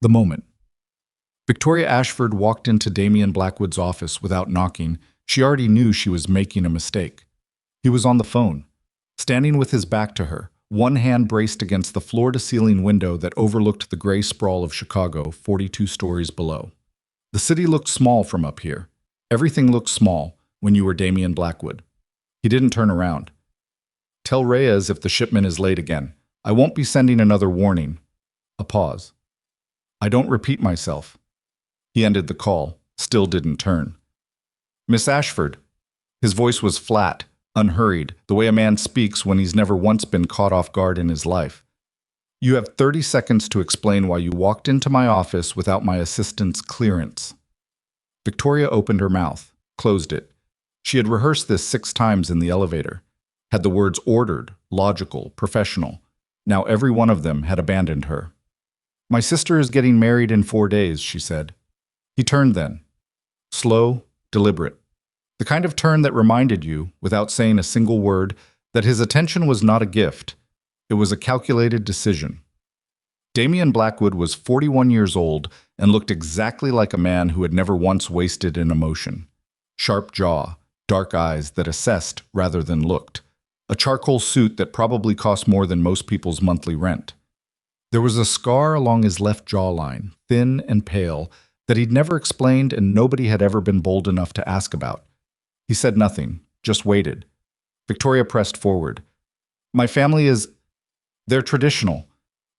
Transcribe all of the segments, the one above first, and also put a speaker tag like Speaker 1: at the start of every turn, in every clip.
Speaker 1: The moment. Victoria Ashford walked into Damian Blackwood's office without knocking. She already knew she was making a mistake. He was on the phone, standing with his back to her, one hand braced against the floor-to-ceiling window that overlooked the gray sprawl of Chicago, 42 stories below. The city looked small from up here. Everything looked small when you were Damian Blackwood. He didn't turn around. Tell Reyes if the shipment is late again. I won't be sending another warning. A pause. I don't repeat myself. He ended the call, still didn't turn. Miss Ashford. His voice was flat, unhurried, the way a man speaks when he's never once been caught off guard in his life. You have 30 seconds to explain why you walked into my office without my assistant's clearance. Victoria opened her mouth, closed it. She had rehearsed this 6 times in the elevator, had the words ordered, logical, professional. Now every one of them had abandoned her. My sister is getting married in 4 days, she said. He turned then. Slow, deliberate. The kind of turn that reminded you, without saying a single word, that his attention was not a gift. It was a calculated decision. Damian Blackwood was 41 years old and looked exactly like a man who had never once wasted an emotion. Sharp jaw, dark eyes that assessed rather than looked. A charcoal suit that probably cost more than most people's monthly rent. There was a scar along his left jawline, thin and pale, that he'd never explained and nobody had ever been bold enough to ask about. He said nothing, just waited. Victoria pressed forward. My family is... They're traditional.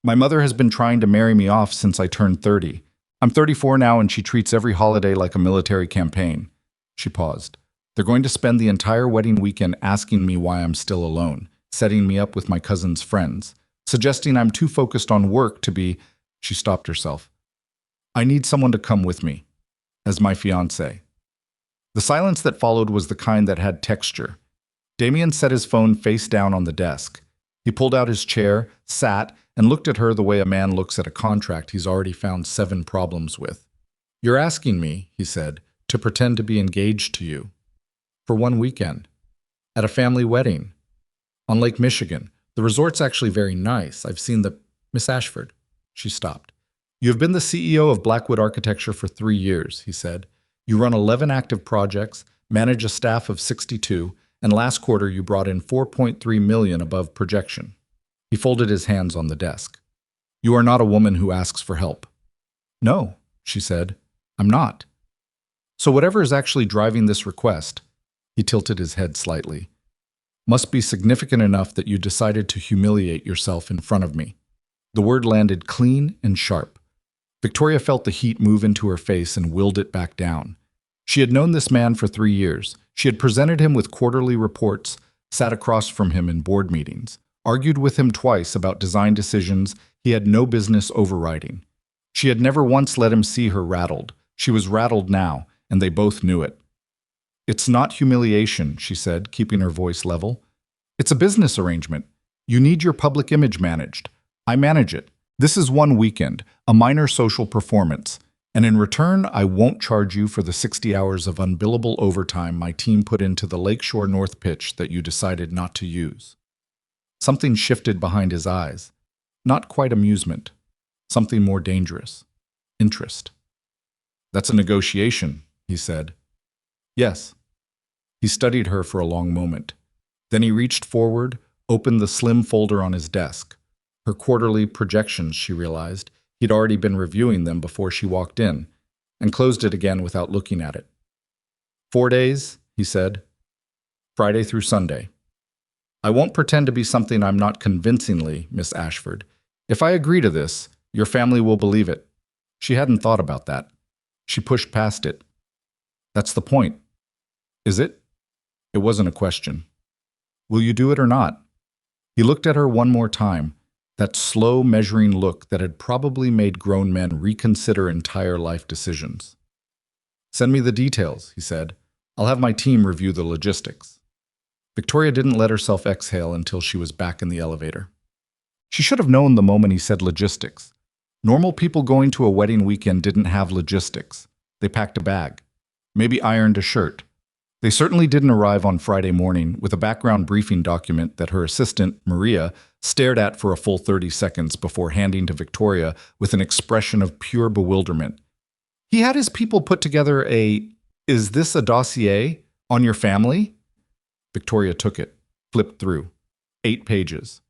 Speaker 1: My mother has been trying to marry me off since I turned 30. I'm 34 now and she treats every holiday like a military campaign. She paused. They're going to spend the entire wedding weekend asking me why I'm still alone, setting me up with my cousin's friends, suggesting I'm too focused on work to be... She stopped herself. I need someone to come with me, as my fiancé. The silence that followed was the kind that had texture. Damian set his phone face down on the desk. He pulled out his chair, sat, and looked at her the way a man looks at a contract he's already found 7 problems with. You're asking me, he said, to pretend to be engaged to you. For 1 weekend. At a family wedding. On Lake Michigan. The resort's actually very nice. I've seen the... Miss Ashford. She stopped. You have been the CEO of Blackwood Architecture for 3 years, he said. You run 11 active projects, manage a staff of 62, and last quarter you brought in $4.3 million above projection. He folded his hands on the desk. You are not a woman who asks for help. No, she said. I'm not. So whatever is actually driving this request, he tilted his head slightly, must be significant enough that you decided to humiliate yourself in front of me. The word landed clean and sharp. Victoria felt the heat move into her face and willed it back down. She had known this man for 3 years. She had presented him with quarterly reports, sat across from him in board meetings, argued with him twice about design decisions he had no business overriding. She had never once let him see her rattled. She was rattled now, and they both knew it. It's not humiliation, she said, keeping her voice level. It's a business arrangement. You need your public image managed. I manage it. This is 1 weekend, a minor social performance, and in return, I won't charge you for the 60 hours of unbillable overtime my team put into the Lakeshore North pitch that you decided not to use. Something shifted behind his eyes. Not quite amusement. Something more dangerous. Interest. That's a negotiation, he said. Yes. He studied her for a long moment. Then he reached forward, opened the slim folder on his desk. Her quarterly projections, she realized. He'd already been reviewing them before she walked in, and closed it again without looking at it. 4 days, he said. Friday through Sunday. I won't pretend to be something I'm not convincingly, Miss Ashford. If I agree to this, your family will believe it. She hadn't thought about that. She pushed past it. That's the point. Is it? It wasn't a question. Will you do it or not? He looked at her one more time, that slow, measuring look that had probably made grown men reconsider entire life decisions. Send me the details, he said. I'll have my team review the logistics. Victoria didn't let herself exhale until she was back in the elevator. She should have known the moment he said logistics. Normal people going to a wedding weekend didn't have logistics. They packed a bag, maybe ironed a shirt, They certainly didn't arrive on Friday morning with a background briefing document that her assistant, Maria, stared at for a full 30 seconds before handing to Victoria with an expression of pure bewilderment. He had his people put together "Is this a dossier on your family?" Victoria took it, flipped through. 8 pages.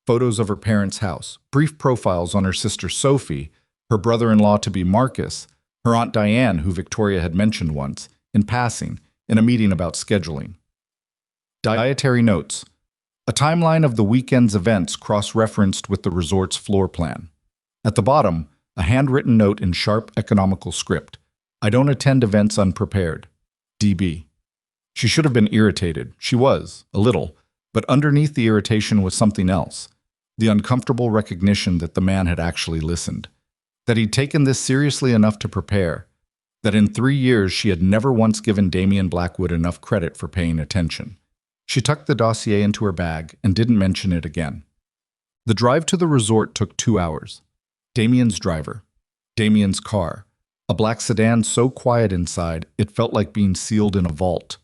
Speaker 1: Photos of her parents' house, brief profiles on her sister Sophie, her brother-in-law to be Marcus, her Aunt Diane, who Victoria had mentioned once, in passing, in a meeting about scheduling. Dietary notes. A timeline of the weekend's events cross-referenced with the resort's floor plan. At the bottom, a handwritten note in sharp economical script. I don't attend events unprepared. DB. She should have been irritated. She was, a little, but underneath the irritation was something else. The uncomfortable recognition that the man had actually listened. That he'd taken this seriously enough to prepare. That in 3 years she had never once given Damian Blackwood enough credit for paying attention. She tucked the dossier into her bag and didn't mention it again. The drive to the resort took 2 hours. Damian's driver. Damian's car. A black sedan so quiet inside, it felt like being sealed in a vault.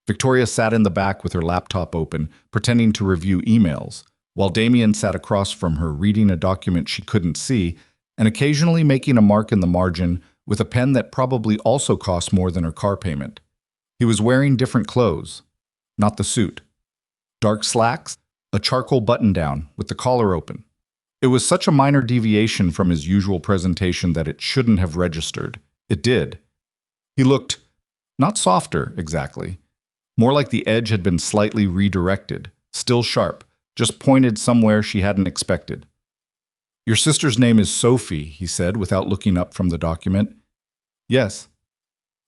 Speaker 1: Victoria sat in the back with her laptop open, pretending to review emails, while Damian sat across from her reading a document she couldn't see and occasionally making a mark in the margin with a pen that probably also cost more than her car payment. He was wearing different clothes, not the suit. Dark slacks, a charcoal button-down with the collar open. It was such a minor deviation from his usual presentation that it shouldn't have registered. It did. He looked, not softer, exactly. More like the edge had been slightly redirected, still sharp, just pointed somewhere she hadn't expected. Your sister's name is Sophie, he said, without looking up from the document. Yes.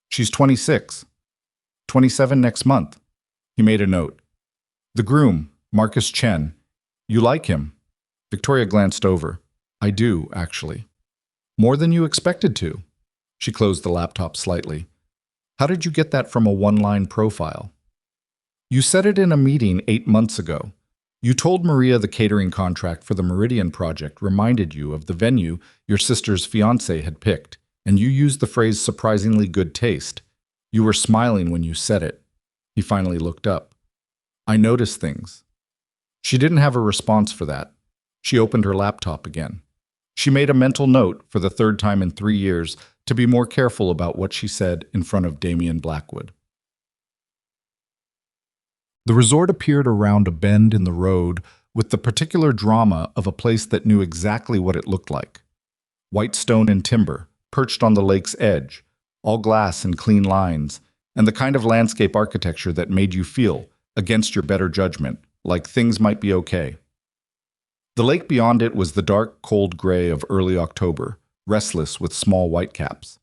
Speaker 1: She's 26. 27 next month. He made a note. The groom, Marcus Chen. You like him? Victoria glanced over. I do, actually. More than you expected to. She closed the laptop slightly. How did you get that from a one-line profile? You said it in a meeting 8 months ago. You told Maria the catering contract for the Meridian project reminded you of the venue your sister's fiancé had picked, and you used the phrase surprisingly good taste. You were smiling when you said it. He finally looked up. I noticed things. She didn't have a response for that. She opened her laptop again. She made a mental note, for the 3rd time in 3 years, to be more careful about what she said in front of Damian Blackwood. The resort appeared around a bend in the road with the particular drama of a place that knew exactly what it looked like. White stone and timber, perched on the lake's edge, all glass and clean lines, and the kind of landscape architecture that made you feel, against your better judgment, like things might be okay. The lake beyond it was the dark, cold gray of early October, restless with small whitecaps.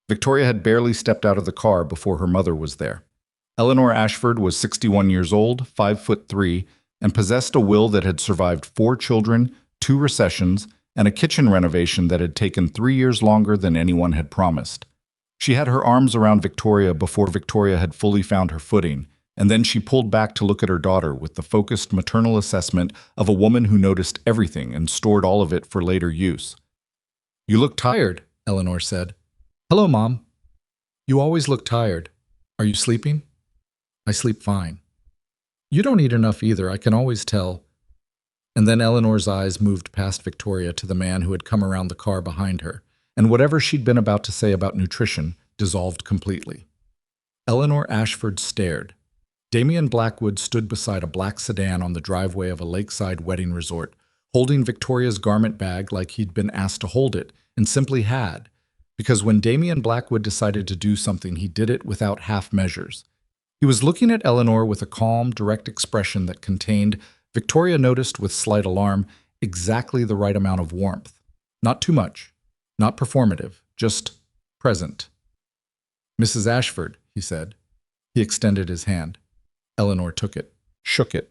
Speaker 1: Victoria had barely stepped out of the car before her mother was there. Eleanor Ashford was 61 years old, 5'3", and possessed a will that had survived 4 children, 2 recessions, and a kitchen renovation that had taken 3 years longer than anyone had promised. She had her arms around Victoria before Victoria had fully found her footing, and then she pulled back to look at her daughter with the focused maternal assessment of a woman who noticed everything and stored all of it for later use. You look tired, Eleanor said. Hello, Mom. You always look tired. Are you sleeping? I sleep fine. You don't eat enough either, I can always tell. And then Eleanor's eyes moved past Victoria to the man who had come around the car behind her, and whatever she'd been about to say about nutrition dissolved completely. Eleanor Ashford stared. Damian Blackwood stood beside a black sedan on the driveway of a lakeside wedding resort, holding Victoria's garment bag like he'd been asked to hold it, and simply had, because when Damian Blackwood decided to do something, he did it without half measures. He was looking at Eleanor with a calm, direct expression that contained, Victoria noticed with slight alarm, exactly the right amount of warmth. Not too much, not performative, just present. Mrs. Ashford, he said. He extended his hand. Eleanor took it, shook it.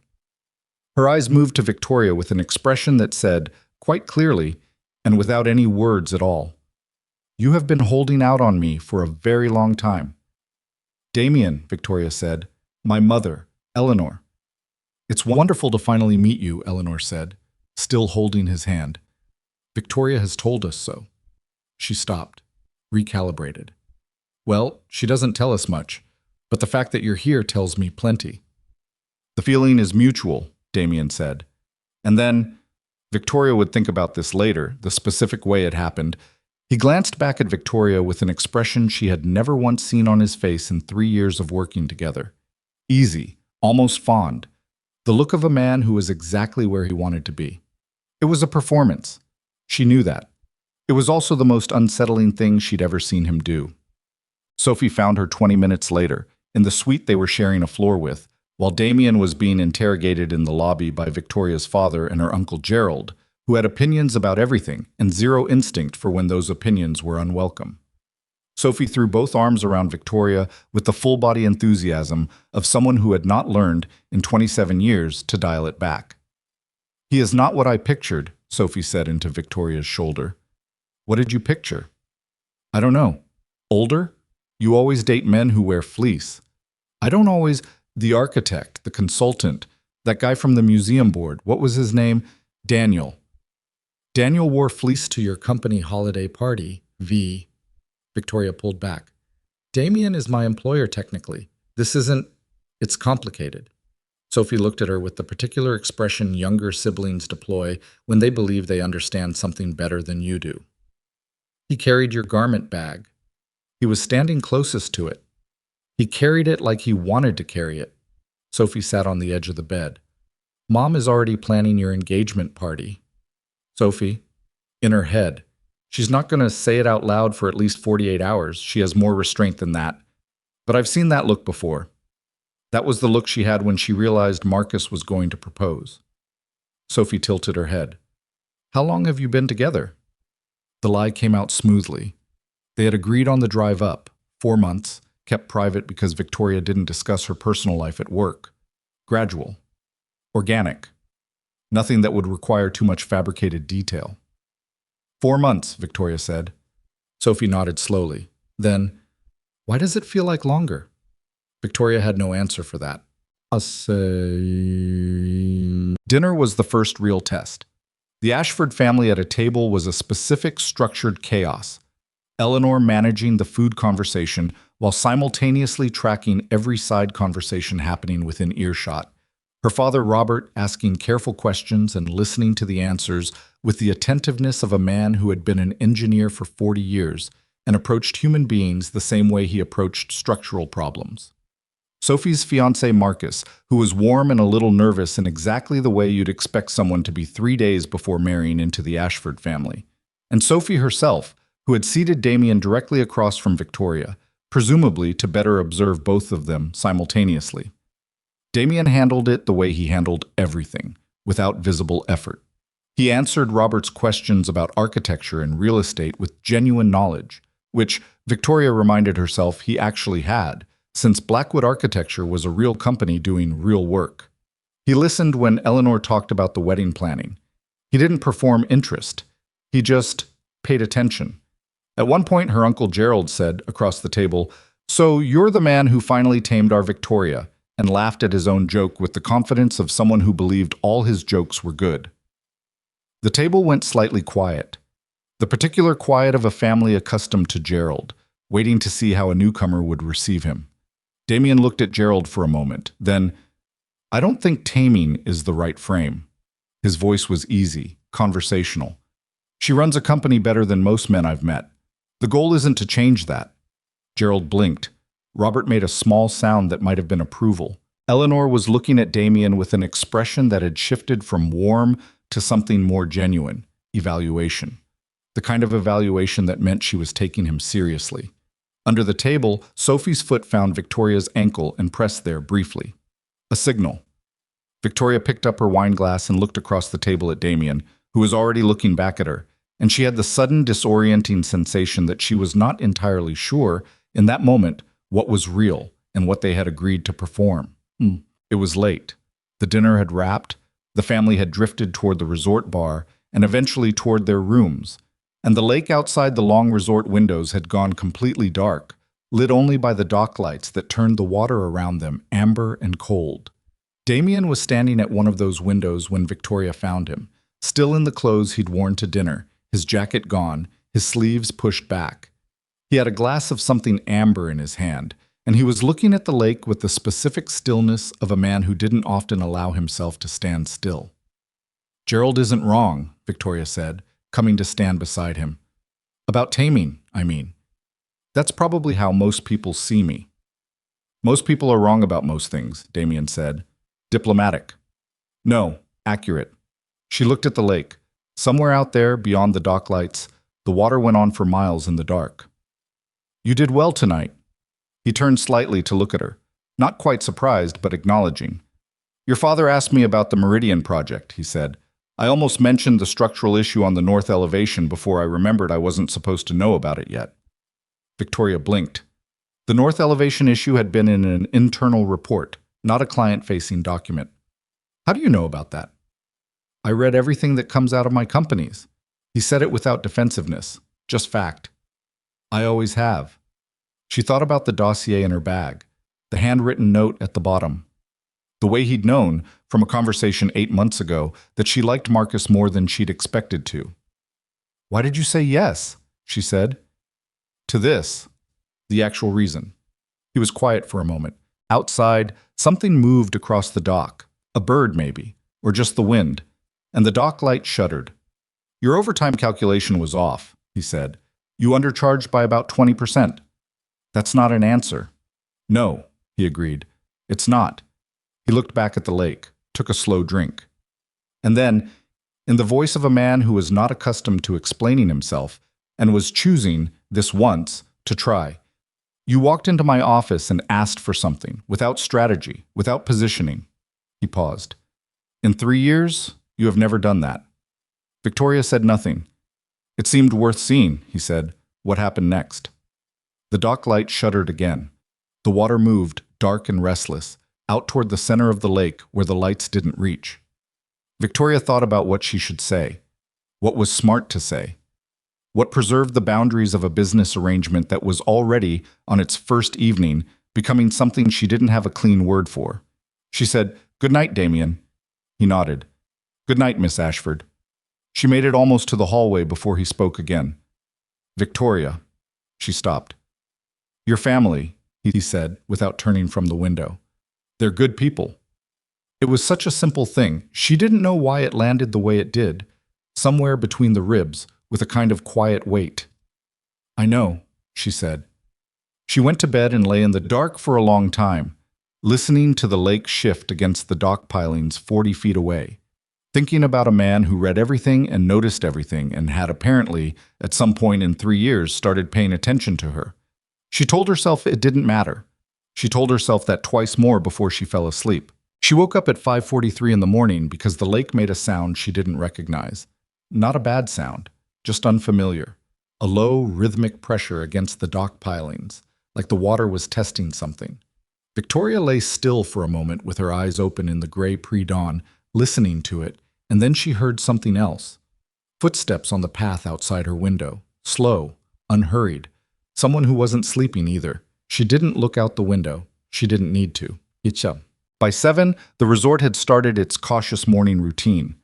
Speaker 1: Her eyes moved to Victoria with an expression that said, quite clearly, and without any words at all, You have been holding out on me for a very long time. Damian, Victoria said, my mother, Eleanor. It's wonderful to finally meet you, Eleanor said, still holding his hand. Victoria has told us so. She stopped, recalibrated. Well, she doesn't tell us much. But the fact that you're here tells me plenty. The feeling is mutual, Damien said. And then, Victoria would think about this later, the specific way it happened. He glanced back at Victoria with an expression she had never once seen on his face in 3 years of working together. Easy, almost fond. The look of a man who was exactly where he wanted to be. It was a performance. She knew that. It was also the most unsettling thing she'd ever seen him do. Sophie found her 20 minutes later, in the suite they were sharing a floor with, while Damien was being interrogated in the lobby by Victoria's father and her uncle Gerald, who had opinions about everything and zero instinct for when those opinions were unwelcome. Sophie threw both arms around Victoria with the full-body enthusiasm of someone who had not learned, in 27 years, to dial it back. "He is not what I pictured," Sophie said into Victoria's shoulder. "What did you picture?" "I don't know. Older? You always date men who wear fleece." "I don't always—" "The architect, the consultant, that guy from the museum board, what was his name? Daniel. Daniel wore fleece to your company holiday party, V." Victoria pulled back. "Damien is my employer technically. This isn't— It's complicated." Sophie looked at her with the particular expression younger siblings deploy when they believe they understand something better than you do. "He carried your garment bag. He was standing closest to it. He carried it like he wanted to carry it." Sophie sat on the edge of the bed. "Mom is already planning your engagement party." Sophie, in her head, she's not going to say it out loud for at least 48 hours. She has more restraint than that. But I've seen that look before. That was the look she had when she realized Marcus was going to propose. Sophie tilted her head. "How long have you been together?" The lie came out smoothly. They had agreed on the drive up, 4 months, kept private because Victoria didn't discuss her personal life at work. Gradual. Organic. Nothing that would require too much fabricated detail. 4 months, Victoria said. Sophie nodded slowly. Then, "Why does it feel like longer?" Victoria had no answer for that. Dinner was the first real test. The Ashford family at a table was a specific, structured chaos. Eleanor managing the food conversation while simultaneously tracking every side conversation happening within earshot. Her father, Robert, asking careful questions and listening to the answers with the attentiveness of a man who had been an engineer for 40 years and approached human beings the same way he approached structural problems. Sophie's fiancé, Marcus, who was warm and a little nervous in exactly the way you'd expect someone to be 3 days before marrying into the Ashford family. And Sophie herself, who had seated Damien directly across from Victoria, presumably to better observe both of them simultaneously. Damien handled it the way he handled everything, without visible effort. He answered Robert's questions about architecture and real estate with genuine knowledge, which Victoria reminded herself he actually had, since Blackwood Architecture was a real company doing real work. He listened when Eleanor talked about the wedding planning. He didn't perform interest. He just paid attention. At one point, her Uncle Gerald said, across the table, "So you're the man who finally tamed our Victoria," and laughed at his own joke with the confidence of someone who believed all his jokes were good. The table went slightly quiet. The particular quiet of a family accustomed to Gerald, waiting to see how a newcomer would receive him. Damien looked at Gerald for a moment, then, "I don't think taming is the right frame." His voice was easy, conversational. "She runs a company better than most men I've met. The goal isn't to change that." Gerald blinked. Robert made a small sound that might have been approval. Eleanor was looking at Damien with an expression that had shifted from warm to something more genuine, evaluation. The kind of evaluation that meant she was taking him seriously. Under the table, Sophie's foot found Victoria's ankle and pressed there briefly. A signal. Victoria picked up her wineglass and looked across the table at Damien, who was already looking back at her, and she had the sudden disorienting sensation that she was not entirely sure, in that moment, what was real and what they had agreed to perform. It was late. The dinner had wrapped, the family had drifted toward the resort bar, and eventually toward their rooms, and the lake outside the long resort windows had gone completely dark, lit only by the dock lights that turned the water around them amber and cold. Damien was standing at one of those windows when Victoria found him, still in the clothes he'd worn to dinner, his jacket gone, his sleeves pushed back. He had a glass of something amber in his hand, and he was looking at the lake with the specific stillness of a man who didn't often allow himself to stand still. "Gerald isn't wrong," Victoria said, coming to stand beside him. "About taming, I mean. That's probably how most people see me." "Most people are wrong about most things," Damien said. "Diplomatic." "No, accurate." She looked at the lake. Somewhere out there, beyond the dock lights, the water went on for miles in the dark. "You did well tonight." He turned slightly to look at her, not quite surprised, but acknowledging. "Your father asked me about the Meridian project," he said. "I almost mentioned the structural issue on the north elevation before I remembered I wasn't supposed to know about it yet." Victoria blinked. The north elevation issue had been in an internal report, not a client-facing document. "How do you know about that?" "I read everything that comes out of my companies." He said it without defensiveness, just fact. "I always have." She thought about the dossier in her bag, the handwritten note at the bottom. The way he'd known, from a conversation 8 months ago, that she liked Marcus more than she'd expected to. "Why did you say yes?" she said. "To this." The actual reason. He was quiet for a moment. Outside, something moved across the dock. A bird, maybe, or just the wind, and the dock light shuddered. "Your overtime calculation was off," he said. "You undercharged by about 20%. "That's not an answer." "No," he agreed. "It's not." He looked back at the lake, took a slow drink. And then, in the voice of a man who was not accustomed to explaining himself, and was choosing, this once, to try, "You walked into my office and asked for something, without strategy, without positioning." He paused. "In 3 years, you have never done that." Victoria said nothing. "It seemed worth seeing," he said. "What happened next?" The dock light shuddered again. The water moved, dark and restless, out toward the center of the lake where the lights didn't reach. Victoria thought about what she should say. What was smart to say? What preserved the boundaries of a business arrangement that was already, on its first evening, becoming something she didn't have a clean word for? She said, "Good night, Damien." He nodded. "Good night, Miss Ashford." She made it almost to the hallway before he spoke again. "Victoria." She stopped. "Your family," he said, without turning from the window. "They're good people." It was such a simple thing. She didn't know why it landed the way it did, somewhere between the ribs, with a kind of quiet weight. "I know," she said. She went to bed and lay in the dark for a long time, listening to the lake shift against the dock pilings 40 feet away, thinking about a man who read everything and noticed everything and had apparently, at some point in 3 years, started paying attention to her. She told herself it didn't matter. She told herself that twice more before she fell asleep. She woke up at 5:43 in the morning because the lake made a sound she didn't recognize. Not a bad sound, just unfamiliar. A low, rhythmic pressure against the dock pilings, like the water was testing something. Victoria lay still for a moment with her eyes open in the gray pre-dawn, listening to it, and then she heard something else. Footsteps on the path outside her window, slow, unhurried. Someone who wasn't sleeping either. She didn't look out the window. She didn't need to. By 7, the resort had started its cautious morning routine.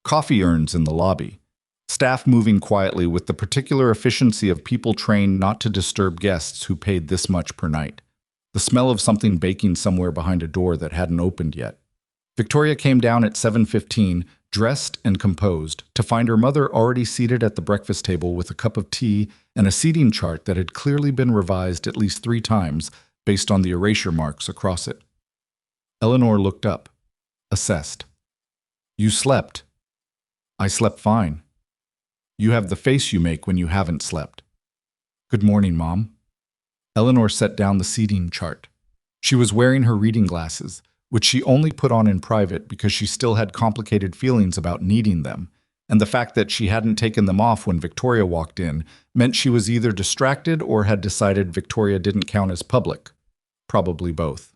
Speaker 1: Coffee urns in the lobby. Staff moving quietly with the particular efficiency of people trained not to disturb guests who paid this much per night. The smell of something baking somewhere behind a door that hadn't opened yet. Victoria came down at 7:15, dressed and composed, to find her mother already seated at the breakfast table with a cup of tea and a seating chart that had clearly been revised at least 3 times based on the erasure marks across it. Eleanor looked up, assessed. "You slept." "I slept fine." "You have the face you make when you haven't slept." "Good morning, Mom." Eleanor set down the seating chart. She was wearing her reading glasses, which she only put on in private because she still had complicated feelings about needing them, and the fact that she hadn't taken them off when Victoria walked in meant she was either distracted or had decided Victoria didn't count as public. Probably both.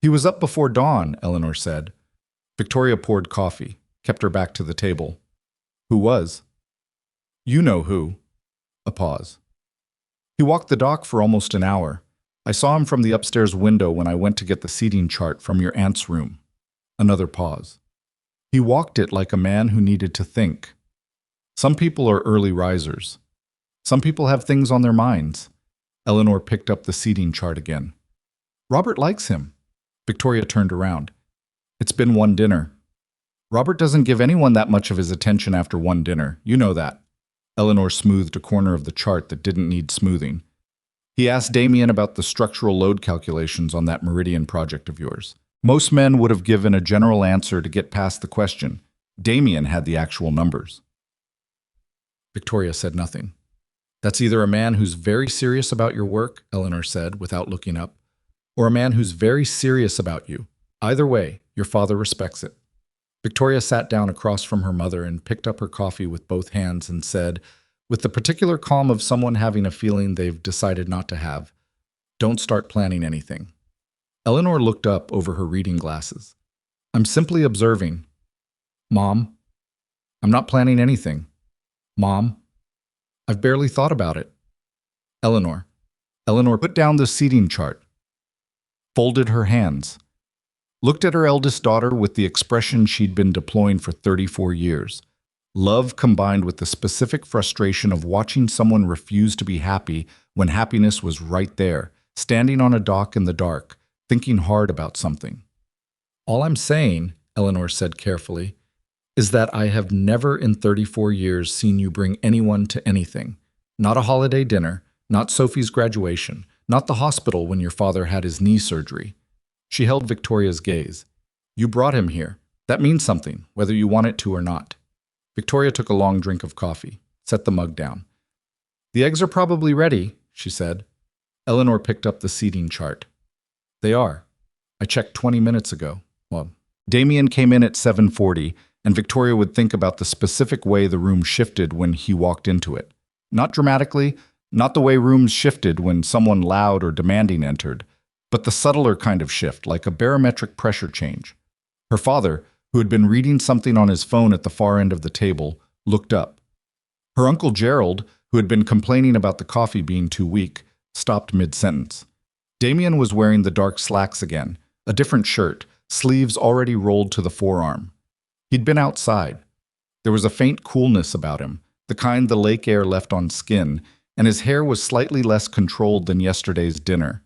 Speaker 1: "He was up before dawn," Eleanor said. Victoria poured coffee, kept her back to the table. "Who was?" "You know who." A pause. "He walked the dock for almost an hour. I saw him from the upstairs window when I went to get the seating chart from your aunt's room." Another pause. "He walked it like a man who needed to think. Some people are early risers. Some people have things on their minds. Eleanor picked up the seating chart again. Robert likes him. Victoria turned around. It's been one dinner. Robert doesn't give anyone that much of his attention after one dinner. You know that. Eleanor smoothed a corner of the chart that didn't need smoothing. He asked Damien about the structural load calculations on that Meridian project of yours. Most men would have given a general answer to get past the question. Damien had the actual numbers. Victoria said nothing. That's either a man who's very serious about your work, Eleanor said without looking up, or a man who's very serious about you. Either way, your father respects it. Victoria sat down across from her mother and picked up her coffee with both hands and said, with the particular calm of someone having a feeling they've decided not to have, "Don't start planning anything." Eleanor looked up over her reading glasses. "I'm simply observing." "Mom, I'm not planning anything." "Mom, I've barely thought about it." Eleanor put down the seating chart, folded her hands, looked at her eldest daughter with the expression she'd been deploying for 34 years. Love combined with the specific frustration of watching someone refuse to be happy when happiness was right there, standing on a dock in the dark, thinking hard about something. "All I'm saying," Eleanor said carefully, "is that I have never in 34 years seen you bring anyone to anything. Not a holiday dinner, not Sophie's graduation, not the hospital when your father had his knee surgery." She held Victoria's gaze. "You brought him here. That means something, whether you want it to or not." Victoria took a long drink of coffee, set the mug down. "The eggs are probably ready," she said. Eleanor picked up the seating chart. "They are. I checked 20 minutes ago." Well, Damien came in at 7:40, and Victoria would think about the specific way the room shifted when he walked into it. Not dramatically, not the way rooms shifted when someone loud or demanding entered, but the subtler kind of shift, like a barometric pressure change. Her father, who had been reading something on his phone at the far end of the table, looked up. Her Uncle Gerald, who had been complaining about the coffee being too weak, stopped mid-sentence. Damien was wearing the dark slacks again, a different shirt, sleeves already rolled to the forearm. He'd been outside. There was a faint coolness about him, the kind the lake air left on skin, and his hair was slightly less controlled than yesterday's dinner.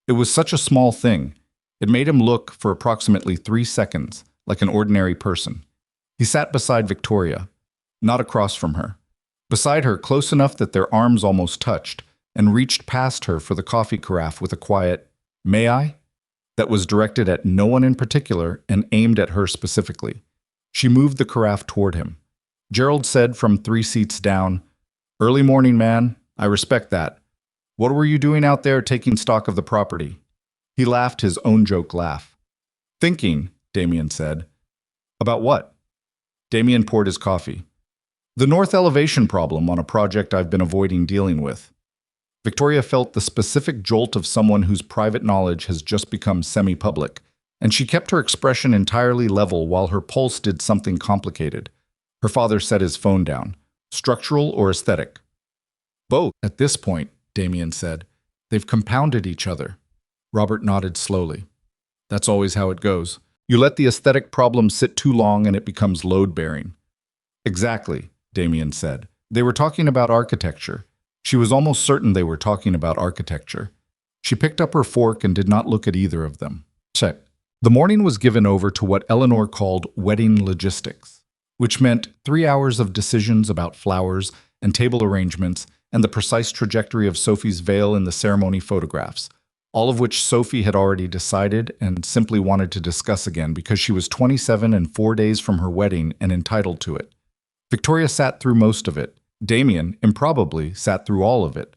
Speaker 1: It was such a small thing. It made him look, for approximately 3 seconds, like an ordinary person. He sat beside Victoria, not across from her. Beside her, close enough that their arms almost touched, and reached past her for the coffee carafe with a quiet, "May I?" that was directed at no one in particular and aimed at her specifically. She moved the carafe toward him. Gerald said from 3 seats down, "Early morning, man. I respect that. What were you doing out there taking stock of the property?" He laughed his own joke laugh. "Thinking," Damien said. "About what?" Damien poured his coffee. "The north elevation problem on a project I've been avoiding dealing with." Victoria felt the specific jolt of someone whose private knowledge has just become semi-public, and she kept her expression entirely level while her pulse did something complicated. Her father set his phone down. "Structural or aesthetic?" "Both, at this point," Damien said. "They've compounded each other." Robert nodded slowly. "That's always how it goes. You let the aesthetic problem sit too long and it becomes load-bearing." "Exactly," Damien said. They were talking about architecture. She was almost certain they were talking about architecture. She picked up her fork and did not look at either of them. Check. The morning was given over to what Eleanor called wedding logistics, which meant 3 hours of decisions about flowers and table arrangements and the precise trajectory of Sophie's veil in the ceremony photographs, all of which Sophie had already decided and simply wanted to discuss again because she was 27 and 4 days from her wedding and entitled to it. Victoria sat through most of it. Damien, improbably, sat through all of it.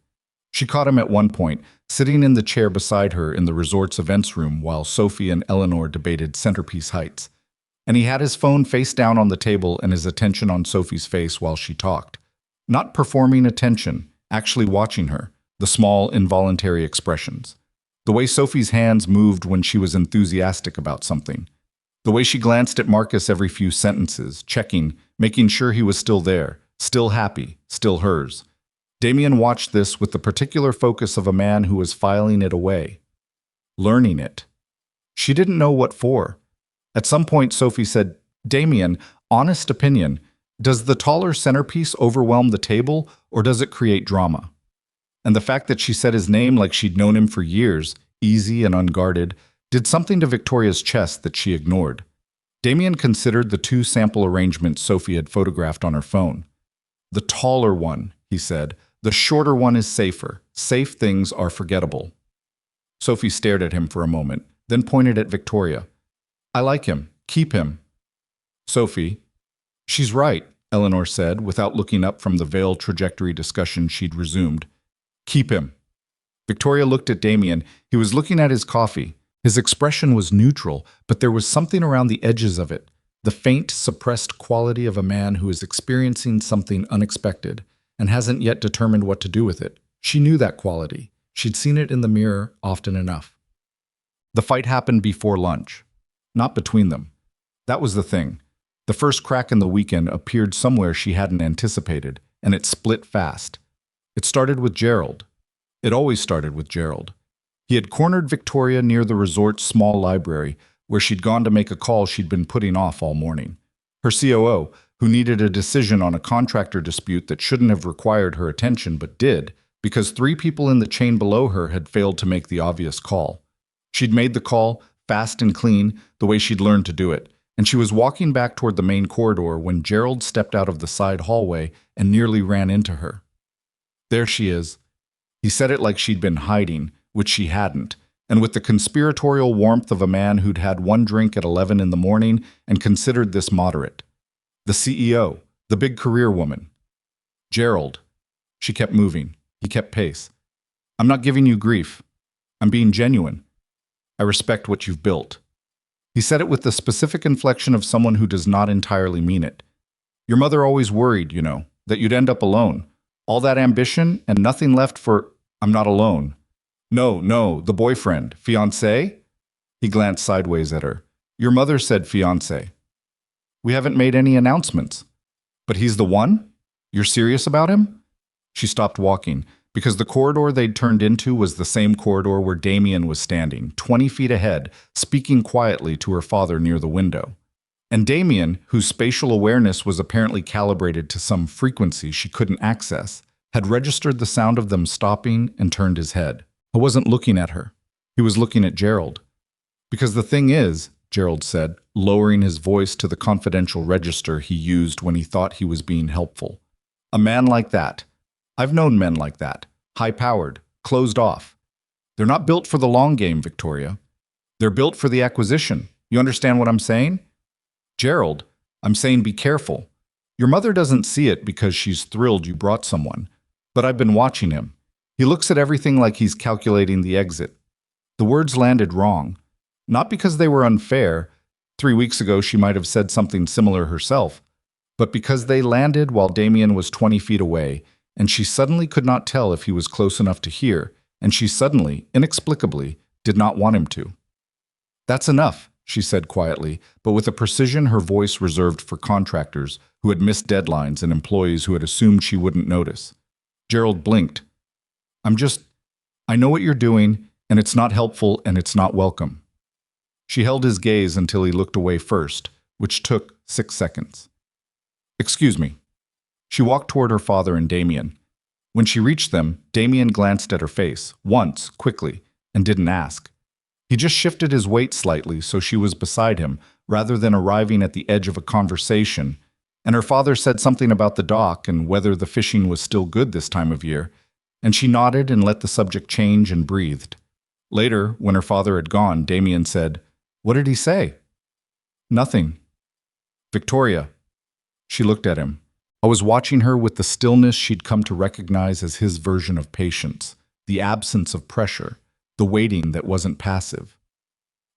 Speaker 1: She caught him at one point, sitting in the chair beside her in the resort's events room while Sophie and Eleanor debated centerpiece heights. And he had his phone face down on the table and his attention on Sophie's face while she talked. Not performing attention, actually watching her, the small, involuntary expressions. The way Sophie's hands moved when she was enthusiastic about something. The way she glanced at Marcus every few sentences, checking, making sure he was still there, still happy, still hers. Damien watched this with the particular focus of a man who was filing it away. Learning it. She didn't know what for. At some point, Sophie said, "Damien, honest opinion, does the taller centerpiece overwhelm the table, or does it create drama?" And the fact that she said his name like she'd known him for years, easy and unguarded, did something to Victoria's chest that she ignored. Damien considered the two sample arrangements Sophie had photographed on her phone. "The taller one," he said. "The shorter one is safer. Safe things are forgettable." Sophie stared at him for a moment, then pointed at Victoria. "I like him. Keep him." "Sophie." "She's right," Eleanor said, without looking up from the veil trajectory discussion she'd resumed. "Keep him." Victoria looked at Damien. He was looking at his coffee. His expression was neutral, but there was something around the edges of it, the faint, suppressed quality of a man who is experiencing something unexpected and hasn't yet determined what to do with it. She knew that quality. She'd seen it in the mirror often enough. The fight happened before lunch, not between them. That was the thing. The first crack in the weekend appeared somewhere she hadn't anticipated, and it split fast. It started with Gerald. It always started with Gerald. He had cornered Victoria near the resort's small library, where she'd gone to make a call she'd been putting off all morning. Her COO, who needed a decision on a contractor dispute that shouldn't have required her attention but did, because 3 people in the chain below her had failed to make the obvious call. She'd made the call, fast and clean, the way she'd learned to do it, and she was walking back toward the main corridor when Gerald stepped out of the side hallway and nearly ran into her. "There she is." He said it like she'd been hiding, which she hadn't, and with the conspiratorial warmth of a man who'd had one drink at 11 in the morning and considered this moderate. The CEO, the big career woman. "Gerald." She kept moving. He kept pace. "I'm not giving you grief. I'm being genuine. I respect what you've built." He said it with the specific inflection of someone who does not entirely mean it. "Your mother always worried, that you'd end up alone. All that ambition and nothing left for... I'm not alone. No, the boyfriend. Fiancé?" He glanced sideways at her. "Your mother said fiancé." "We haven't made any announcements." "But he's the one? You're serious about him?" She stopped walking, because the corridor they'd turned into was the same corridor where Damien was standing, 20 feet ahead, speaking quietly to her father near the window. And Damien, whose spatial awareness was apparently calibrated to some frequency she couldn't access, had registered the sound of them stopping and turned his head. He wasn't looking at her. He was looking at Gerald. "Because the thing is," Gerald said, lowering his voice to the confidential register he used when he thought he was being helpful. "A man like that. I've known men like that. High-powered, closed off. They're not built for the long game, Victoria. They're built for the acquisition. You understand what I'm saying? Gerald, I'm saying be careful. Your mother doesn't see it because she's thrilled you brought someone. But I've been watching him. He looks at everything like he's calculating the exit." The words landed wrong. Not because they were unfair. 3 weeks ago she might have said something similar herself. But because they landed while Damien was 20 feet away, and she suddenly could not tell if he was close enough to hear, and she suddenly, inexplicably, did not want him to. "That's enough," she said quietly, but with a precision her voice reserved for contractors who had missed deadlines and employees who had assumed she wouldn't notice. Gerald blinked. I know what you're doing, and it's not helpful and it's not welcome." She held his gaze until he looked away first, which took 6 seconds. "Excuse me." She walked toward her father and Damien. When she reached them, Damien glanced at her face, once, quickly, and didn't ask. He just shifted his weight slightly so she was beside him, rather than arriving at the edge of a conversation, and her father said something about the dock and whether the fishing was still good this time of year, and she nodded and let the subject change and breathed. Later, when her father had gone, Damien said, "What did he say?" "Nothing." "Victoria." She looked at him. I was watching her with the stillness she'd come to recognize as his version of patience, the absence of pressure, the waiting that wasn't passive.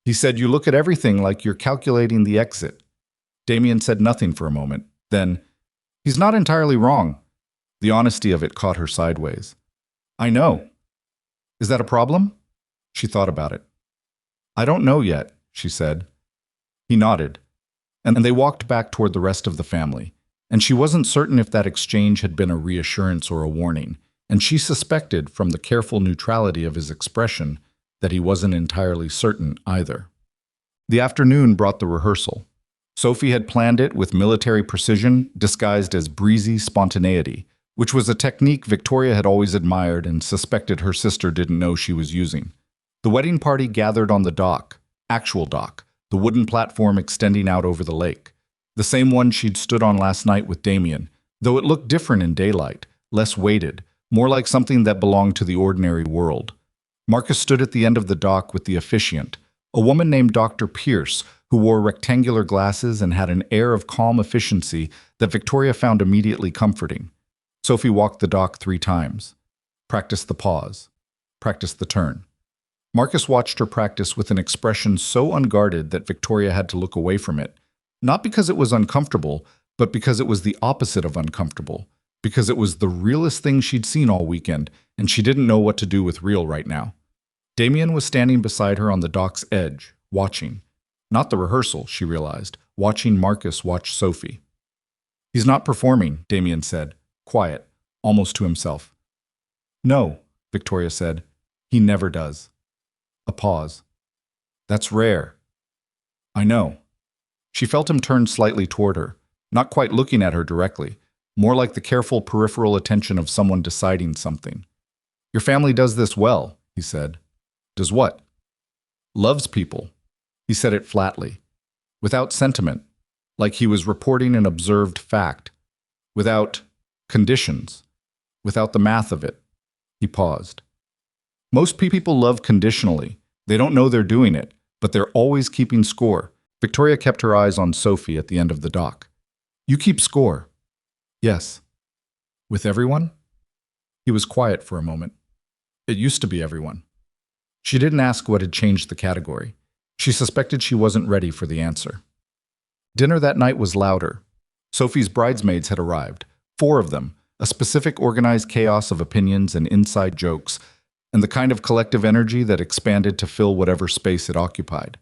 Speaker 1: He said, "You look at everything like you're calculating the exit." Damien said nothing for a moment. Then, "He's not entirely wrong." The honesty of it caught her sideways. "I know." "Is that a problem?" She thought about it. "I don't know yet," she said. He nodded, and they walked back toward the rest of the family, and she wasn't certain if that exchange had been a reassurance or a warning, and she suspected from the careful neutrality of his expression that he wasn't entirely certain either. The afternoon brought the rehearsal. Sophie had planned it with military precision, disguised as breezy spontaneity, which was a technique Victoria had always admired and suspected her sister didn't know she was using. The wedding party gathered on the dock, actual dock, the wooden platform extending out over the lake. The same one she'd stood on last night with Damien, though it looked different in daylight, less weighted, more like something that belonged to the ordinary world. Marcus stood at the end of the dock with the officiant, a woman named Dr. Pierce, who wore rectangular glasses and had an air of calm efficiency that Victoria found immediately comforting. Sophie walked the dock 3 times. Practiced the pause. Practiced the turn. Marcus watched her practice with an expression so unguarded that Victoria had to look away from it, not because it was uncomfortable, but because it was the opposite of uncomfortable, because it was the realest thing she'd seen all weekend, and she didn't know what to do with real right now. Damien was standing beside her on the dock's edge, watching. Not the rehearsal, she realized, watching Marcus watch Sophie. "He's not performing," Damien said, quiet, almost to himself. "No," Victoria said. "He never does." A pause. "That's rare." "I know." She felt him turn slightly toward her, not quite looking at her directly, more like the careful peripheral attention of someone deciding something. "Your family does this well," he said. "Does what?" "Loves people." He said it flatly, without sentiment, like he was reporting an observed fact, without conditions, without the math of it. He paused. "Most people love conditionally. They don't know they're doing it, but they're always keeping score." Victoria kept her eyes on Sophie at the end of the dock. "You keep score?" "Yes." "With everyone?" He was quiet for a moment. "It used to be everyone." She didn't ask what had changed the category. She suspected she wasn't ready for the answer. Dinner that night was louder. Sophie's bridesmaids had arrived, 4 of them, a specific organized chaos of opinions and inside jokes, and the kind of collective energy that expanded to fill whatever space it occupied.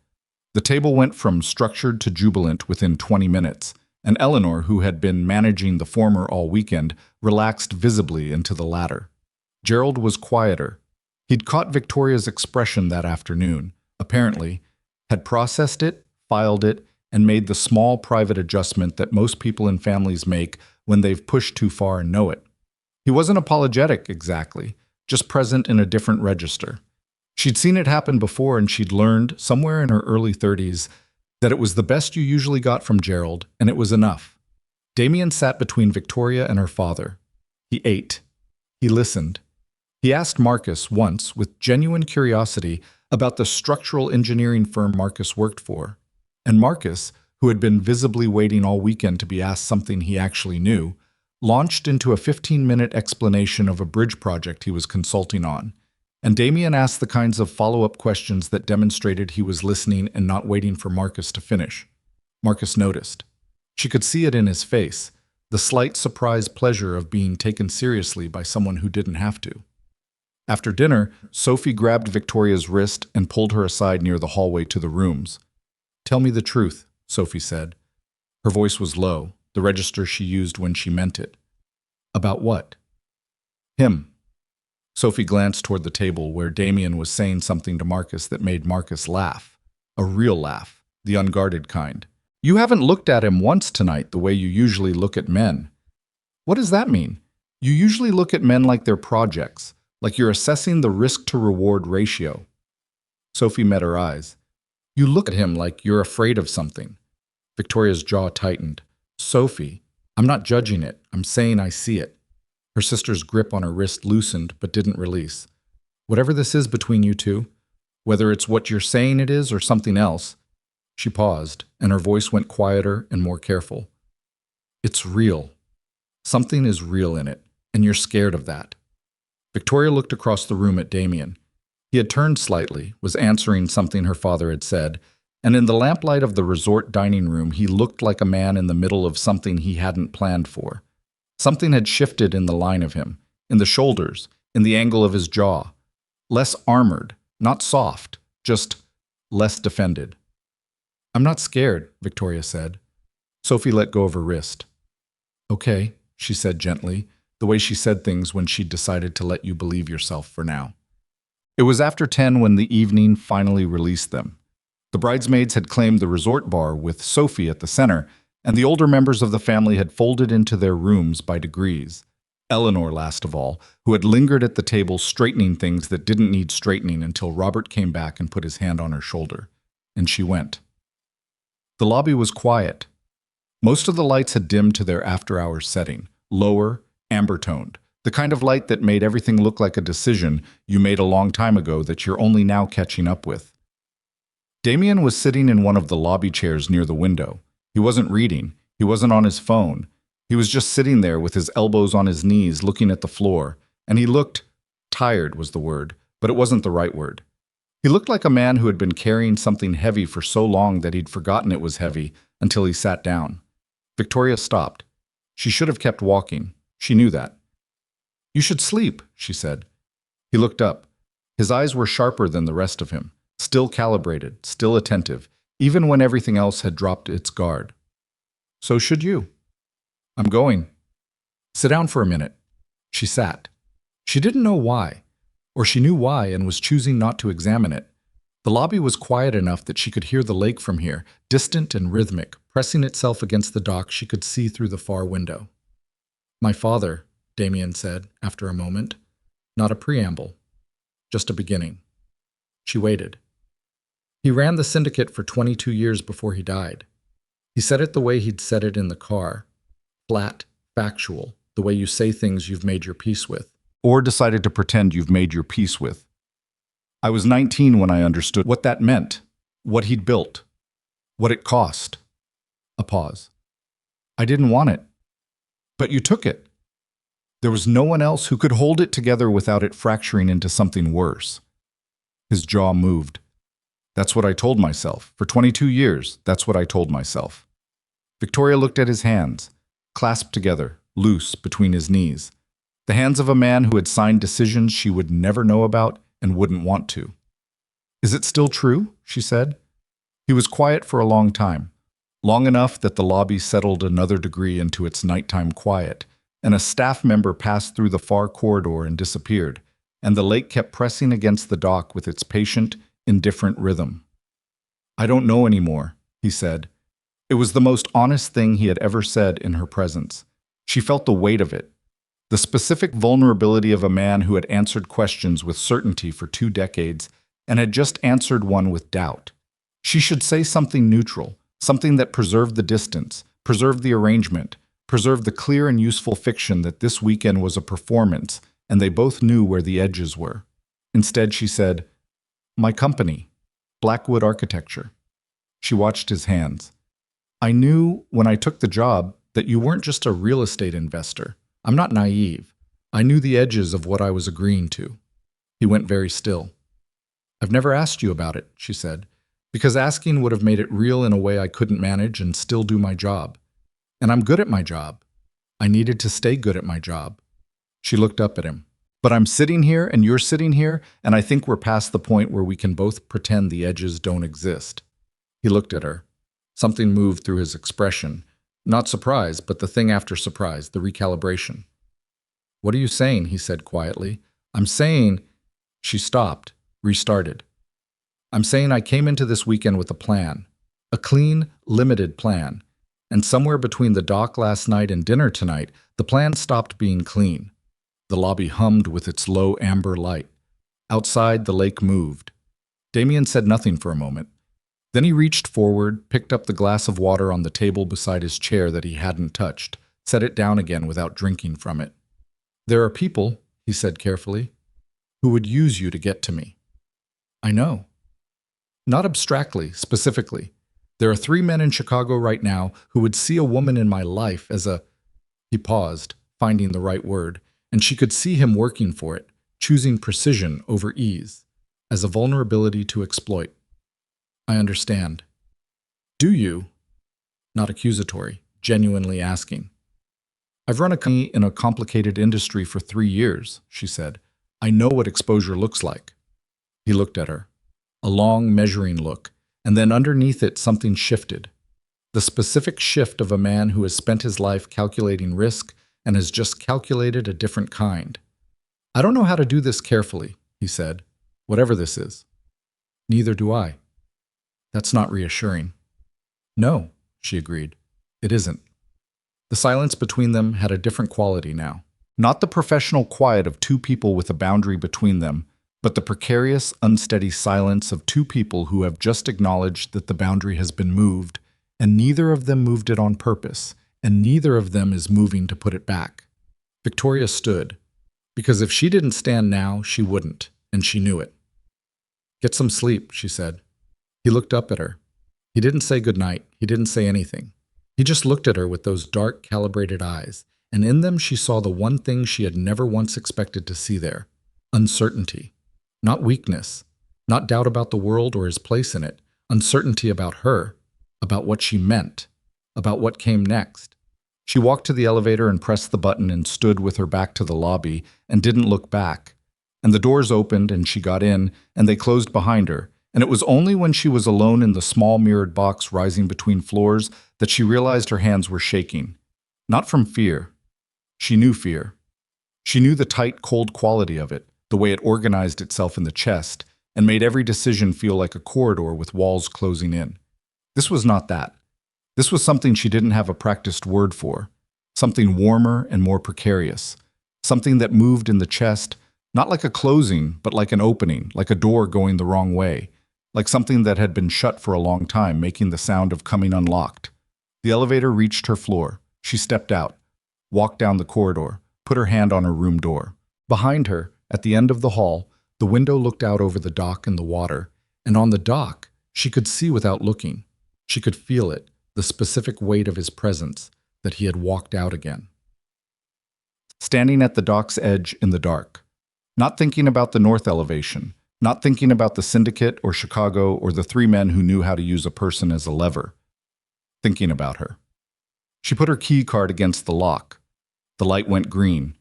Speaker 1: The table went from structured to jubilant within 20 minutes, and Eleanor, who had been managing the former all weekend, relaxed visibly into the latter. Gerald was quieter. He'd caught Victoria's expression that afternoon, apparently, had processed it, filed it, and made the small private adjustment that most people in families make when they've pushed too far and know it. He wasn't apologetic exactly, just present in a different register. She'd seen it happen before, and she'd learned, somewhere in her early 30s, that it was the best you usually got from Gerald, and it was enough. Damien sat between Victoria and her father. He ate. He listened. He asked Marcus once, with genuine curiosity, about the structural engineering firm Marcus worked for. And Marcus, who had been visibly waiting all weekend to be asked something he actually knew, launched into a 15-minute explanation of a bridge project he was consulting on. And Damien asked the kinds of follow-up questions that demonstrated he was listening and not waiting for Marcus to finish. Marcus noticed. She could see it in his face, the slight surprised pleasure of being taken seriously by someone who didn't have to. After dinner, Sophie grabbed Victoria's wrist and pulled her aside near the hallway to the rooms. "Tell me the truth," Sophie said. Her voice was low, the register she used when she meant it. "About what?" "Him." Sophie glanced toward the table where Damien was saying something to Marcus that made Marcus laugh. A real laugh, the unguarded kind. "You haven't looked at him once tonight the way you usually look at men." "What does that mean?" "You usually look at men like they're projects, like you're assessing the risk-to-reward ratio." Sophie met her eyes. "You look at him like you're afraid of something." Victoria's jaw tightened. "Sophie, I'm not judging it. I'm saying I see it." Her sister's grip on her wrist loosened but didn't release. "Whatever this is between you two, whether it's what you're saying it is or something else," she paused, and her voice went quieter and more careful. "It's real. Something is real in it, and you're scared of that." Victoria looked across the room at Damien. He had turned slightly, was answering something her father had said, and in the lamplight of the resort dining room he looked like a man in the middle of something he hadn't planned for. Something had shifted in the line of him, in the shoulders, in the angle of his jaw. Less armored, not soft, just less defended. "I'm not scared," Victoria said. Sophie let go of her wrist. "Okay," she said gently, the way she said things when she'd decided to let you believe yourself for now. It was after 10 when the evening finally released them. The bridesmaids had claimed the resort bar with Sophie at the center, and the older members of the family had folded into their rooms by degrees. Eleanor last of all, who had lingered at the table straightening things that didn't need straightening until Robert came back and put his hand on her shoulder. And she went. The lobby was quiet. Most of the lights had dimmed to their after-hours setting, lower, amber-toned, the kind of light that made everything look like a decision you made a long time ago that you're only now catching up with. Damien was sitting in one of the lobby chairs near the window. He wasn't reading. He wasn't on his phone. He was just sitting there with his elbows on his knees looking at the floor, and he looked tired was the word, but it wasn't the right word. He looked like a man who had been carrying something heavy for so long that he'd forgotten it was heavy until he sat down. Victoria stopped. She should have kept walking. She knew that. "You should sleep," she said. He looked up. His eyes were sharper than the rest of him, still calibrated, still attentive, even when everything else had dropped its guard. "So should you." "I'm going." "Sit down for a minute." She sat. She didn't know why, or she knew why and was choosing not to examine it. The lobby was quiet enough that she could hear the lake from here, distant and rhythmic, pressing itself against the dock she could see through the far window. "My father," Damien said, after a moment. Not a preamble, just a beginning. She waited. "He ran the syndicate for 22 years before he died. He said it the way he'd said it in the car. Flat, factual, the way you say things you've made your peace with. Or decided to pretend you've made your peace with. I was 19 when I understood what that meant, what he'd built, what it cost." A pause. "I didn't want it. But you took it. There was no one else who could hold it together without it fracturing into something worse." His jaw moved. "That's what I told myself. For 22 years, that's what I told myself." Victoria looked at his hands, clasped together, loose between his knees. The hands of a man who had signed decisions she would never know about and wouldn't want to. "Is it still true?" she said. He was quiet for a long time, long enough that the lobby settled another degree into its nighttime quiet, and a staff member passed through the far corridor and disappeared, and the lake kept pressing against the dock with its patient, indifferent rhythm. "I don't know anymore," he said. It was the most honest thing he had ever said in her presence. She felt the weight of it. The specific vulnerability of a man who had answered questions with certainty for 2 decades and had just answered one with doubt. She should say something neutral, something that preserved the distance, preserved the arrangement, preserved the clear and useful fiction that this weekend was a performance and they both knew where the edges were. Instead, she said, "My company, Blackwood Architecture." She watched his hands. "I knew when I took the job that you weren't just a real estate investor. I'm not naive. I knew the edges of what I was agreeing to." He went very still. "I've never asked you about it," she said, "because asking would have made it real in a way I couldn't manage and still do my job. And I'm good at my job. I needed to stay good at my job." She looked up at him. "But I'm sitting here and you're sitting here, and I think we're past the point where we can both pretend the edges don't exist." He looked at her. Something moved through his expression. Not surprise, but the thing after surprise, the recalibration. "What are you saying?" he said quietly. "I'm saying—" She stopped, restarted. "I'm saying I came into this weekend with a plan. A clean, limited plan. And somewhere between the dock last night and dinner tonight, the plan stopped being clean." The lobby hummed with its low amber light. Outside, the lake moved. Damien said nothing for a moment. Then he reached forward, picked up the glass of water on the table beside his chair that he hadn't touched, set it down again without drinking from it. "There are people," he said carefully, "who would use you to get to me." "I know." "Not abstractly, specifically. There are 3 men in Chicago right now who would see a woman in my life as a—" He paused, finding the right word, and she could see him working for it, choosing precision over ease, as a vulnerability to exploit. "I understand." "Do you?" Not accusatory, genuinely asking. "I've run a company in a complicated industry for 3 years," she said. "I know what exposure looks like." He looked at her. A long, measuring look, and then underneath it something shifted. The specific shift of a man who has spent his life calculating risk and has just calculated a different kind. "I don't know how to do this carefully," he said, "whatever this is." "Neither do I." "That's not reassuring." "No," she agreed. "It isn't." The silence between them had a different quality now. Not the professional quiet of two people with a boundary between them, but the precarious, unsteady silence of two people who have just acknowledged that the boundary has been moved, and neither of them moved it on purpose, and neither of them is moving to put it back. Victoria stood, because if she didn't stand now, she wouldn't, and she knew it. "Get some sleep," she said. He looked up at her. He didn't say goodnight. He didn't say anything. He just looked at her with those dark, calibrated eyes, and in them she saw the one thing she had never once expected to see there: uncertainty. Not weakness, not doubt about the world or his place in it, uncertainty about her, about what she meant, about what came next. She walked to the elevator and pressed the button and stood with her back to the lobby and didn't look back. And the doors opened and she got in and they closed behind her. And it was only when she was alone in the small mirrored box rising between floors that she realized her hands were shaking. Not from fear. She knew fear. She knew the tight, cold quality of it, the way it organized itself in the chest and made every decision feel like a corridor with walls closing in. This was not that. This was something she didn't have a practiced word for, something warmer and more precarious, something that moved in the chest, not like a closing, but like an opening, like a door going the wrong way, like something that had been shut for a long time, making the sound of coming unlocked. The elevator reached her floor. She stepped out, walked down the corridor, put her hand on her room door. Behind her, at the end of the hall, the window looked out over the dock and the water, and on the dock, she could see without looking. She could feel it, the specific weight of his presence, that he had walked out again. Standing at the dock's edge in the dark, not thinking about the north elevation, not thinking about the syndicate or Chicago or the three men who knew how to use a person as a lever, thinking about her. She put her key card against the lock. The light went green.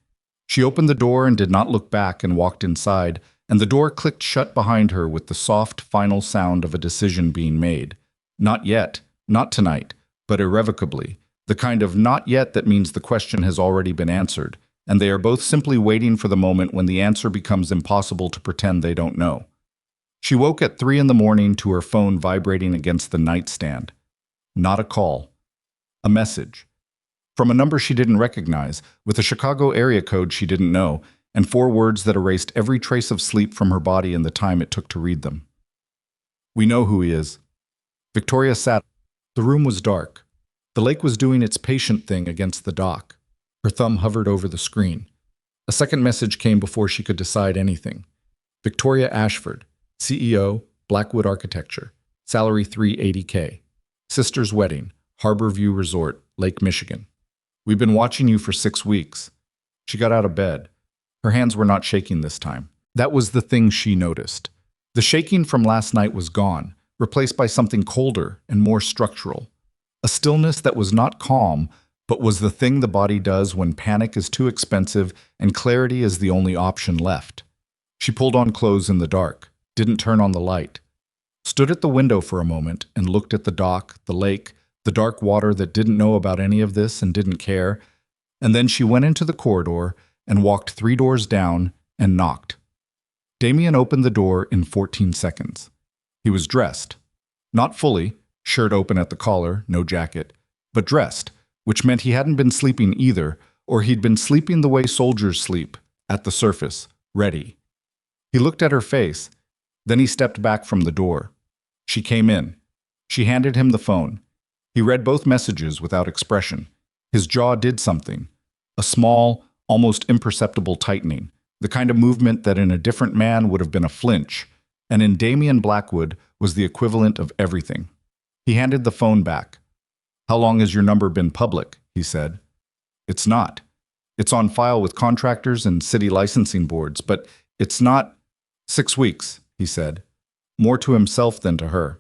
Speaker 1: She opened the door and did not look back and walked inside, and the door clicked shut behind her with the soft, final sound of a decision being made. Not yet, not tonight, but irrevocably, the kind of not yet that means the question has already been answered, and they are both simply waiting for the moment when the answer becomes impossible to pretend they don't know. She woke at 3 a.m. to her phone vibrating against the nightstand. Not a call. A message. From a number she didn't recognize, with a Chicago area code she didn't know, and 4 words that erased every trace of sleep from her body in the time it took to read them. "We know who he is." Victoria sat. The room was dark. The lake was doing its patient thing against the dock. Her thumb hovered over the screen. A second message came before she could decide anything. Victoria Ashford, CEO, Blackwood Architecture, salary $380K. Sister's wedding, Harborview Resort, Lake Michigan. "We've been watching you for 6 weeks. She got out of bed. Her hands were not shaking this time. That was the thing she noticed. The shaking from last night was gone, replaced by something colder and more structural. A stillness that was not calm, but was the thing the body does when panic is too expensive and clarity is the only option left. She pulled on clothes in the dark, didn't turn on the light, stood at the window for a moment and looked at the dock, the lake, the dark water that didn't know about any of this and didn't care, and then she went into the corridor and walked 3 doors down and knocked. Damien opened the door in 14 seconds. He was dressed. Not fully, shirt open at the collar, no jacket, but dressed, which meant he hadn't been sleeping either, or he'd been sleeping the way soldiers sleep, at the surface, ready. He looked at her face. Then he stepped back from the door. She came in. She handed him the phone. He read both messages without expression. His jaw did something. A small, almost imperceptible tightening, the kind of movement that in a different man would have been a flinch, and in Damien Blackwood was the equivalent of everything. He handed the phone back. "How long has your number been public?" he said. "It's not. It's on file with contractors and city licensing boards, but it's not." "6 weeks," he said, more to himself than to her.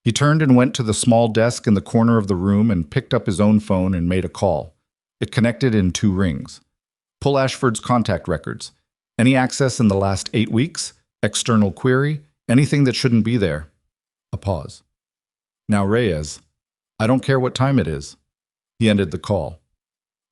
Speaker 1: He turned and went to the small desk in the corner of the room and picked up his own phone and made a call. It connected in 2 rings. "Pull Ashford's contact records. Any access in the last 8 weeks? External query? Anything that shouldn't be there?" A pause. "Now, Reyes, I don't care what time it is." He ended the call.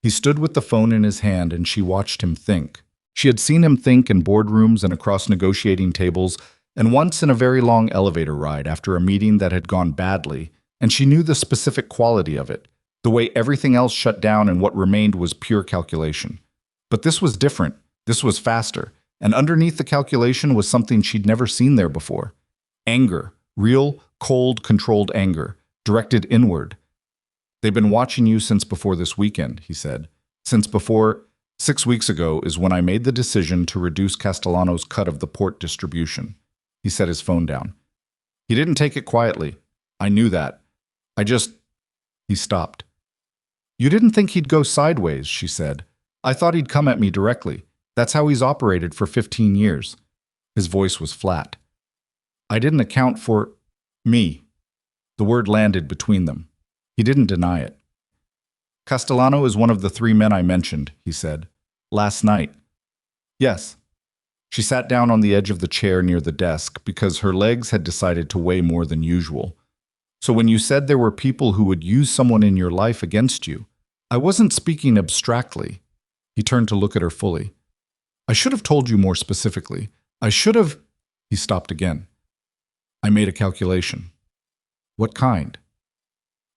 Speaker 1: He stood with the phone in his hand and she watched him think. She had seen him think in boardrooms and across negotiating tables, and once in a very long elevator ride after a meeting that had gone badly, and she knew the specific quality of it, the way everything else shut down and what remained was pure calculation. But this was different. This was faster. And underneath the calculation was something she'd never seen there before. Anger. Real, cold, controlled anger. Directed inward. "They've been watching you since before this weekend," he said. "Since before 6 weeks ago is when I made the decision to reduce Castellano's cut of the port distribution." He set his phone down. He didn't take it quietly. "I knew that. He stopped. "You didn't think he'd go sideways," she said. "I thought he'd come at me directly. That's how he's operated for 15 years. His voice was flat. "I didn't account for me." The word landed between them. He didn't deny it. "Castellano is one of the 3 men I mentioned," he said. "Last night." "Yes." She sat down on the edge of the chair near the desk because her legs had decided to weigh more than usual. "So when you said there were people who would use someone in your life against you, I wasn't speaking abstractly." He turned to look at her fully. "I should have told you more specifically. I should have—" He stopped again. "I made a calculation." "What kind?"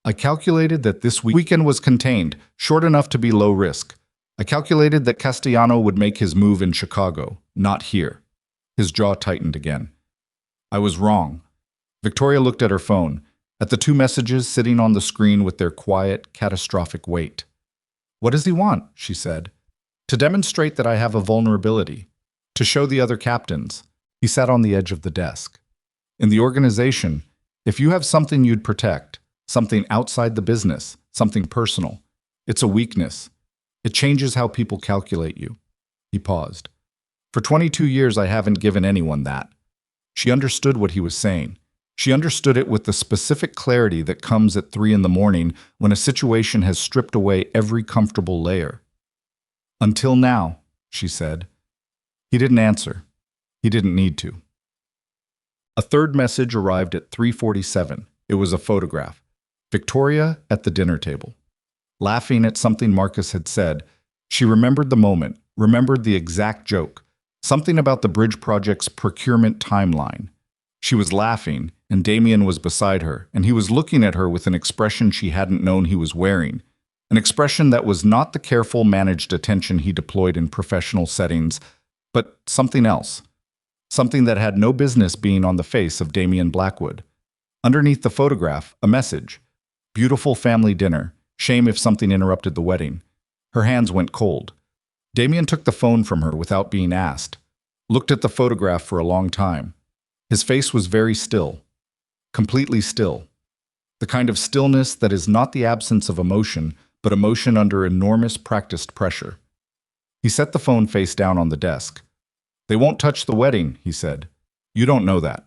Speaker 1: "I calculated that this weekend was contained, short enough to be low risk. I calculated that Castellano would make his move in Chicago, not here." His jaw tightened again. "I was wrong." Victoria looked at her phone, at the 2 messages sitting on the screen with their quiet, catastrophic weight. "What does he want?" she said. "To demonstrate that I have a vulnerability. To show the other captains." He sat on the edge of the desk. "In the organization, if you have something you'd protect, something outside the business, something personal, it's a weakness. It changes how people calculate you." He paused. "For 22 years, I haven't given anyone that." She understood what he was saying. She understood it with the specific clarity that comes at 3 in the morning when a situation has stripped away every comfortable layer. "Until now," she said. He didn't answer. He didn't need to. A third message arrived at 3:47. It was a photograph. Victoria at the dinner table. Laughing at something Marcus had said, she remembered the moment, remembered the exact joke, something about the bridge project's procurement timeline. She was laughing, and Damien was beside her, and he was looking at her with an expression she hadn't known he was wearing, an expression that was not the careful, managed attention he deployed in professional settings, but something else, something that had no business being on the face of Damien Blackwood. Underneath the photograph, a message. "Beautiful family dinner. Shame if something interrupted the wedding." Her hands went cold. Damien took the phone from her without being asked, looked at the photograph for a long time. His face was very still, completely still. The kind of stillness that is not the absence of emotion, but emotion under enormous practiced pressure. He set the phone face down on the desk. "They won't touch the wedding," he said. "You don't know that.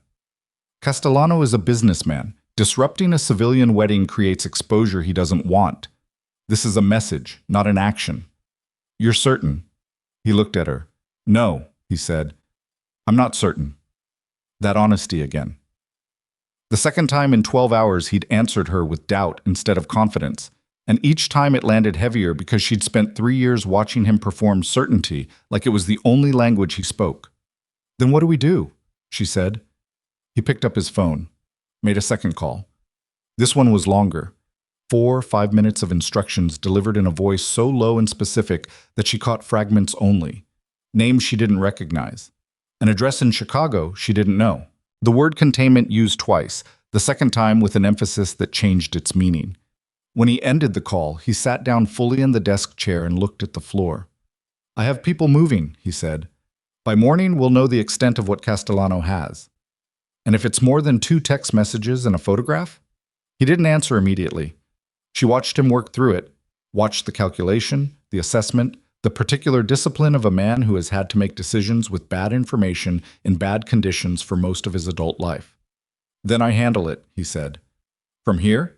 Speaker 1: Castellano is a businessman. Disrupting a civilian wedding creates exposure he doesn't want. This is a message, not an action." "You're certain?" He looked at her. "No," he said. "I'm not certain." That honesty again. The second time in 12 hours he'd answered her with doubt instead of confidence, and each time it landed heavier because she'd spent 3 years watching him perform certainty like it was the only language he spoke. "Then what do we do?" she said. He picked up his phone, made a second call. This one was longer. 4-5 minutes of instructions delivered in a voice so low and specific that she caught fragments only. Names she didn't recognize. An address in Chicago she didn't know. The word containment used twice, the second time with an emphasis that changed its meaning. When he ended the call, he sat down fully in the desk chair and looked at the floor. "I have people moving," he said. "By morning, we'll know the extent of what Castellano has." "And if it's more than 2 text messages and a photograph?" He didn't answer immediately. She watched him work through it, watched the calculation, the assessment, the particular discipline of a man who has had to make decisions with bad information in bad conditions for most of his adult life. "Then I handle it," he said. "From here?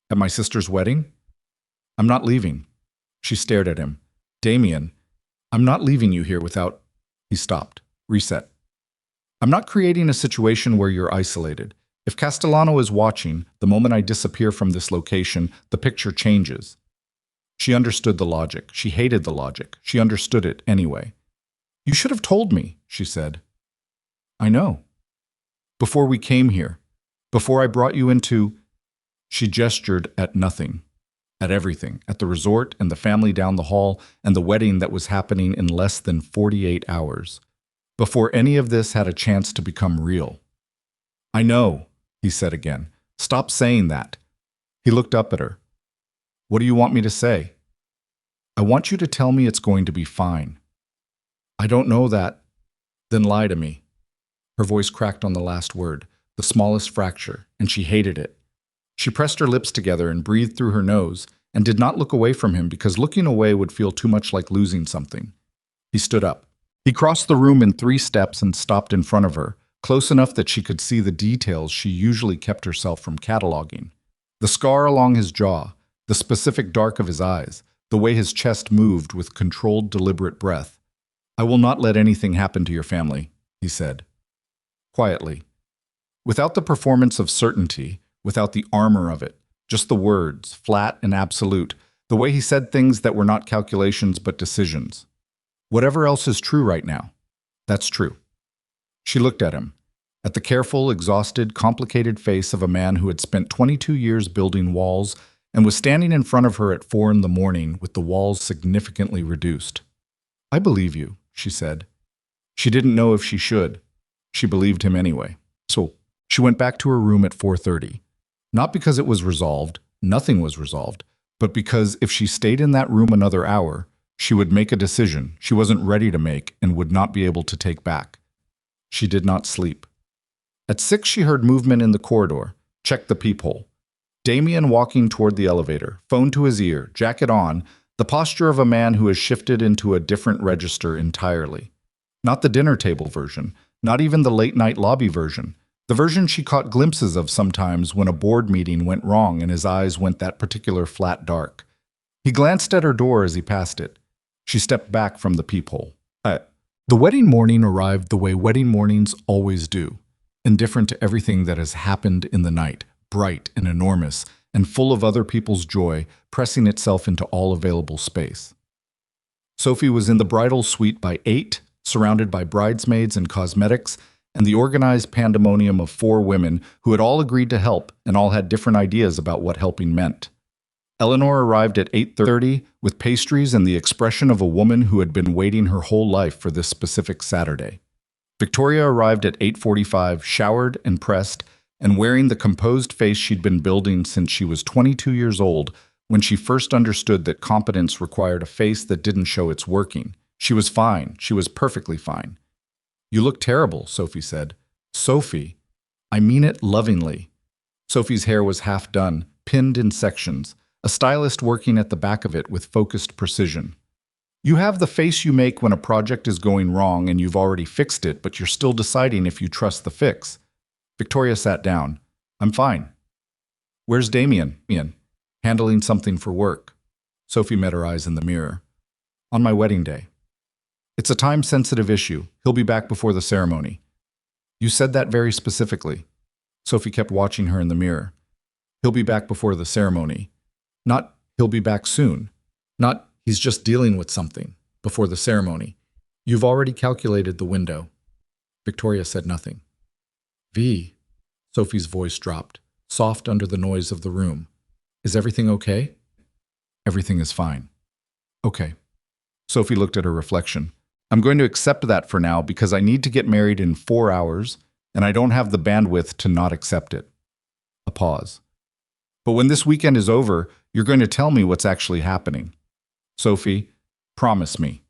Speaker 1: At my sister's wedding?" "I'm not leaving." She stared at him. "Damien, I'm not leaving you here without—" He stopped. Reset. "I'm not creating a situation where you're isolated. If Castellano is watching, the moment I disappear from this location, the picture changes." She understood the logic. She hated the logic. She understood it anyway. "You should have told me," she said. "I know. Before we came here. Before I brought you into—" She gestured at nothing. at everything, at the resort and the family down the hall and the wedding that was happening in less than 48 hours, before any of this had a chance to become real. I know, he said again. Stop saying that. He looked up at her. What do you want me to say? I want you to tell me it's going to be fine. I don't know that. Then lie to me. Her voice cracked on the last word, the smallest fracture, and she hated it. She pressed her lips together and breathed through her nose, and did not look away from him because looking away would feel too much like losing something. He stood up. He crossed the room in 3 steps and stopped in front of her, close enough that she could see the details she usually kept herself from cataloging. The scar along his jaw, the specific dark of his eyes, the way his chest moved with controlled, deliberate breath. I will not let anything happen to your family, he said. Quietly. Without the performance of certainty, without the armor of it, just the words, flat and absolute, the way he said things that were not calculations but decisions. Whatever else is true right now, that's true. She looked at him, at the careful, exhausted, complicated face of a man who had spent 22 years building walls and was standing in front of her at 4 in the morning with the walls significantly reduced. I believe you, she said. She didn't know if she should. She believed him anyway. So she went back to her room at 4:30. Not because it was resolved, nothing was resolved, but because if she stayed in that room another hour, she would make a decision she wasn't ready to make and would not be able to take back. She did not sleep. At 6, she heard movement in the corridor, checked the peephole. Damien walking toward the elevator, phone to his ear, jacket on, the posture of a man who has shifted into a different register entirely. Not the dinner table version, not even the late-night lobby version, the version she caught glimpses of sometimes when a board meeting went wrong and his eyes went that particular flat dark. He glanced at her door as he passed it. She stepped back from the peephole. The wedding morning arrived the way wedding mornings always do, indifferent to everything that has happened in the night, bright and enormous, and full of other people's joy, pressing itself into all available space. Sophie was in the bridal suite by 8, surrounded by bridesmaids and cosmetics, and the organized pandemonium of 4 women who had all agreed to help and all had different ideas about what helping meant. Eleanor arrived at 8:30 with pastries and the expression of a woman who had been waiting her whole life for this specific Saturday. Victoria arrived at 8:45, showered and pressed, and wearing the composed face she'd been building since she was 22 years old when she first understood that competence required a face that didn't show it's working. She was fine. She was perfectly fine. You look terrible, Sophie said. Sophie. I mean it lovingly. Sophie's hair was half done, pinned in sections, a stylist working at the back of it with focused precision. You have the face you make when a project is going wrong and you've already fixed it, but you're still deciding if you trust the fix. Victoria sat down. I'm fine. Where's Damien? Handling something for work. Sophie met her eyes in the mirror. On my wedding day. It's a time-sensitive issue. He'll be back before the ceremony. You said that very specifically. Sophie kept watching her in the mirror. He'll be back before the ceremony. Not, he'll be back soon. Not, he's just dealing with something. Before the ceremony. You've already calculated the window. Victoria said nothing. V. Sophie's voice dropped, soft under the noise of the room. Is everything okay? Everything is fine. Okay. Sophie looked at her reflection. I'm going to accept that for now because I need to get married in 4 hours, and I don't have the bandwidth to not accept it. A pause. But when this weekend is over, you're going to tell me what's actually happening. Sophie, promise me.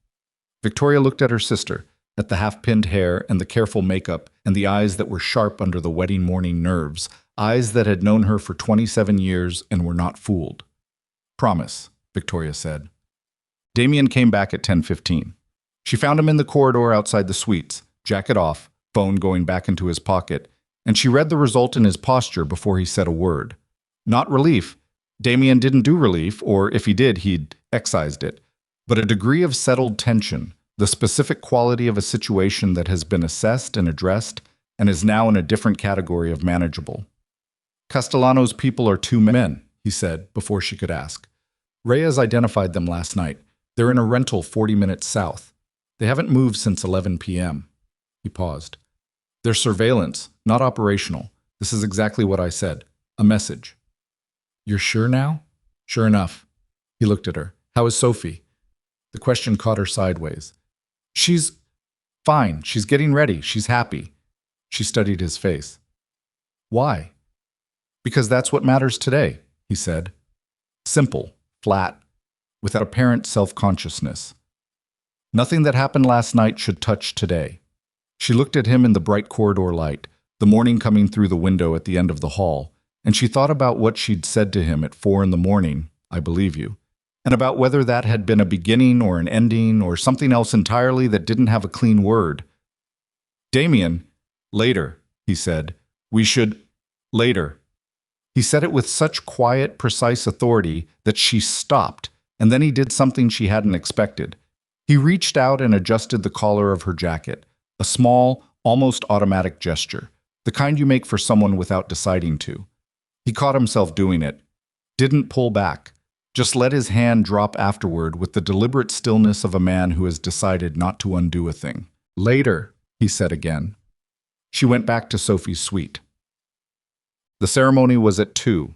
Speaker 1: Victoria looked at her sister, at the half-pinned hair and the careful makeup and the eyes that were sharp under the wedding morning nerves, eyes that had known her for 27 years and were not fooled. Promise, Victoria said. Damien came back at 10:15. She found him in the corridor outside the suites, jacket off, phone going back into his pocket, and she read the result in his posture before he said a word. Not relief. Damien didn't do relief, or if he did, he'd excised it, but a degree of settled tension, the specific quality of a situation that has been assessed and addressed and is now in a different category of manageable. Castellano's people are 2 men, he said, before she could ask. Reyes identified them last night. They're in a rental 40 minutes south. They haven't moved since 11 p.m. He paused. They're surveillance, not operational. This is exactly what I said. A message. You're sure now? Sure enough, he looked at her. How is Sophie? The question caught her sideways. She's fine. She's getting ready. She's happy. She studied his face. Why? Because that's what matters today, he said. Simple, flat, without apparent self-consciousness. Nothing that happened last night should touch today. She looked at him in the bright corridor light, the morning coming through the window at the end of the hall, and she thought about what she'd said to him at 4 a.m, I believe you, and about whether that had been a beginning or an ending or something else entirely that didn't have a clean word. Damien, later, he said. We should, later. He said it with such quiet, precise authority that she stopped, and then he did something she hadn't expected. He reached out and adjusted the collar of her jacket, a small, almost automatic gesture, the kind you make for someone without deciding to. He caught himself doing it, didn't pull back, just let his hand drop afterward with the deliberate stillness of a man who has decided not to undo a thing. Later, he said again. She went back to Sophie's suite. The ceremony was at 2.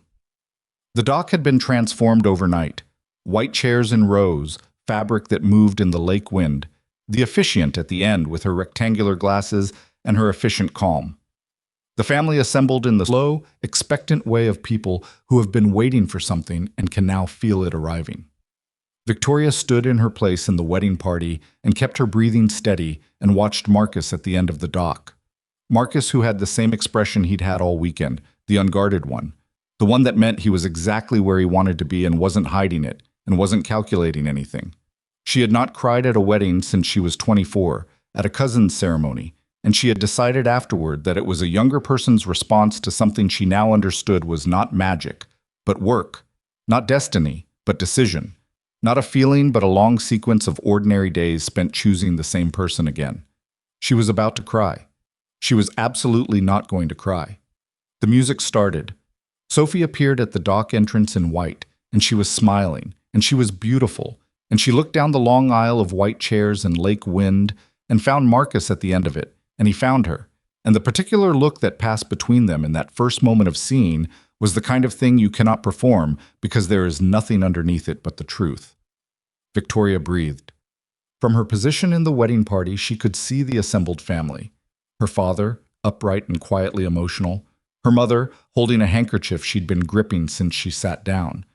Speaker 1: The dock had been transformed overnight. White chairs in rows, fabric that moved in the lake wind, the officiant at the end with her rectangular glasses and her efficient calm. The family assembled in the slow, expectant way of people who have been waiting for something and can now feel it arriving. Victoria stood in her place in the wedding party and kept her breathing steady and watched Marcus at the end of the dock. Marcus, who had the same expression he'd had all weekend, the unguarded one, the one that meant he was exactly where he wanted to be and wasn't hiding it and wasn't calculating anything. She had not cried at a wedding since she was 24, at a cousin's ceremony, and she had decided afterward that it was a younger person's response to something she now understood was not magic, but work, not destiny, but decision, not a feeling but a long sequence of ordinary days spent choosing the same person again. She was about to cry. She was absolutely not going to cry. The music started. Sophie appeared at the dock entrance in white, and she was smiling, and she was beautiful, and she looked down the long aisle of white chairs and lake wind and found Marcus at the end of it, and he found her. And the particular look that passed between them in that first moment of seeing was the kind of thing you cannot perform because there is nothing underneath it but the truth. Victoria breathed. From her position in the wedding party, she could see the assembled family. Her father, upright and quietly emotional. Her mother, holding a handkerchief she'd been gripping since she sat down.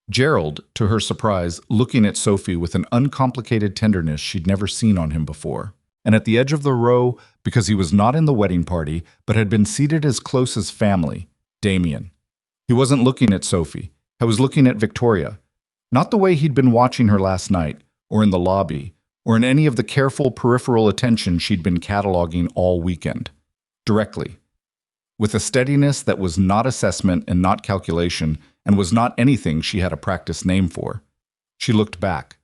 Speaker 1: Gerald, to her surprise, looking at Sophie with an uncomplicated tenderness she'd never seen on him before. And at the edge of the row, because he was not in the wedding party, but had been seated as close as family, Damien. He wasn't looking at Sophie. He was looking at Victoria. Not the way he'd been watching her last night, or in the lobby, or in any of the careful peripheral attention she'd been cataloging all weekend. Directly. With a steadiness that was not assessment and not calculation, and was not anything she had a practiced name for. She looked back.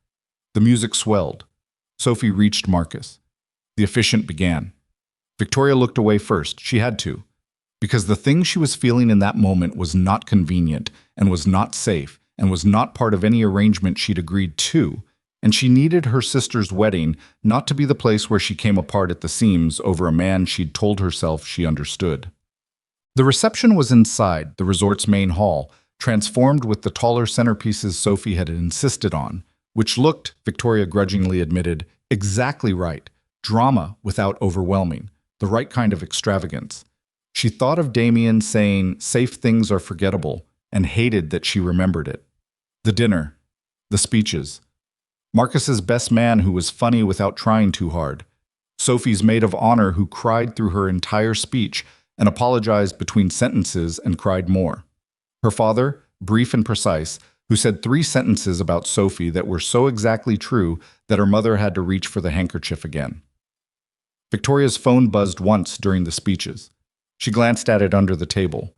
Speaker 1: The music swelled. Sophie reached Marcus. The officiant began. Victoria looked away first. She had to. Because the thing she was feeling in that moment was not convenient, and was not safe, and was not part of any arrangement she'd agreed to, and she needed her sister's wedding not to be the place where she came apart at the seams over a man she'd told herself she understood. The reception was inside the resort's main hall, transformed with the taller centerpieces Sophie had insisted on, which looked, Victoria grudgingly admitted, exactly right. Drama without overwhelming, the right kind of extravagance. She thought of Damien saying, "Safe things are forgettable," and hated that she remembered it. The dinner. The speeches. Marcus's best man who was funny without trying too hard. Sophie's maid of honor who cried through her entire speech and apologized between sentences and cried more. Her father, brief and precise, who said 3 sentences about Sophie that were so exactly true that her mother had to reach for the handkerchief again. Victoria's phone buzzed once during the speeches. She glanced at it under the table.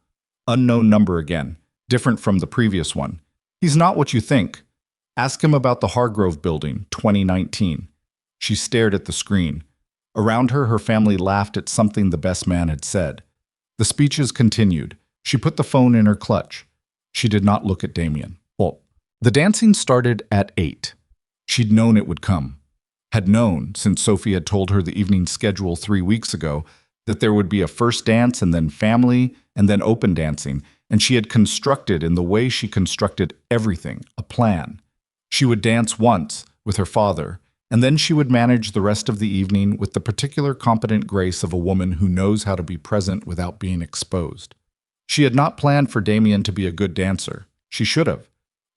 Speaker 1: Unknown number again, different from the previous one. He's not what you think. Ask him about the Hargrove Building, 2019. She stared at the screen. Around her, her family laughed at something the best man had said. The speeches continued. She put the phone in her clutch. She did not look at Damien. Well, the dancing started at 8. She'd known it would come. Had known, since Sophie had told her the evening schedule 3 weeks ago, that there would be a first dance and then family and then open dancing, and she had constructed in the way she constructed everything, a plan. She would dance once with her father, and then she would manage the rest of the evening with the particular competent grace of a woman who knows how to be present without being exposed. She had not planned for Damien to be a good dancer. She should have.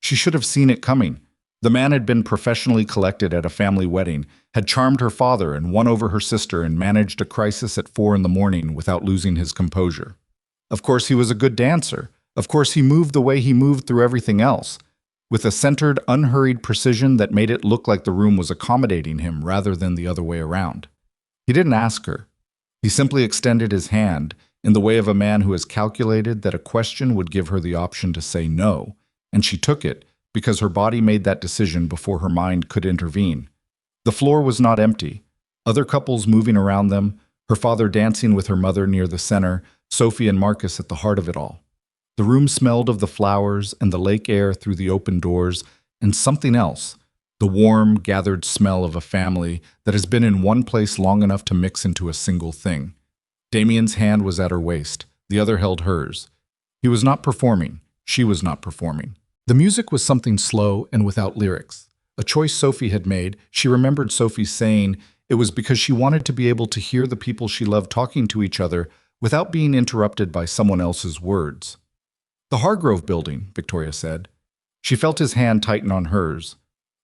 Speaker 1: She should have seen it coming. The man had been professionally collected at a family wedding, had charmed her father and won over her sister and managed a crisis at 4 in the morning without losing his composure. Of course, he was a good dancer. Of course, he moved the way he moved through everything else, with a centered, unhurried precision that made it look like the room was accommodating him rather than the other way around. He didn't ask her. He simply extended his hand in the way of a man who has calculated that a question would give her the option to say no, and she took it because her body made that decision before her mind could intervene. The floor was not empty. Other couples moving around them, her father dancing with her mother near the center, Sophie and Marcus at the heart of it all. The room smelled of the flowers and the lake air through the open doors, and something else, the warm, gathered smell of a family that has been in one place long enough to mix into a single thing. Damien's hand was at her waist, the other held hers. He was not performing. She was not performing. The music was something slow and without lyrics. A choice Sophie had made. She remembered Sophie saying it was because she wanted to be able to hear the people she loved talking to each other without being interrupted by someone else's words. "The Hargrove building," Victoria said. She felt his hand tighten on hers.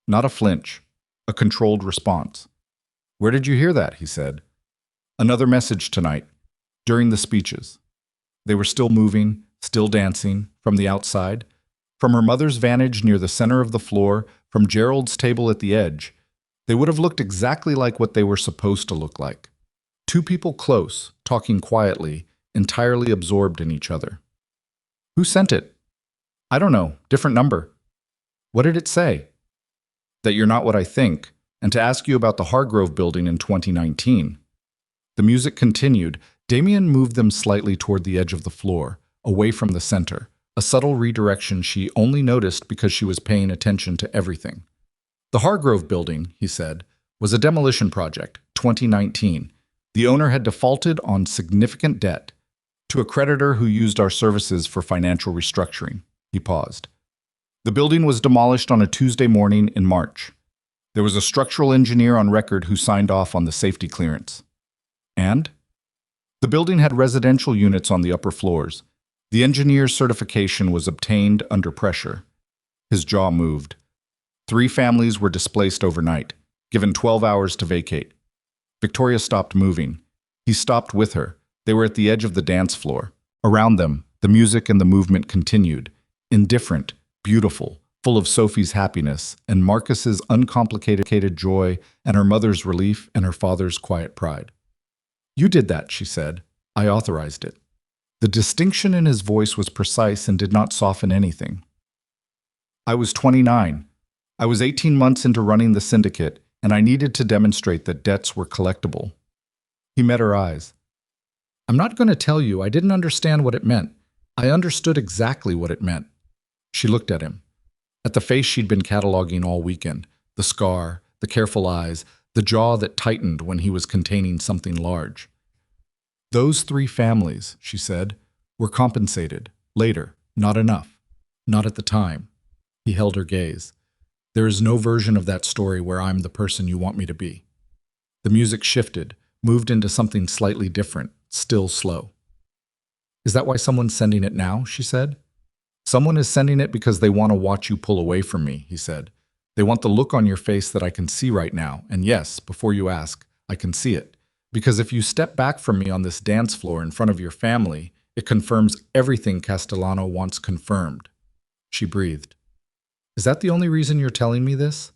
Speaker 1: Not a flinch, a controlled response. "Where did you hear that?" he said. "Another message tonight, during the speeches." They were still moving, still dancing, from the outside. From her mother's vantage near the center of the floor, from Gerald's table at the edge, they would have looked exactly like what they were supposed to look like. Two people close, talking quietly, entirely absorbed in each other. "Who sent it?" "I don't know. Different number." "What did it say?" "That you're not what I think, and to ask you about the Hargrove building in 2019. The music continued. Damien moved them slightly toward the edge of the floor, away from the center, a subtle redirection she only noticed because she was paying attention to everything. "The Hargrove building," he said, "was a demolition project, 2019. The owner had defaulted on significant debt to a creditor who used our services for financial restructuring." He paused. "The building was demolished on a Tuesday morning in March. There was a structural engineer on record who signed off on the safety clearance. And? The building had residential units on the upper floors. The engineer's certification was obtained under pressure." His jaw moved. 3 families were displaced overnight, given 12 hours to vacate. Victoria stopped moving. He stopped with her. They were at the edge of the dance floor. Around them, the music and the movement continued, indifferent, beautiful, full of Sophie's happiness and Marcus's uncomplicated joy and her mother's relief and her father's quiet pride. "You did that," she said. "I authorized it." The distinction in his voice was precise and did not soften anything. "I was 29. I was 18 months into running the syndicate, and I needed to demonstrate that debts were collectible." He met her eyes. "I'm not going to tell you I didn't understand what it meant. I understood exactly what it meant." She looked at him. At the face she'd been cataloging all weekend, the scar, the careful eyes, the jaw that tightened when he was containing something large. "Those 3 families," she said, "were compensated. Later. Not enough. Not at the time." He held her gaze. "There is no version of that story where I'm the person you want me to be." The music shifted, moved into something slightly different, still slow. "Is that why someone's sending it now?" she said. "Someone is sending it because they want to watch you pull away from me," he said. "They want the look on your face that I can see right now, and yes, before you ask, I can see it. Because if you step back from me on this dance floor in front of your family, it confirms everything Castellano wants confirmed." She breathed. "Is that the only reason you're telling me this?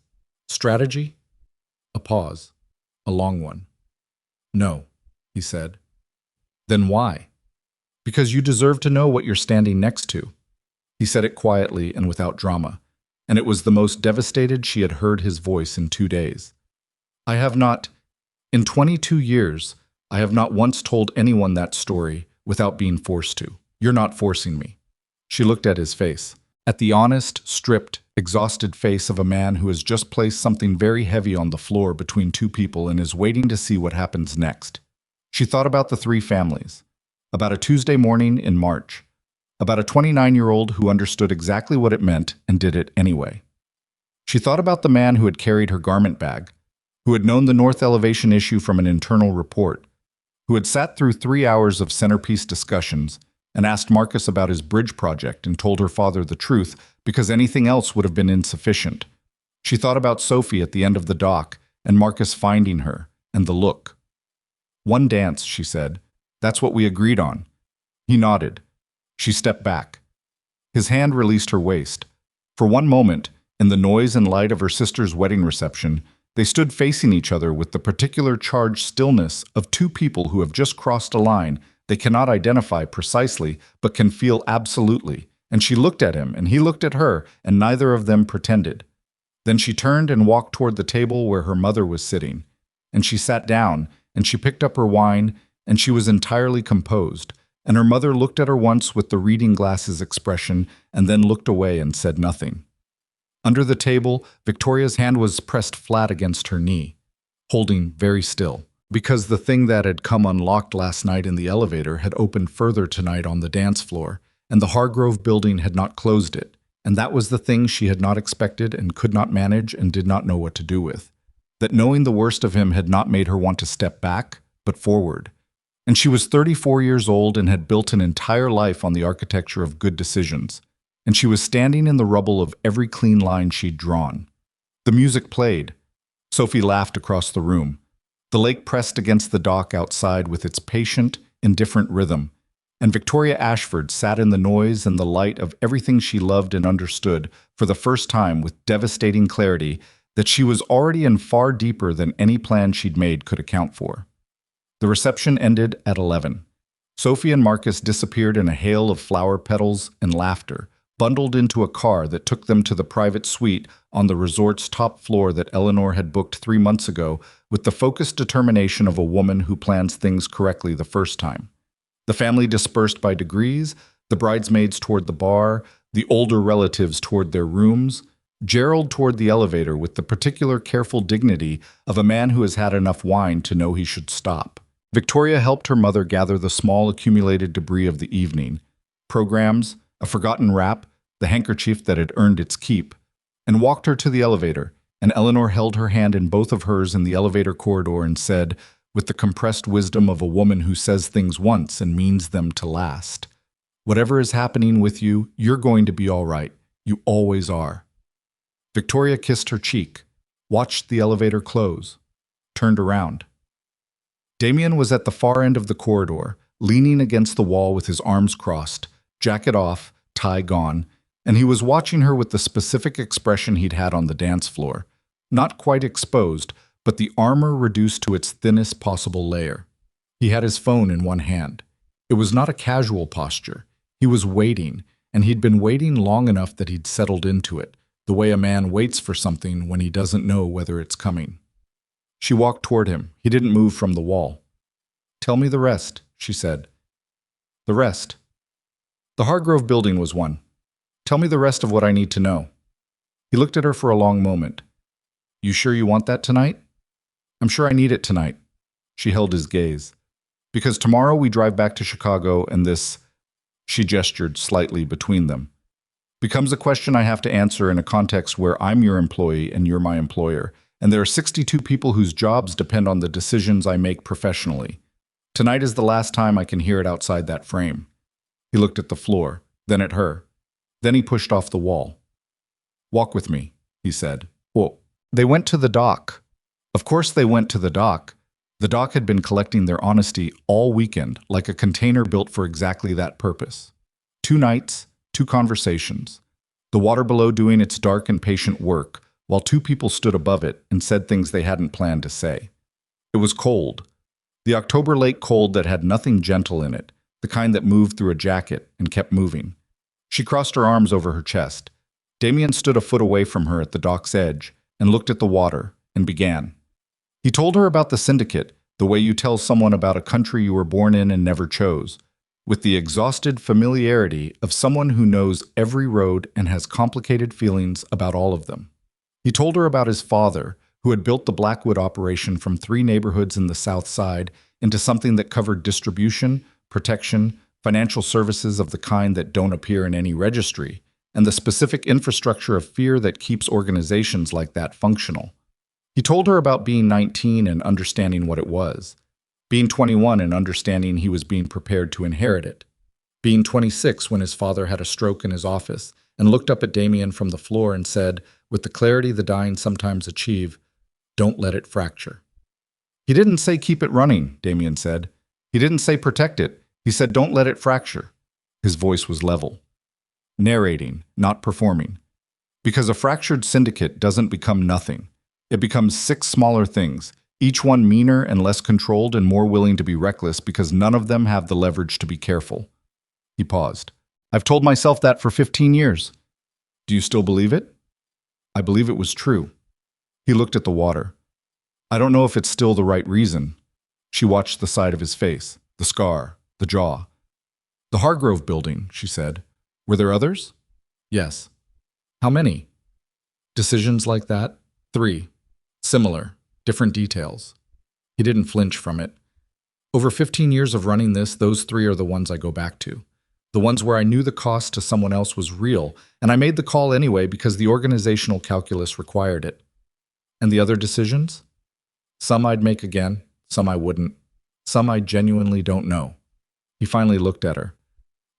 Speaker 1: Strategy?" A pause. A long one. "No," he said. "Then why?" "Because you deserve to know what you're standing next to." He said it quietly and without drama, and it was the most devastated she had heard his voice in 2 days. "I have not... In 22 years, I have not once told anyone that story without being forced to. You're not forcing me." She looked at his face, at the honest, stripped, exhausted face of a man who has just placed something very heavy on the floor between 2 people and is waiting to see what happens next. She thought about the 3 families, about a Tuesday morning in March, about a 29-year-old who understood exactly what it meant and did it anyway. She thought about the man who had carried her garment bag, who had known the North Elevation issue from an internal report, who had sat through 3 hours of centerpiece discussions and asked Marcus about his bridge project and told her father the truth because anything else would have been insufficient. She thought about Sophie at the end of the dock and Marcus finding her, and the look. "One dance," she said. "That's what we agreed on." He nodded. She stepped back. His hand released her waist. For one moment, in the noise and light of her sister's wedding reception, they stood facing each other with the particular charged stillness of two people who have just crossed a line they cannot identify precisely but can feel absolutely. And she looked at him, and he looked at her, and neither of them pretended. Then she turned and walked toward the table where her mother was sitting. And she sat down, and she picked up her wine, and she was entirely composed. And her mother looked at her once with the reading glasses expression and then looked away and said nothing. Under the table, Victoria's hand was pressed flat against her knee, holding very still, because the thing that had come unlocked last night in the elevator had opened further tonight on the dance floor, and the Hargrove building had not closed it, and that was the thing she had not expected and could not manage and did not know what to do with. That knowing the worst of him had not made her want to step back, but forward. And she was 34 years old and had built an entire life on the architecture of good decisions. And she was standing in the rubble of every clean line she'd drawn. The music played. Sophie laughed across the room. The lake pressed against the dock outside with its patient, indifferent rhythm, and Victoria Ashford sat in the noise and the light of everything she loved and understood for the first time with devastating clarity that she was already in far deeper than any plan she'd made could account for. The reception ended at 11. Sophie and Marcus disappeared in a hail of flower petals and laughter, bundled into a car that took them to the private suite on the resort's top floor that Eleanor had booked 3 months ago with the focused determination of a woman who plans things correctly the first time. The family dispersed by degrees, the bridesmaids toward the bar, the older relatives toward their rooms, Gerald toward the elevator with the particular careful dignity of a man who has had enough wine to know he should stop. Victoria helped her mother gather the small accumulated debris of the evening, programs, a forgotten wrap, the handkerchief that had earned its keep, and walked her to the elevator, and Eleanor held her hand in both of hers in the elevator corridor and said, with the compressed wisdom of a woman who says things once and means them to last, "Whatever is happening with you, you're going to be all right. You always are." Victoria kissed her cheek, watched the elevator close, turned around. Damien was at the far end of the corridor, leaning against the wall with his arms crossed, jacket off, tie gone, and he was watching her with the specific expression he'd had on the dance floor, not quite exposed, but the armor reduced to its thinnest possible layer. He had his phone in one hand. It was not a casual posture. He was waiting, and he'd been waiting long enough that he'd settled into it, the way a man waits for something when he doesn't know whether it's coming. She walked toward him. He didn't move from the wall. "Tell me the rest," she said. "The rest?" "The Hargrove building was one. Tell me the rest of what I need to know." He looked at her for a long moment. "You sure you want that tonight?" "I'm sure I need it tonight." She held his gaze. "Because tomorrow we drive back to Chicago and this," she gestured slightly between them, "becomes a question I have to answer in a context where I'm your employee and you're my employer, and there are 62 people whose jobs depend on the decisions I make professionally. Tonight is the last time I can hear it outside that frame." He looked at the floor, then at her. Then he pushed off the wall. "Walk with me," he said. "Whoa." They went to the dock. Of course they went to the dock. The dock had been collecting their honesty all weekend, like a container built for exactly that purpose. 2 nights, 2 conversations. The water below doing its dark and patient work, while 2 people stood above it and said things they hadn't planned to say. It was cold. The October lake cold that had nothing gentle in it, the kind that moved through a jacket and kept moving. She crossed her arms over her chest. Damien stood a foot away from her at the dock's edge and looked at the water and began. He told her about the syndicate, the way you tell someone about a country you were born in and never chose, with the exhausted familiarity of someone who knows every road and has complicated feelings about all of them. He told her about his father, who had built the Blackwood operation from 3 neighborhoods in the South Side into something that covered distribution, protection, financial services of the kind that don't appear in any registry, and the specific infrastructure of fear that keeps organizations like that functional. He told her about being 19 and understanding what it was, being 21 and understanding he was being prepared to inherit it, being 26 when his father had a stroke in his office and looked up at Damien from the floor and said, with the clarity the dying sometimes achieve, "Don't let it fracture." He didn't say keep it running, Damien said. He didn't say protect it. He said don't let it fracture. His voice was level. Narrating, not performing. Because a fractured syndicate doesn't become nothing. It becomes 6 smaller things, each one meaner and less controlled and more willing to be reckless because none of them have the leverage to be careful. He paused. I've told myself that for 15 years. Do you still believe it? I believe it was true. He looked at the water. I don't know if it's still the right reason. She watched the side of his face, the scar, the jaw. The Hargrove building, she said. Were there others? Yes. How many? Decisions like that? 3. Similar, different details. He didn't flinch from it. Over 15 years of running this, those 3 are the ones I go back to. The ones where I knew the cost to someone else was real, and I made the call anyway because the organizational calculus required it. And the other decisions? Some I'd make again, some I wouldn't. Some I genuinely don't know. He finally looked at her.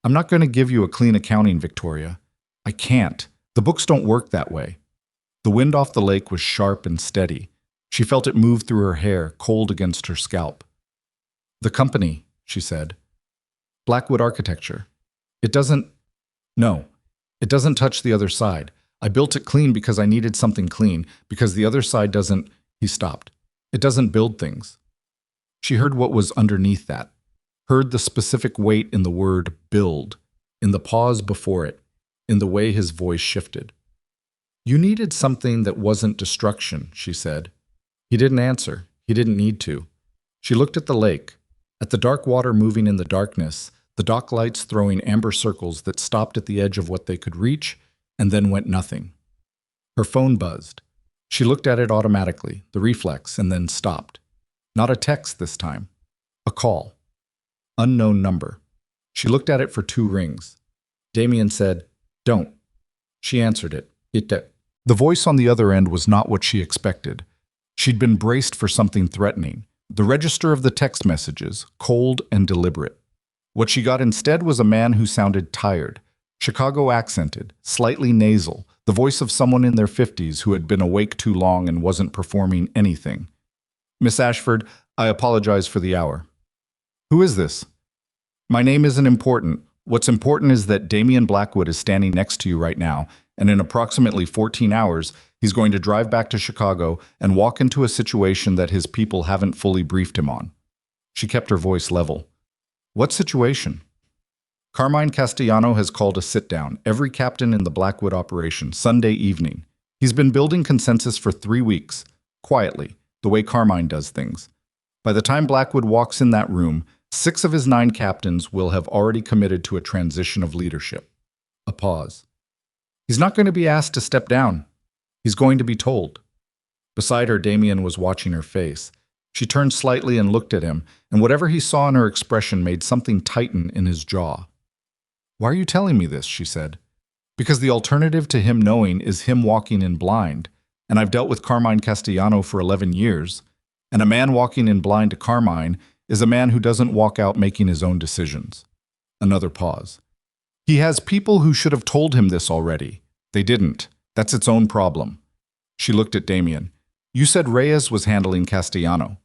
Speaker 1: I'm not going to give you a clean accounting, Victoria. I can't. The books don't work that way. The wind off the lake was sharp and steady. She felt it move through her hair, cold against her scalp. The company, she said. Blackwood Architecture. It doesn't touch the other side. I built it clean because I needed something clean, because the other side doesn't, he stopped. It doesn't build things. She heard what was underneath that, heard the specific weight in the word build, in the pause before it, in the way his voice shifted. You needed something that wasn't destruction, she said. He didn't answer. He didn't need to. She looked at the lake, at the dark water moving in the darkness, the dock lights throwing amber circles that stopped at the edge of what they could reach and then went nothing. Her phone buzzed. She looked at it automatically, the reflex, and then stopped. Not a text this time. A call. Unknown number. She looked at it for 2 rings. Damien said, "Don't." She answered it. The voice on the other end was not what she expected. She'd been braced for something threatening. The register of the text messages, cold and deliberate. What she got instead was a man who sounded tired, Chicago accented, slightly nasal, the voice of someone in their 50s who had been awake too long and wasn't performing anything. Miss Ashford, I apologize for the hour. Who is this? My name isn't important. What's important is that Damien Blackwood is standing next to you right now, and in approximately 14 hours, he's going to drive back to Chicago and walk into a situation that his people haven't fully briefed him on. She kept her voice level. What situation? Carmine Castellano has called a sit-down, every captain in the Blackwood operation, Sunday evening. He's been building consensus for 3 weeks, quietly, the way Carmine does things. By the time Blackwood walks in that room, 6 of his 9 captains will have already committed to a transition of leadership. A pause. He's not going to be asked to step down. He's going to be told. Beside her, Damien was watching her face. She turned slightly and looked at him, and whatever he saw in her expression made something tighten in his jaw. Why are you telling me this? She said. Because the alternative to him knowing is him walking in blind, and I've dealt with Carmine Castellano for 11 years, and a man walking in blind to Carmine is a man who doesn't walk out making his own decisions. Another pause. He has people who should have told him this already. They didn't. That's its own problem. She looked at Damien. You said Reyes was handling Castellano.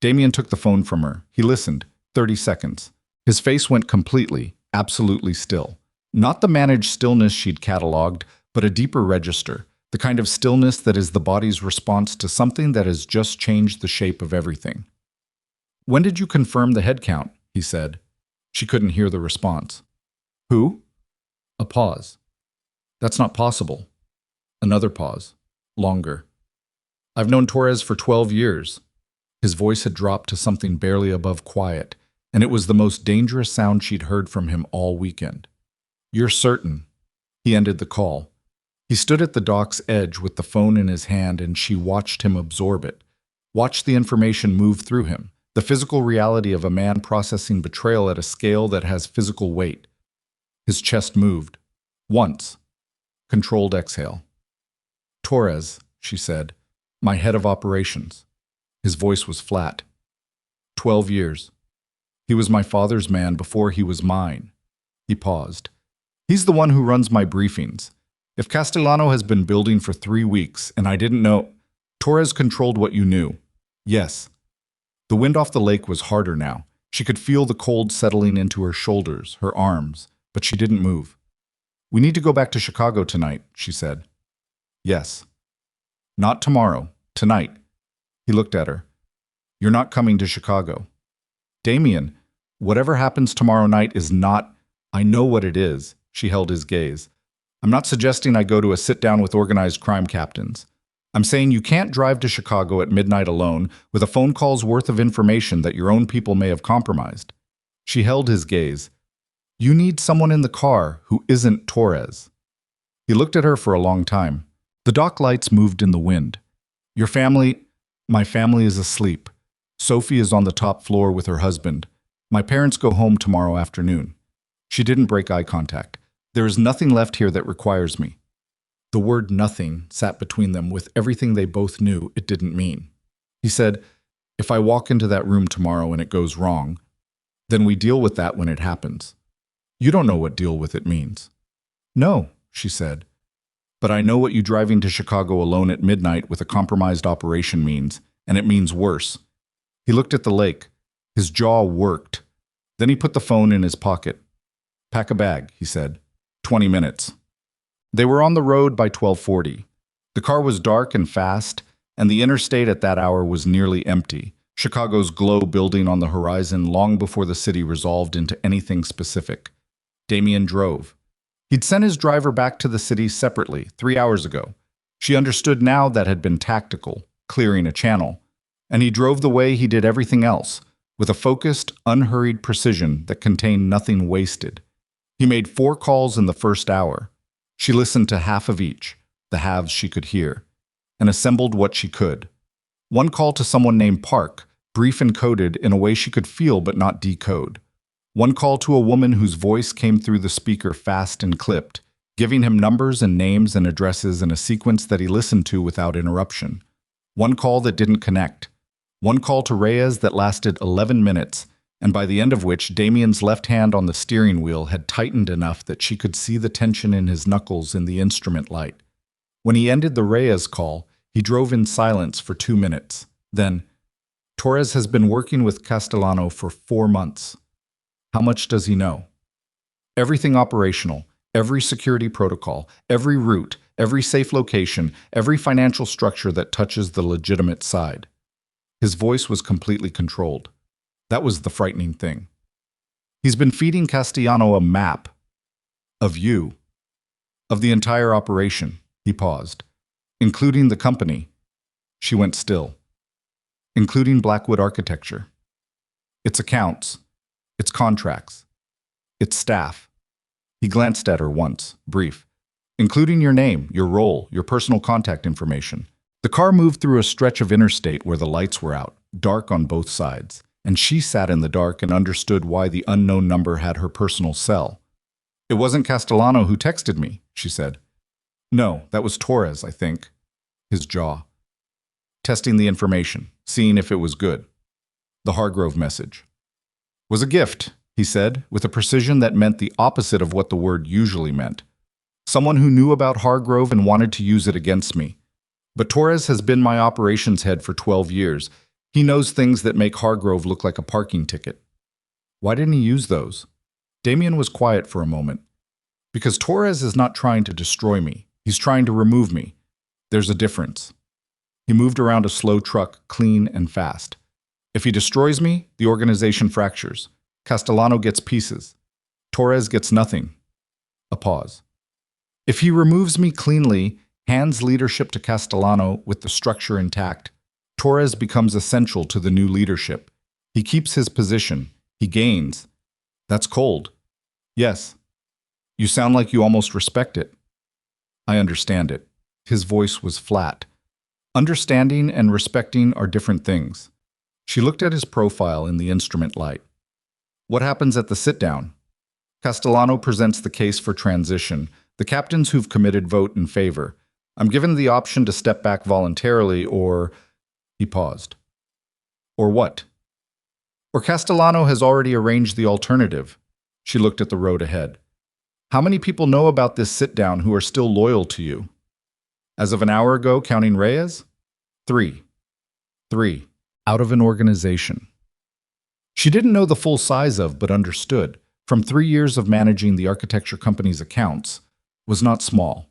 Speaker 1: Damien took the phone from her. He listened. 30 seconds. His face went completely, absolutely still. Not the managed stillness she'd cataloged, but a deeper register, the kind of stillness that is the body's response to something that has just changed the shape of everything. When did you confirm the head count? He said. She couldn't hear the response. Who? A pause. That's not possible. Another pause. Longer. I've known Torres for 12 years. His voice had dropped to something barely above quiet, and it was the most dangerous sound she'd heard from him all weekend. You're certain? He ended the call. He stood at the dock's edge with the phone in his hand, and she watched him absorb it, watched the information move through him, The physical reality of a man processing betrayal at a scale that has physical weight. His chest moved. Once. Controlled exhale. Torres, she said, my head of operations. His voice was flat. 12 years. He was my father's man before he was mine. He paused. He's the one who runs my briefings. If Castellano has been building for 3 weeks and I didn't know, Torres controlled what you knew. Yes. The wind off the lake was harder now. She could feel the cold settling into her shoulders, her arms, but she didn't move. We need to go back to Chicago tonight, she said. Yes. Not tomorrow, tonight. He looked at her. You're not coming to Chicago. Damien, whatever happens tomorrow night is not… I know what it is, she held his gaze. I'm not suggesting I go to a sit-down with organized crime captains. I'm saying you can't drive to Chicago at midnight alone with a phone call's worth of information that your own people may have compromised. She held his gaze. You need someone in the car who isn't Torres. He looked at her for a long time. The dock lights moved in the wind. Your family… My family is asleep. Sophie is on the top floor with her husband. My parents go home tomorrow afternoon. She didn't break eye contact. There is nothing left here that requires me. The word nothing sat between them with everything they both knew it didn't mean. He said, if I walk into that room tomorrow and it goes wrong, then we deal with that when it happens. You don't know what deal with it means. No, she said. But I know what you driving to Chicago alone at midnight with a compromised operation means, and it means worse. He looked at the lake. His jaw worked. Then he put the phone in his pocket. Pack a bag, he said. 20 minutes. They were on the road by 12:40. The car was dark and fast, and the interstate at that hour was nearly empty, Chicago's glow building on the horizon long before the city resolved into anything specific. Damien drove. He'd sent his driver back to the city separately 3 hours ago. She understood now that had been tactical, clearing a channel. And he drove the way he did everything else, with a focused, unhurried precision that contained nothing wasted. He made 4 calls in the first hour. She listened to half of each, the halves she could hear, and assembled what she could. One call to someone named Park, brief and coded in a way she could feel but not decode. One call to a woman whose voice came through the speaker fast and clipped, giving him numbers and names and addresses in a sequence that he listened to without interruption. One call that didn't connect. One call to Reyes that lasted 11 minutes, and by the end of which Damien's left hand on the steering wheel had tightened enough that she could see the tension in his knuckles in the instrument light. When he ended the Reyes call, he drove in silence for 2 minutes. Then, Torres has been working with Castellano for 4 months. How much does he know? Everything operational, every security protocol, every route, every safe location, every financial structure that touches the legitimate side. His voice was completely controlled. That was the frightening thing. He's been feeding Castellano a map. Of you. Of the entire operation. He paused. Including the company. She went still. Including Blackwood Architecture. Its accounts. Its contracts. Its staff. He glanced at her once, brief. Including your name, your role, your personal contact information. The car moved through a stretch of interstate where the lights were out, dark on both sides, and she sat in the dark and understood why the unknown number had her personal cell. It wasn't Castellano who texted me, she said. No, that was Torres, I think. His jaw. Testing the information, seeing if it was good. The Hargrove message. Was a gift, he said, with a precision that meant the opposite of what the word usually meant. Someone who knew about Hargrove and wanted to use it against me. But Torres has been my operations head for 12 years. He knows things that make Hargrove look like a parking ticket. Why didn't he use those? Damien was quiet for a moment. Because Torres is not trying to destroy me. He's trying to remove me. There's a difference. He moved around a slow truck, clean and fast. If he destroys me, the organization fractures. Castellano gets pieces. Torres gets nothing. A pause. If he removes me cleanly, hands leadership to Castellano with the structure intact, Torres becomes essential to the new leadership. He keeps his position. He gains. That's cold. Yes. You sound like you almost respect it. I understand it. His voice was flat. Understanding and respecting are different things. She looked at his profile in the instrument light. What happens at the sit-down? Castellano presents the case for transition. The captains who've committed vote in favor. I'm given the option to step back voluntarily or... He paused. Or what? Or Castellano has already arranged the alternative. She looked at the road ahead. How many people know about this sit-down who are still loyal to you? As of an hour ago, counting Reyes? 3. 3. Out of an organization. She didn't know the full size of, but understood, from 3 years of managing the architecture company's accounts, was not small.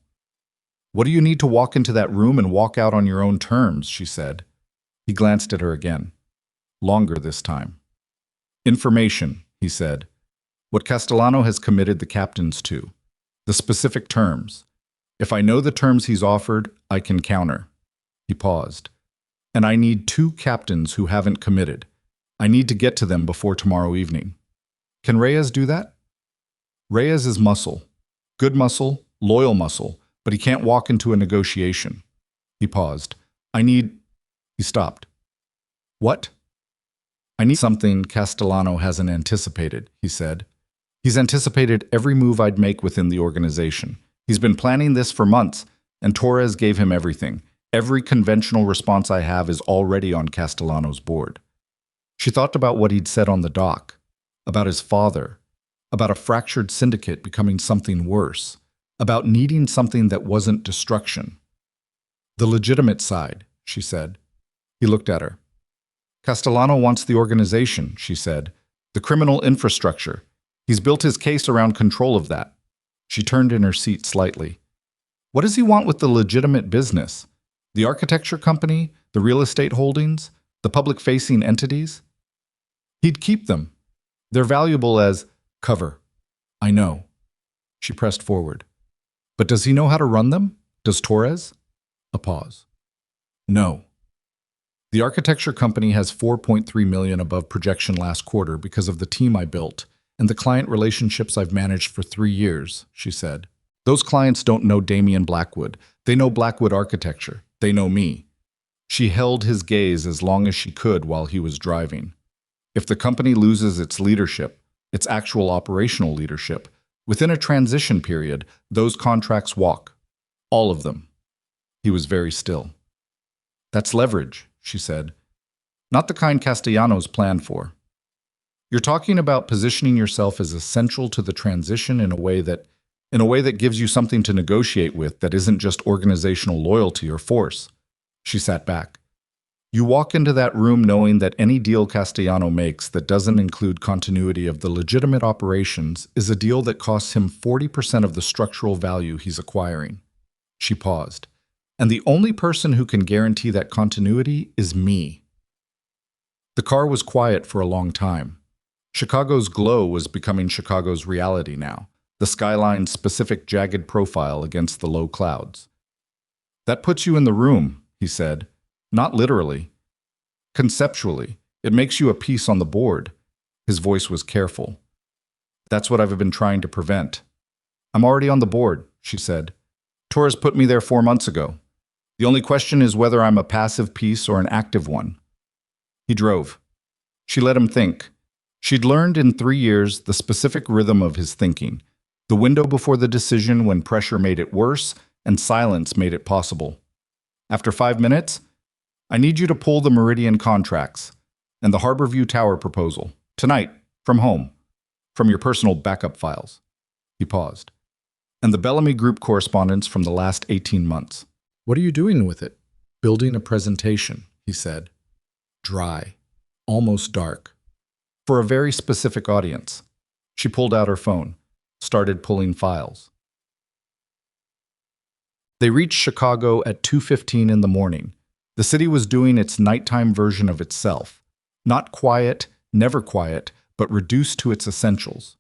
Speaker 1: What do you need to walk into that room and walk out on your own terms, she said. He glanced at her again. Longer this time. Information, he said. What Castellano has committed the captains to. The specific terms. If I know the terms he's offered, I can counter. He paused. And I need 2 captains who haven't committed. I need to get to them before tomorrow evening. Can Reyes do that? Reyes is muscle. Good muscle, loyal muscle, but he can't walk into a negotiation. He paused. He stopped. What? I need something Castellano hasn't anticipated, he said. He's anticipated every move I'd make within the organization. He's been planning this for months, and Torres gave him everything. Every conventional response I have is already on Castellano's board. She thought about what he'd said on the dock, about his father, about a fractured syndicate becoming something worse, about needing something that wasn't destruction. The legitimate side, she said. He looked at her. Castellano wants the organization, she said. The criminal infrastructure. He's built his case around control of that. She turned in her seat slightly. What does he want with the legitimate business? The architecture company? The real estate holdings? The public-facing entities? He'd keep them. They're valuable as cover. I know. She pressed forward. But does he know how to run them? Does Torres? A pause. No. The architecture company has 4.3 million above projection last quarter because of the team I built and the client relationships I've managed for 3 years, she said. Those clients don't know Damian Blackwood. They know Blackwood architecture. They know me. She held his gaze as long as she could while he was driving. If the company loses its leadership, its actual operational leadership, within a transition period, those contracts walk. All of them. He was very still. That's leverage, she said. Not the kind Castellanos planned for. You're talking about positioning yourself as essential to the transition in a way that gives you something to negotiate with that isn't just organizational loyalty or force. She sat back. You walk into that room knowing that any deal Castellano makes that doesn't include continuity of the legitimate operations is a deal that costs him 40% of the structural value he's acquiring. She paused. And the only person who can guarantee that continuity is me. The car was quiet for a long time. Chicago's glow was becoming Chicago's reality now, the skyline's specific jagged profile against the low clouds. That puts you in the room, he said. Not literally. Conceptually, it makes you a piece on the board. His voice was careful. That's what I've been trying to prevent. I'm already on the board, she said. Torres put me there 4 months ago. The only question is whether I'm a passive piece or an active one. He drove. She let him think. She'd learned in 3 years the specific rhythm of his thinking, the window before the decision when pressure made it worse and silence made it possible. After 5 minutes, I need you to pull the Meridian contracts and the Harborview Tower proposal, tonight, from home, from your personal backup files. He paused. And the Bellamy Group correspondence from the last 18 months. What are you doing with it? Building a presentation, he said. Dry, almost dark. For a very specific audience. She pulled out her phone, started pulling files. They reached Chicago at 2:15 in the morning. The city was doing its nighttime version of itself. Not quiet, never quiet, but reduced to its essentials.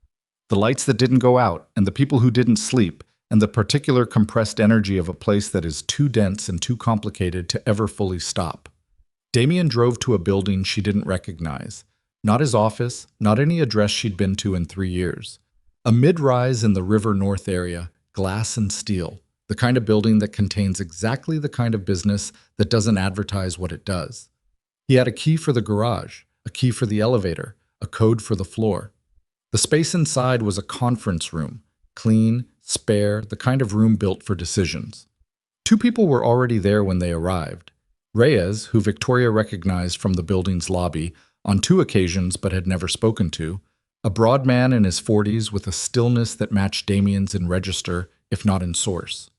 Speaker 1: The lights that didn't go out, and the people who didn't sleep, and the particular compressed energy of a place that is too dense and too complicated to ever fully stop. Damian drove to a building she didn't recognize. Not his office, not any address she'd been to in 3 years. A mid-rise in the River North area, glass and steel, the kind of building that contains exactly the kind of business that doesn't advertise what it does. He had a key for the garage, a key for the elevator, a code for the floor. The space inside was a conference room, clean, spare, the kind of room built for decisions. Two people were already there when they arrived. Reyes, who Victoria recognized from the building's lobby on two occasions but had never spoken to, a broad man in his 40s with a stillness that matched Damien's in register, if not in source.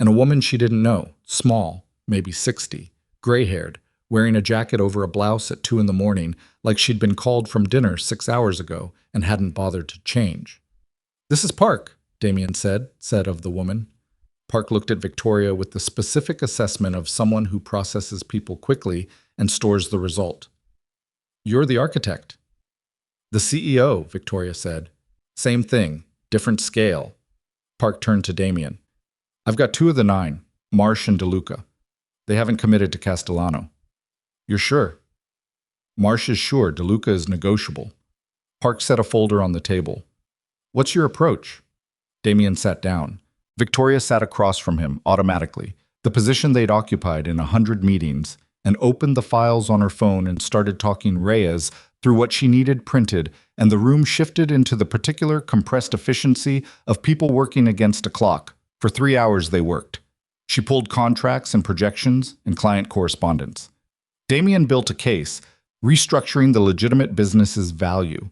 Speaker 1: And a woman she didn't know, small, maybe 60, gray-haired, wearing a jacket over a blouse at 2 in the morning like she'd been called from dinner 6 hours ago and hadn't bothered to change. "This is Park," Damien said of the woman. Park looked at Victoria with the specific assessment of someone who processes people quickly and stores the result. "You're the architect." "The CEO," Victoria said. "Same thing, different scale." Park turned to Damien. "I've got 2 of the 9, Marsh and DeLuca. They haven't committed to Castellano." "You're sure?" "Marsh is sure, DeLuca is negotiable." Park set a folder on the table. "What's your approach?" Damien sat down. Victoria sat across from him, automatically, the position they'd occupied in 100 meetings, and opened the files on her phone and started talking Reyes through what she needed printed, and the room shifted into the particular compressed efficiency of people working against a clock. For 3 hours they worked. She pulled contracts and projections and client correspondence. Damien built a case, restructuring the legitimate business's value.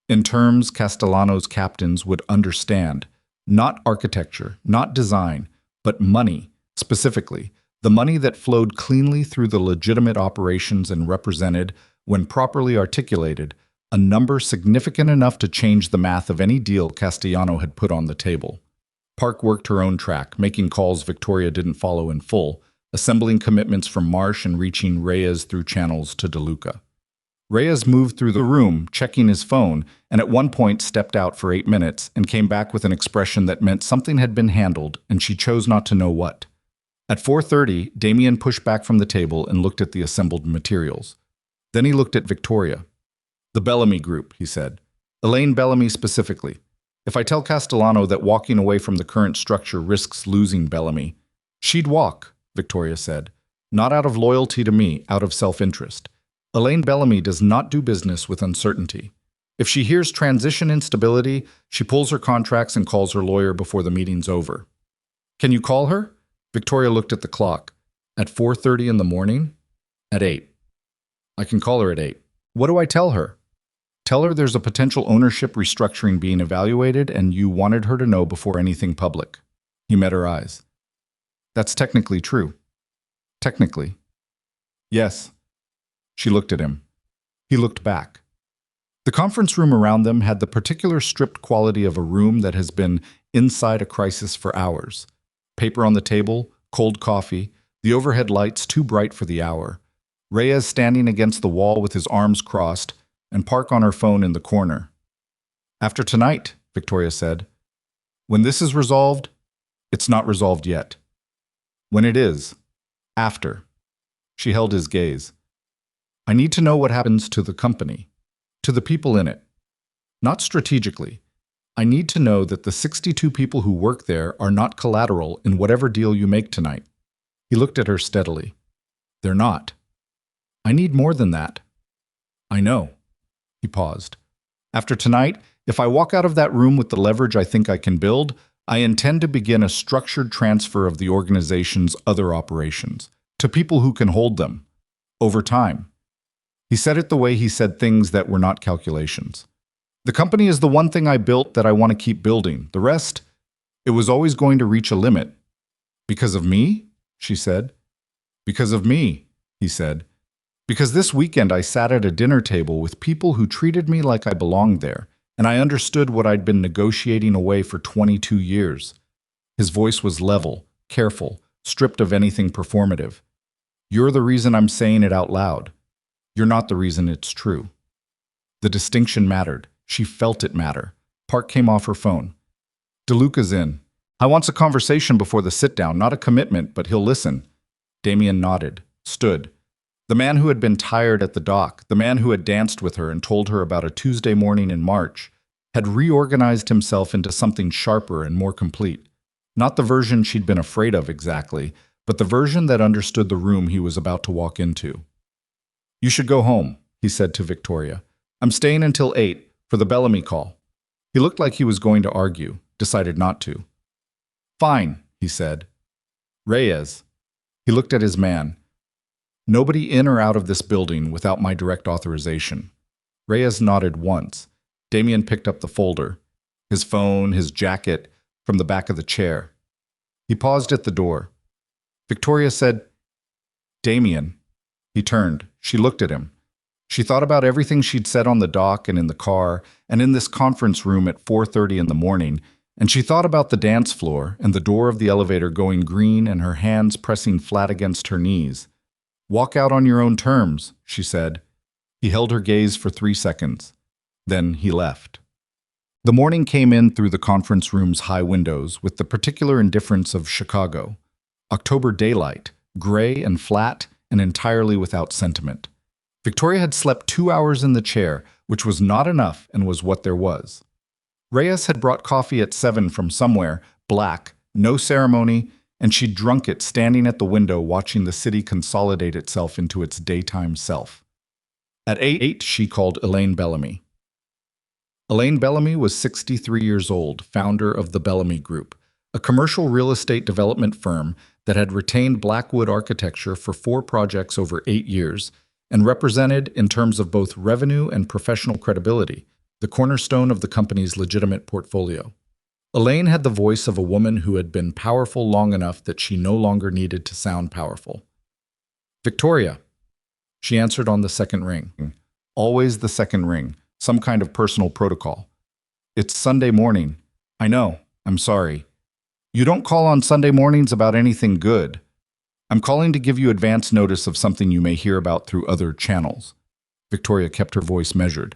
Speaker 1: In terms Castellano's captains would understand. Not architecture, not design, but money, specifically, the money that flowed cleanly through the legitimate operations and represented, when properly articulated, a number significant enough to change the math of any deal Castellano had put on the table. Park worked her own track, making calls Victoria didn't follow in full, assembling commitments from Marsh and reaching Reyes through channels to DeLuca. Reyes moved through the room, checking his phone, and at one point stepped out for 8 minutes and came back with an expression that meant something had been handled, and she chose not to know what. At 4:30, Damien pushed back from the table and looked at the assembled materials. Then he looked at Victoria. "The Bellamy Group," he said. "Elaine Bellamy specifically. If I tell Castellano that walking away from the current structure risks losing Bellamy." "She'd walk," Victoria said. "Not out of loyalty to me, out of self-interest. Elaine Bellamy does not do business with uncertainty. If she hears transition instability, she pulls her contracts and calls her lawyer before the meeting's over." "Can you call her?" Victoria looked at the clock. "At 4:30 in the morning?" "At 8. "I can call her at 8. "What do I tell her?" "Tell her there's a potential ownership restructuring being evaluated and you wanted her to know before anything public." He met her eyes. "That's technically true." "Technically?" "Yes." She looked at him. He looked back. The conference room around them had the particular stripped quality of a room that has been inside a crisis for hours. Paper on the table, cold coffee, the overhead lights too bright for the hour. Reyes standing against the wall with his arms crossed, and Park on her phone in the corner. "After tonight," Victoria said. "When this is resolved, it's not resolved yet. When it is, after." She held his gaze. "I need to know what happens to the company, to the people in it. Not strategically. I need to know that the 62 people who work there are not collateral in whatever deal you make tonight." He looked at her steadily. "They're not. I need more than that." "I know." He paused. "After tonight, if I walk out of that room with the leverage I think I can build, I intend to begin a structured transfer of the organization's other operations to people who can hold them, over time." He said it the way he said things that were not calculations. "The company is the one thing I built that I want to keep building. The rest, it was always going to reach a limit." "Because of me?" she said. "Because of me," he said. "Because this weekend I sat at a dinner table with people who treated me like I belonged there, and I understood what I'd been negotiating away for 22 years. His voice was level, careful, stripped of anything performative. "You're the reason I'm saying it out loud. You're not the reason it's true." The distinction mattered. She felt it matter. Park came off her phone. "DeLuca's in. I wants a conversation before the sit-down, not a commitment, but he'll listen." Damien nodded, stood. The man who had been tired at the dock, the man who had danced with her and told her about a Tuesday morning in March, had reorganized himself into something sharper and more complete. Not the version she'd been afraid of exactly, but the version that understood the room he was about to walk into. You should go home, he said to Victoria. I'm staying until 8 for the Bellamy call. He looked like he was going to argue, decided not to. Fine, he said. Reyes. He looked at his man. Nobody in or out of this building without my direct authorization. Reyes nodded once. Damien picked up the folder, his phone, his jacket, from the back of the chair. He paused at the door. Victoria said, Damien. He turned. She looked at him. She thought about everything she'd said on the dock and in the car and in this conference room at 4:30 in the morning, and she thought about the dance floor and the door of the elevator going green and her hands pressing flat against her knees. Walk out on your own terms, she said. He held her gaze for 3 seconds. Then he left. The morning came in through the conference room's high windows with the particular indifference of Chicago. October daylight, gray and flat and entirely without sentiment. Victoria had slept 2 hours in the chair, which was not enough and was what there was. Reyes had brought coffee at 7 from somewhere, black, no ceremony, and she'd drunk it standing at the window watching the city consolidate itself into its daytime self. At 8, she called Elaine Bellamy. Elaine Bellamy was 63 years old, founder of the Bellamy Group, a commercial real estate development firm that had retained Blackwood architecture for 4 projects over 8 years and represented, in terms of both revenue and professional credibility, the cornerstone of the company's legitimate portfolio. Elaine had the voice of a woman who had been powerful long enough that she no longer needed to sound powerful. Victoria. She answered on the second ring. Always the second ring, some kind of personal protocol. It's Sunday morning. I know, I'm sorry. You don't call on Sunday mornings about anything good. I'm calling to give you advance notice of something you may hear about through other channels. Victoria kept her voice measured.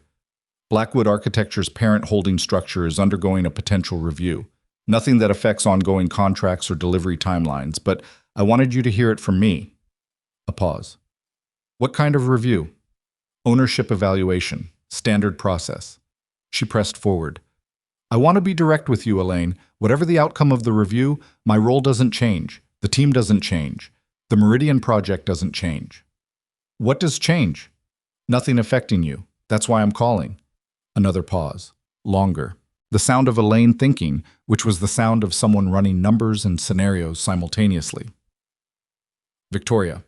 Speaker 1: Blackwood Architecture's parent holding structure is undergoing a potential review. Nothing that affects ongoing contracts or delivery timelines, but I wanted you to hear it from me. A pause. What kind of review? Ownership evaluation. Standard process. She pressed forward. I want to be direct with you, Elaine. Whatever the outcome of the review, my role doesn't change. The team doesn't change. The Meridian project doesn't change. What does change? Nothing affecting you. That's why I'm calling. Another pause. Longer. The sound of Elaine thinking, which was the sound of someone running numbers and scenarios simultaneously. Victoria.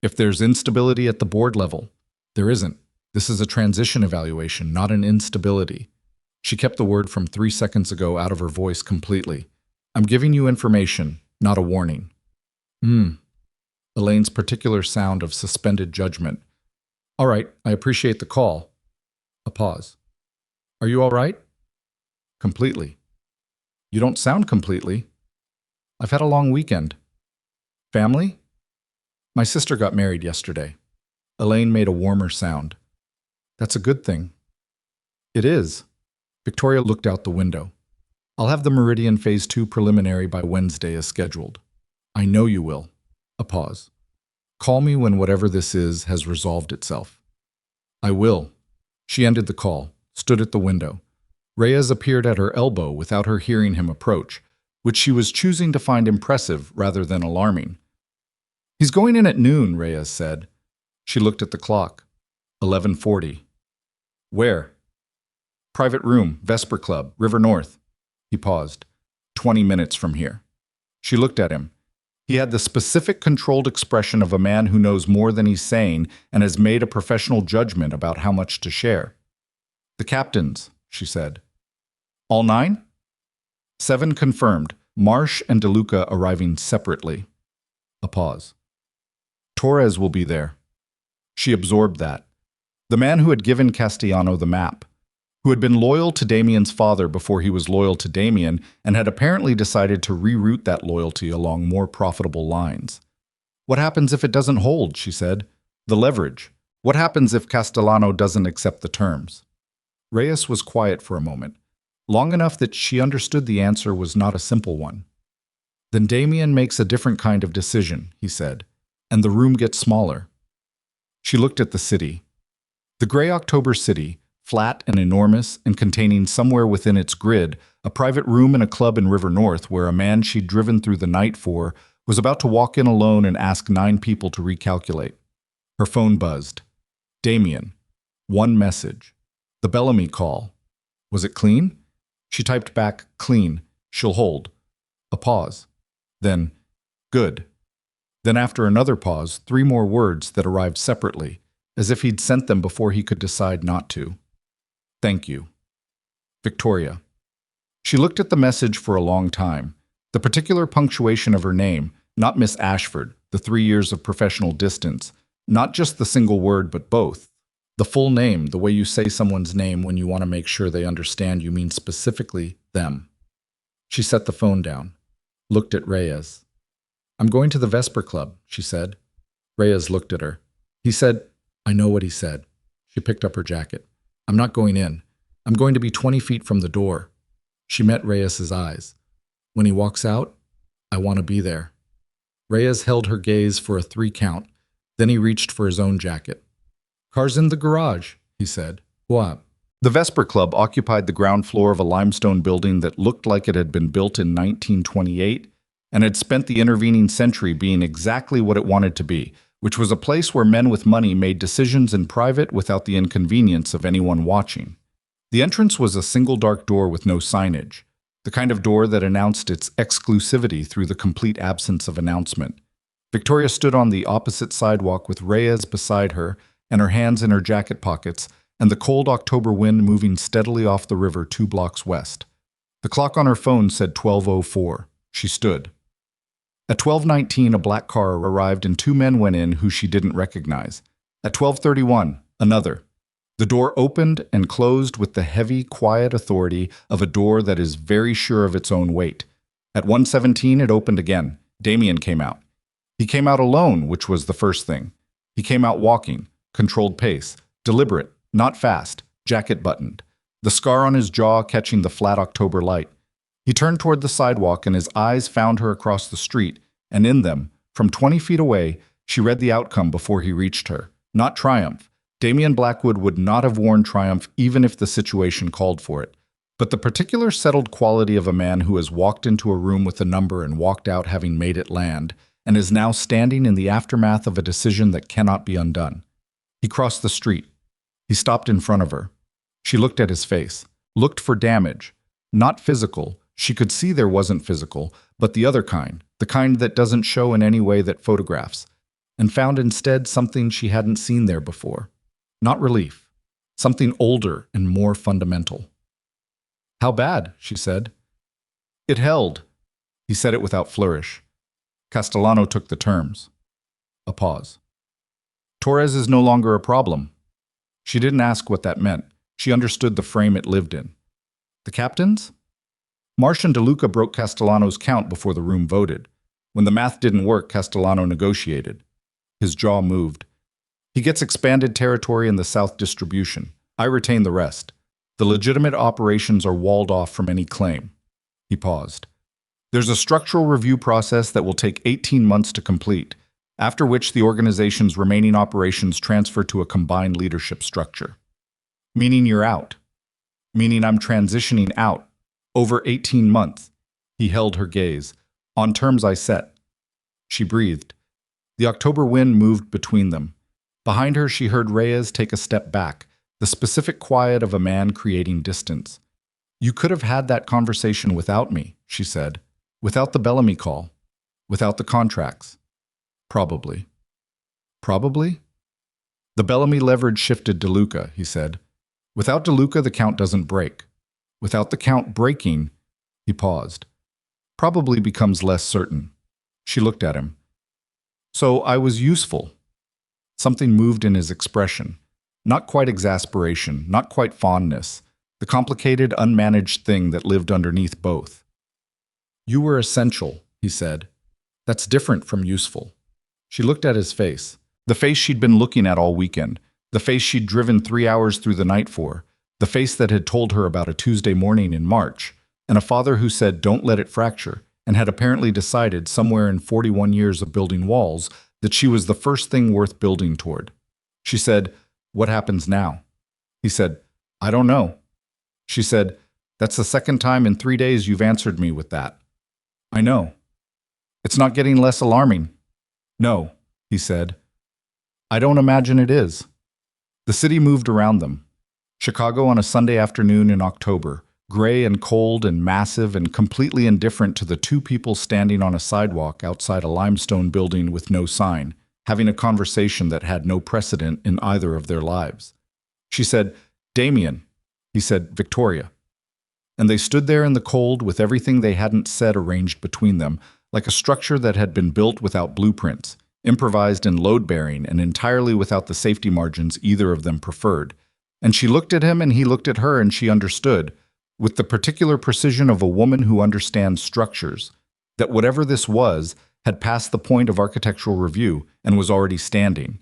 Speaker 1: If there's instability at the board level, there isn't. This is a transition evaluation, not an instability. She kept the word from 3 seconds ago out of her voice completely. I'm giving you information, not a warning. Elaine's particular sound of suspended judgment. All right, I appreciate the call. A pause. Are you all right? Completely. You don't sound completely. I've had a long weekend. Family? My sister got married yesterday. Elaine made a warmer sound. That's a good thing. It is. Victoria looked out the window. I'll have the Meridian Phase 2 preliminary by Wednesday as scheduled. I know you will. A pause. Call me when whatever this is has resolved itself. I will. She ended the call, stood at the window. Reyes appeared at her elbow without her hearing him approach, which she was choosing to find impressive rather than alarming. He's going in at noon, Reyes said. She looked at the clock. 11:40. Where? Private room, Vesper Club, River North. He paused. 20 minutes from here. She looked at him. He had the specific controlled expression of a man who knows more than he's saying and has made a professional judgment about how much to share. The captains, she said. All 9? 7 confirmed, Marsh and DeLuca arriving separately. A pause. Torres will be there. She absorbed that. The man who had given Castellano the map, who had been loyal to Damien's father before he was loyal to Damien and had apparently decided to reroute that loyalty along more profitable lines. What happens if it doesn't hold, she said. The leverage. What happens if Castellano doesn't accept the terms? Reyes was quiet for a moment, long enough that she understood the answer was not a simple one. Then Damien makes a different kind of decision, he said, and the room gets smaller. She looked at the city. The gray October city, flat and enormous and containing somewhere within its grid a private room in a club in River North where a man she'd driven through the night for was about to walk in alone and ask 9 people to recalculate. Her phone buzzed. Damien. One message. The Bellamy call. Was it clean? She typed back, clean. She'll hold. A pause. Then, good. Then after another pause, 3 more words that arrived separately, as if he'd sent them before he could decide not to. Thank you. Victoria. She looked at the message for a long time. The particular punctuation of her name, not Miss Ashford, the 3 years of professional distance, not just the single word, but both. The full name, the way you say someone's name when you want to make sure they understand you mean specifically them. She set the phone down, looked at Reyes. I'm going to the Vesper Club, she said. Reyes looked at her. He said, I know what he said. She picked up her jacket. I'm not going in. I'm going to be 20 feet from the door. She met Reyes's eyes. When he walks out, I want to be there. Reyes held her gaze for a 3 count. Then he reached for his own jacket. Car's in the garage, he said. What? The Vesper Club occupied the ground floor of a limestone building that looked like it had been built in 1928 and had spent the intervening century being exactly what it wanted to be, which was a place where men with money made decisions in private without the inconvenience of anyone watching. The entrance was a single dark door with no signage, the kind of door that announced its exclusivity through the complete absence of announcement. Victoria stood on the opposite sidewalk with Reyes beside her and her hands in her jacket pockets, and the cold October wind moving steadily off the river 2 blocks west. The clock on her phone said 12:04. She stood. At 12:19, a black car arrived and 2 men went in who she didn't recognize. At 12:31, another. The door opened and closed with the heavy, quiet authority of a door that is very sure of its own weight. At 1:17, it opened again. Damien came out. He came out alone, which was the first thing. He came out walking, controlled pace, deliberate, not fast, jacket buttoned, the scar on his jaw catching the flat October light. He turned toward the sidewalk and his eyes found her across the street, and in them, from 20 feet away, she read the outcome before he reached her. Not triumph. Damien Blackwood would not have worn triumph even if the situation called for it. But the particular settled quality of a man who has walked into a room with a number and walked out having made it land, and is now standing in the aftermath of a decision that cannot be undone. He crossed the street. He stopped in front of her. She looked at his face, looked for damage. Not physical. She could see there wasn't physical, but the other kind, the kind that doesn't show in any way that photographs, and found instead something she hadn't seen there before. Not relief. Something older and more fundamental. How bad? She said. It held. He said it without flourish. Castellano took the terms. A pause. Torres is no longer a problem. She didn't ask what that meant. She understood the frame it lived in. The captains? Marsh and DeLuca broke Castellano's count before the room voted. When the math didn't work, Castellano negotiated. His jaw moved. He gets expanded territory in the South distribution. I retain the rest. The legitimate operations are walled off from any claim. He paused. There's a structural review process that will take 18 months to complete, after which the organization's remaining operations transfer to a combined leadership structure. Meaning you're out. Meaning I'm transitioning out. Over 18 months. He held her gaze. On terms I set. She breathed. The October wind moved between them. Behind her, she heard Reyes take a step back, the specific quiet of a man creating distance. You could have had that conversation without me, she said. Without the Bellamy call. Without the contracts. Probably. Probably? The Bellamy leverage shifted DeLuca, he said. Without DeLuca, the count doesn't break. Without the count breaking, he paused. Probably becomes less certain. She looked at him. So I was useful. Something moved in his expression. Not quite exasperation, not quite fondness. The complicated, unmanaged thing that lived underneath both. You were essential, he said. That's different from useful. She looked at his face. The face she'd been looking at all weekend. The face she'd driven 3 hours through the night for. The face that had told her about a Tuesday morning in March, and a father who said don't let it fracture, and had apparently decided somewhere in 41 years of building walls that she was the first thing worth building toward. She said, what happens now? He said, I don't know. She said, that's the second time in 3 days you've answered me with that. I know. It's not getting less alarming. No, he said. I don't imagine it is. The city moved around them. Chicago on a Sunday afternoon in October, gray and cold and massive and completely indifferent to the two people standing on a sidewalk outside a limestone building with no sign, having a conversation that had no precedent in either of their lives. She said, "Damien." He said, "Victoria." And they stood there in the cold with everything they hadn't said arranged between them, like a structure that had been built without blueprints, improvised and load-bearing, and entirely without the safety margins either of them preferred. And she looked at him and he looked at her and she understood, with the particular precision of a woman who understands structures, that whatever this was had passed the point of architectural review and was already standing,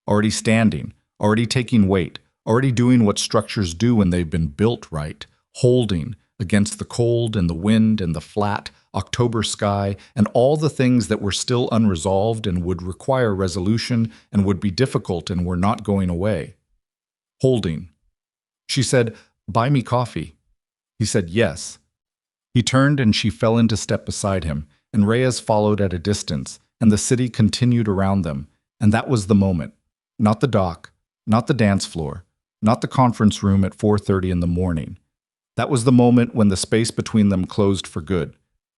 Speaker 1: already taking weight, already doing what structures do when they've been built right, holding against the cold and the wind and the flat October sky and all the things that were still unresolved and would require resolution and would be difficult and were not going away. Holding. She said, "Buy me coffee." He said, "Yes." He turned and she fell into step beside him, and Reyes followed at a distance, and the city continued around them, and that was the moment. Not the dock, not the dance floor, not the conference room at 4:30 in the morning. That was the moment when the space between them closed for good,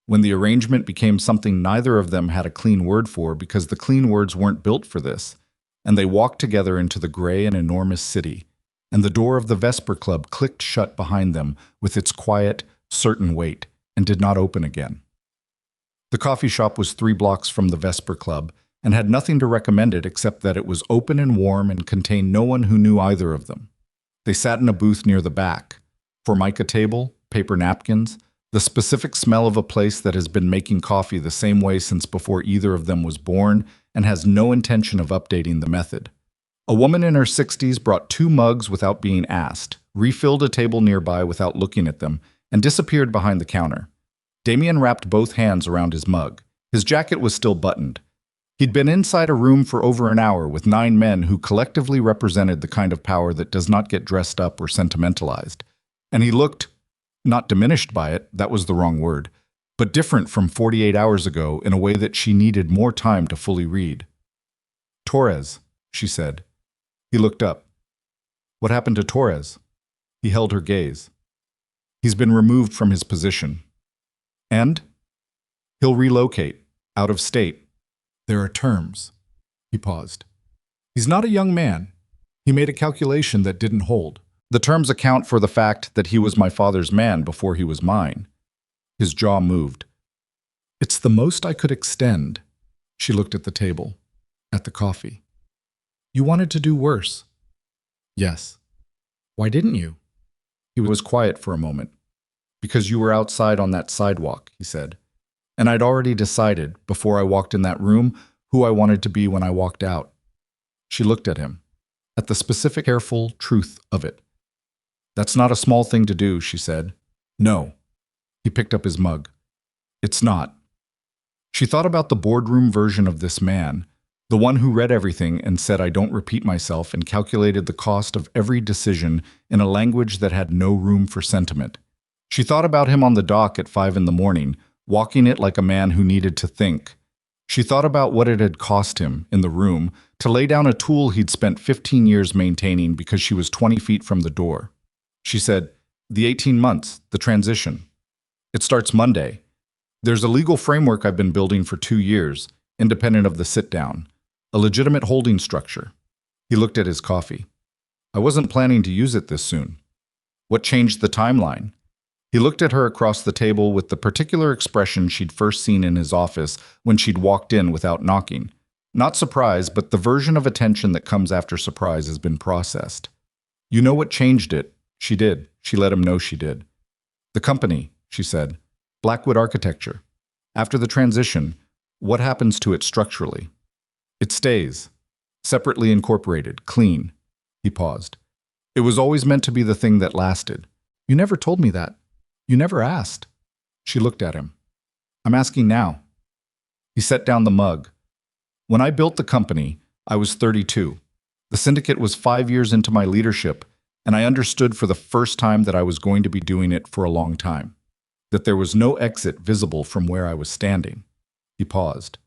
Speaker 1: when the arrangement became something neither of them had a clean word for because the clean words weren't built for this, and they walked together into the gray and enormous city, and the door of the Vesper Club clicked shut behind them with its quiet, certain weight, and did not open again. The coffee shop was 3 blocks from the Vesper Club, and had nothing to recommend it except that it was open and warm and contained no one who knew either of them. They sat in a booth near the back. Formica table, paper napkins, the specific smell of a place that has been making coffee the same way since before either of them was born and has no intention of updating the method. A woman in her 60s brought 2 mugs without being asked, refilled a table nearby without looking at them, and disappeared behind the counter. Damien wrapped both hands around his mug. His jacket was still buttoned. He'd been inside a room for over an hour with 9 men who collectively represented the kind of power that does not get dressed up or sentimentalized. And he looked, not diminished by it, that was the wrong word, but different from 48 hours ago in a way that she needed more time to fully read. "Torres," she said. He looked up. "What happened to Torres?" He held her gaze. "He's been removed from his position." "And?" "He'll relocate, out of state. There are terms." He paused. "He's not a young man. He made a calculation that didn't hold. The terms account for the fact that he was my father's man before he was mine." His jaw moved. "It's the most I could extend." She looked at the table, at the coffee. "You wanted to do worse." "Yes." "Why didn't you?" He was quiet for a moment. "Because you were outside on that sidewalk," he said. "And I'd already decided, before I walked in that room, who I wanted to be when I walked out." She looked at him, at the specific, careful truth of it. "That's not a small thing to do," she said. "No." He picked up his mug. "It's not." She thought about the boardroom version of this man, the one who read everything and said, "I don't repeat myself," and calculated the cost of every decision in a language that had no room for sentiment. She thought about him on the dock at 5 in the morning, walking it like a man who needed to think. She thought about what it had cost him, in the room, to lay down a tool he'd spent 15 years maintaining because she was 20 feet from the door. She said, "The 18 months, the transition. It starts Monday. There's a legal framework I've been building for 2 years, independent of the sit-down. A legitimate holding structure." He looked at his coffee. "I wasn't planning to use it this soon." "What changed the timeline?" He looked at her across the table with the particular expression she'd first seen in his office when she'd walked in without knocking. Not surprise, but the version of attention that comes after surprise has been processed. "You know what changed it?" She did. She let him know she did. "The company," she said. "Blackwood Architecture. After the transition, what happens to it structurally?" "It stays. Separately incorporated. Clean." He paused. "It was always meant to be the thing that lasted." "You never told me that. You never asked." She looked at him. "I'm asking now." He set down the mug. "When I built the company, I was 32. The syndicate was 5 years into my leadership, and I understood for the first time that I was going to be doing it for a long time, that there was no exit visible from where I was standing." He paused.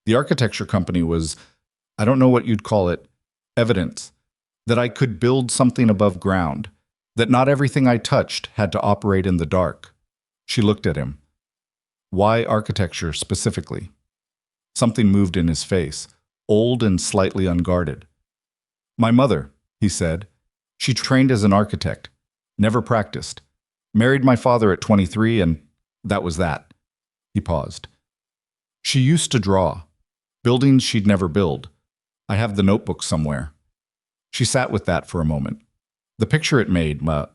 Speaker 1: "The architecture company was, I don't know what you'd call it, evidence. that I could build something above ground, that not everything I touched had to operate in the dark. She looked at him. Why architecture specifically? Something moved in his face, old and slightly unguarded. My mother, he said. She trained as an architect, never practiced. Married my father at 23 and that was that. He paused. She used to draw. Buildings she'd never build. I have the notebook somewhere. She sat with that for a moment. The picture it made, a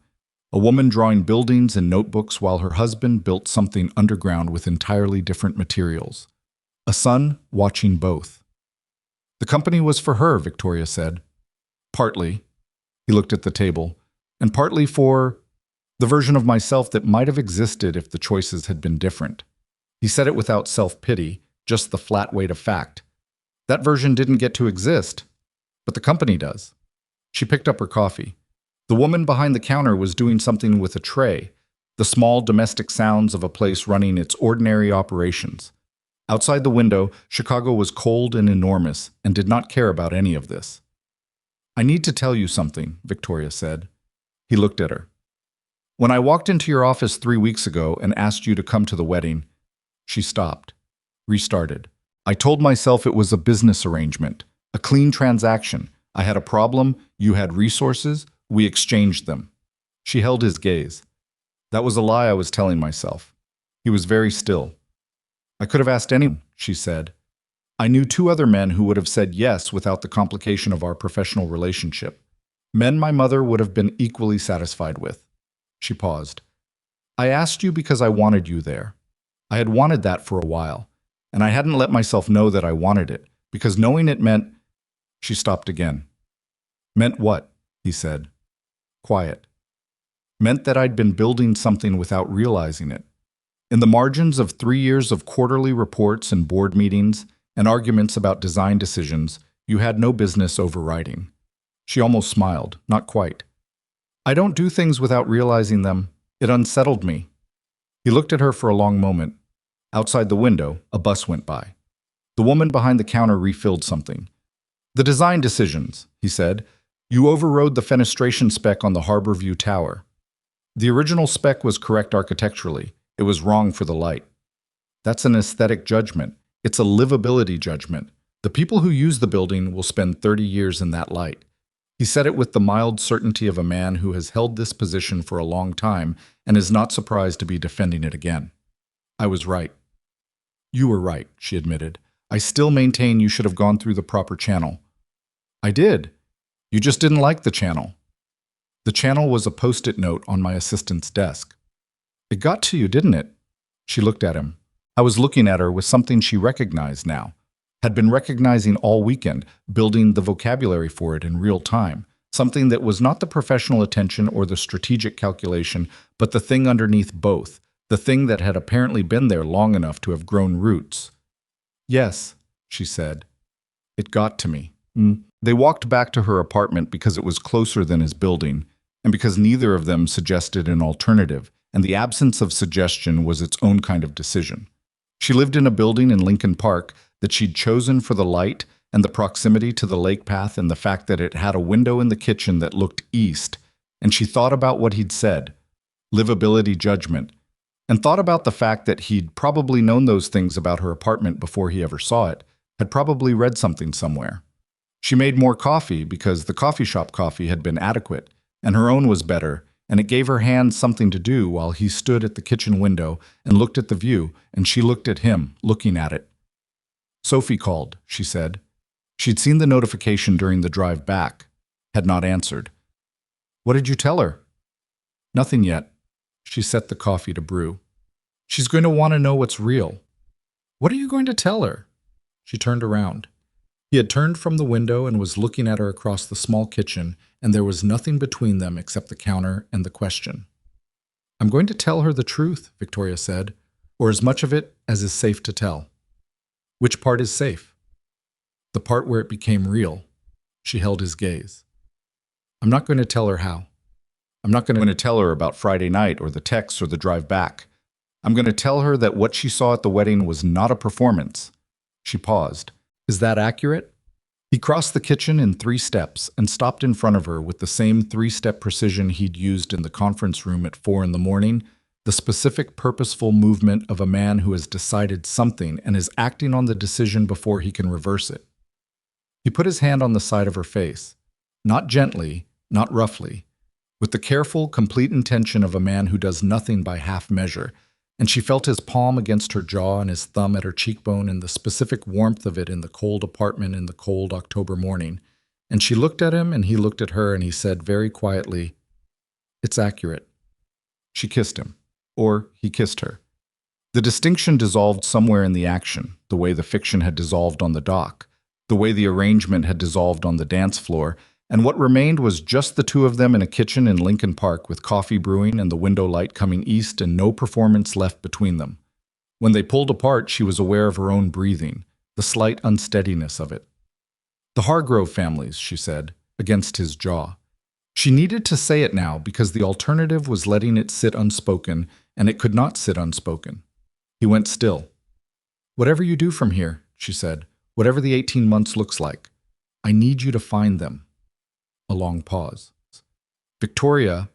Speaker 1: woman drawing buildings in notebooks while her husband built something underground with entirely different materials. A son watching both. The company was for her, Victoria said. Partly, he looked at the table, and partly for the version of myself that might have existed if the choices had been different. He said it without self-pity, just the flat weight of fact. That version didn't get to exist, but the company does. She picked up her coffee. The woman behind the counter was doing something with a tray, the small domestic sounds of a place running its ordinary operations. Outside the window, Chicago was cold and enormous and did not care about any of this. I need to tell you something, Victoria said. He looked at her. When I walked into your office 3 weeks ago and asked you to come to the wedding, she stopped, restarted. I told myself it was a business arrangement, a clean transaction. I had a problem, you had resources, we exchanged them. She held his gaze. That was a lie I was telling myself. He was very still. I could have asked anyone, she said. I knew 2 other men who would have said yes without the complication of our professional relationship. Men my mother would have been equally satisfied with. She paused. I asked you because I wanted you there. I had wanted that for a while, and I hadn't let myself know that I wanted it, because knowing it meant… She stopped again. Meant what? He said. Quiet. Meant that I'd been building something without realizing it. In the margins of 3 years of quarterly reports and board meetings and arguments about design decisions, you had no business overriding. She almost smiled, not quite. I don't do things without realizing them. It unsettled me. He looked at her for a long moment. Outside the window, a bus went by. The woman behind the counter refilled something. The design decisions, he said. You overrode the fenestration spec on the Harborview Tower. The original spec was correct architecturally. It was wrong for the light. That's an aesthetic judgment. It's a livability judgment. The people who use the building will spend 30 years in that light. He said it with the mild certainty of a man who has held this position for a long time and is not surprised to be defending it again. I was right. You were right, she admitted. I still maintain you should have gone through the proper channel. I did. You just didn't like the channel. The channel was a post-it note on my assistant's desk. It got to you, didn't it? She looked at him. I was looking at her with something she recognized now. Had been recognizing all weekend, building the vocabulary for it in real time. Something that was not the professional attention or the strategic calculation, but the thing underneath both. The thing that had apparently been there long enough to have grown roots. Yes, she said. It got to me. They walked back to her apartment because it was closer than his building, and because neither of them suggested an alternative, and the absence of suggestion was its own kind of decision. She lived in a building in Lincoln Park that she'd chosen for the light and the proximity to the lake path and the fact that it had a window in the kitchen that looked east, and she thought about what he'd said, livability judgment, and thought about the fact that he'd probably known those things about her apartment before he ever saw it, had probably read something somewhere. She made more coffee because the coffee shop coffee had been adequate, and her own was better, and it gave her hands something to do while he stood at the kitchen window and looked at the view, and she looked at him, looking at it. Sophie called, she said. She'd seen the notification during the drive back, had not answered. What did you tell her? Nothing yet. She set the coffee to brew. She's going to want to know what's real. What are you going to tell her? She turned around. He had turned from the window and was looking at her across the small kitchen, and there was nothing between them except the counter and the question. I'm going to tell her the truth, Victoria said, or as much of it as is safe to tell. Which part is safe? The part where it became real. She held his gaze. I'm not going to tell her how. I'm not going to tell her about Friday night or the texts or the drive back. I'm going to tell her that what she saw at the wedding was not a performance. She paused. Is that accurate? He crossed the kitchen in 3 steps and stopped in front of her with the same 3-step precision he'd used in the conference room at 4 in the morning, the specific, purposeful movement of a man who has decided something and is acting on the decision before he can reverse it. He put his hand on the side of her face, not gently, not roughly, with the careful, complete intention of a man who does nothing by half measure, and she felt his palm against her jaw and his thumb at her cheekbone and the specific warmth of it in the cold apartment in the cold October morning. And she looked at him and he looked at her and he said very quietly, "It's accurate." She kissed him, or he kissed her. The distinction dissolved somewhere in the action, the way the fiction had dissolved on the dock, the way the arrangement had dissolved on the dance floor, and what remained was just the two of them in a kitchen in Lincoln Park with coffee brewing and the window light coming east and no performance left between them. When they pulled apart, she was aware of her own breathing, the slight unsteadiness of it. "The Hargrove families," she said, against his jaw. She needed to say it now because the alternative was letting it sit unspoken, and it could not sit unspoken. He went still. "Whatever you do from here," she said, "whatever the 18 months looks like, I need you to find them." A long pause. "Victoria,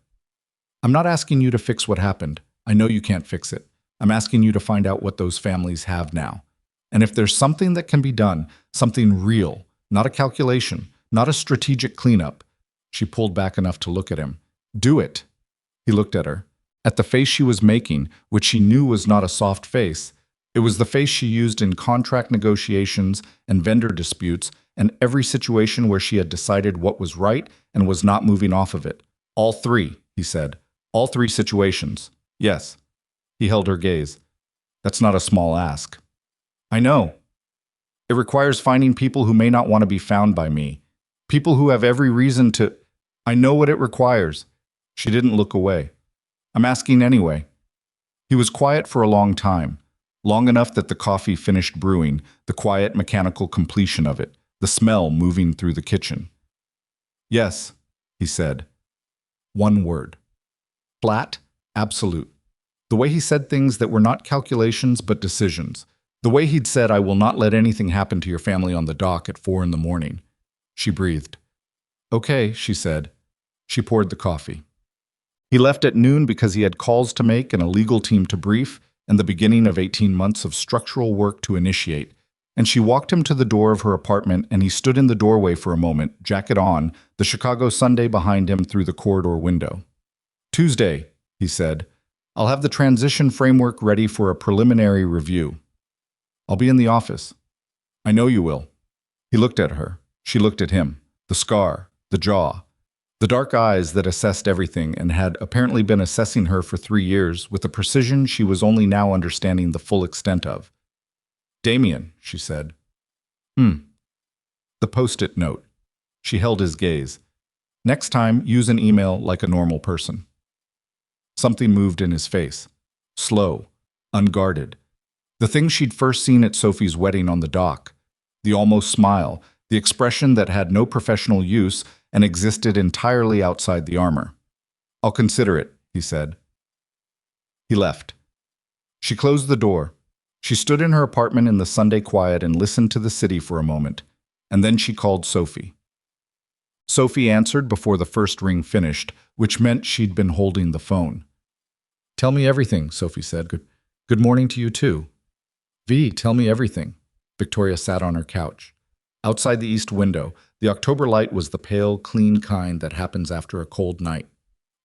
Speaker 1: I'm not asking you to fix what happened. I know you can't fix it. I'm asking you to find out what those families have now. And if there's something that can be done, something real, not a calculation, not a strategic cleanup." She pulled back enough to look at him. "Do it." He looked at her, at the face she was making, which she knew was not a soft face. It was the face she used in contract negotiations and vendor disputes and every situation where she had decided what was right and was not moving off of it. "All three," he said. "All 3 situations." "Yes." He held her gaze. "That's not a small ask." "I know. It requires finding people who may not want to be found by me. People who have every reason to... I know what it requires." She didn't look away. "I'm asking anyway." He was quiet for a long time, long enough that the coffee finished brewing, the quiet mechanical completion of it, the smell moving through the kitchen. "Yes," he said. One word. Flat, absolute. The way he said things that were not calculations but decisions. The way he'd said, "I will not let anything happen to your family on the dock at 4 in the morning." She breathed. "Okay," she said. She poured the coffee. He left at noon because he had calls to make and a legal team to brief and the beginning of 18 months of structural work to initiate. And she walked him to the door of her apartment and he stood in the doorway for a moment, jacket on, the Chicago Sunday behind him through the corridor window. "Tuesday," he said. "I'll have the transition framework ready for a preliminary review. I'll be in the office." "I know you will." He looked at her. She looked at him. The scar, the jaw, the dark eyes that assessed everything and had apparently been assessing her for 3 years with a precision she was only now understanding the full extent of. "Damien," she said. The post-it note. She held his gaze. "Next time, use an email like a normal person." Something moved in his face. Slow, unguarded. The thing she'd first seen at Sophie's wedding on the dock. The almost smile, the expression that had no professional use and existed entirely outside the armor. "I'll consider it," he said. He left. She closed the door. She stood in her apartment in the Sunday quiet and listened to the city for a moment, and then she called Sophie. Sophie answered before the first ring finished, which meant she'd been holding the phone. "Tell me everything," Sophie said. Good morning to you too." "V, tell me everything." Victoria sat on her couch. Outside the east window, the October light was the pale, clean kind that happens after a cold night.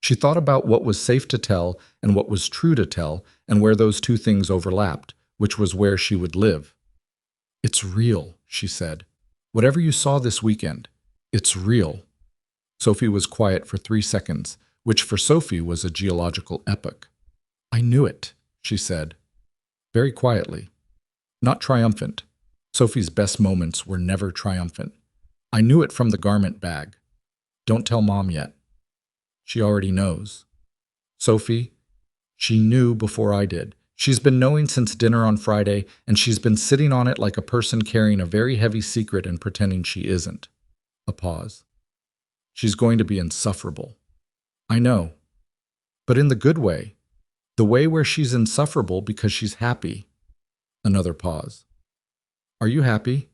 Speaker 1: She thought about what was safe to tell and what was true to tell and where those two things overlapped, which was where she would live. "It's real," she said. "Whatever you saw this weekend, it's real." Sophie was quiet for 3 seconds, which for Sophie was a geological epoch. "I knew it," she said, very quietly. Not triumphant. Sophie's best moments were never triumphant. "I knew it from the garment bag. Don't tell Mom yet. She already knows." "Sophie, she knew before I did. She's been knowing since dinner on Friday, and she's been sitting on it like a person carrying a very heavy secret and pretending she isn't." A pause. "She's going to be insufferable." "I know. But in the good way. The way where she's insufferable because she's happy." Another pause. "Are you happy?"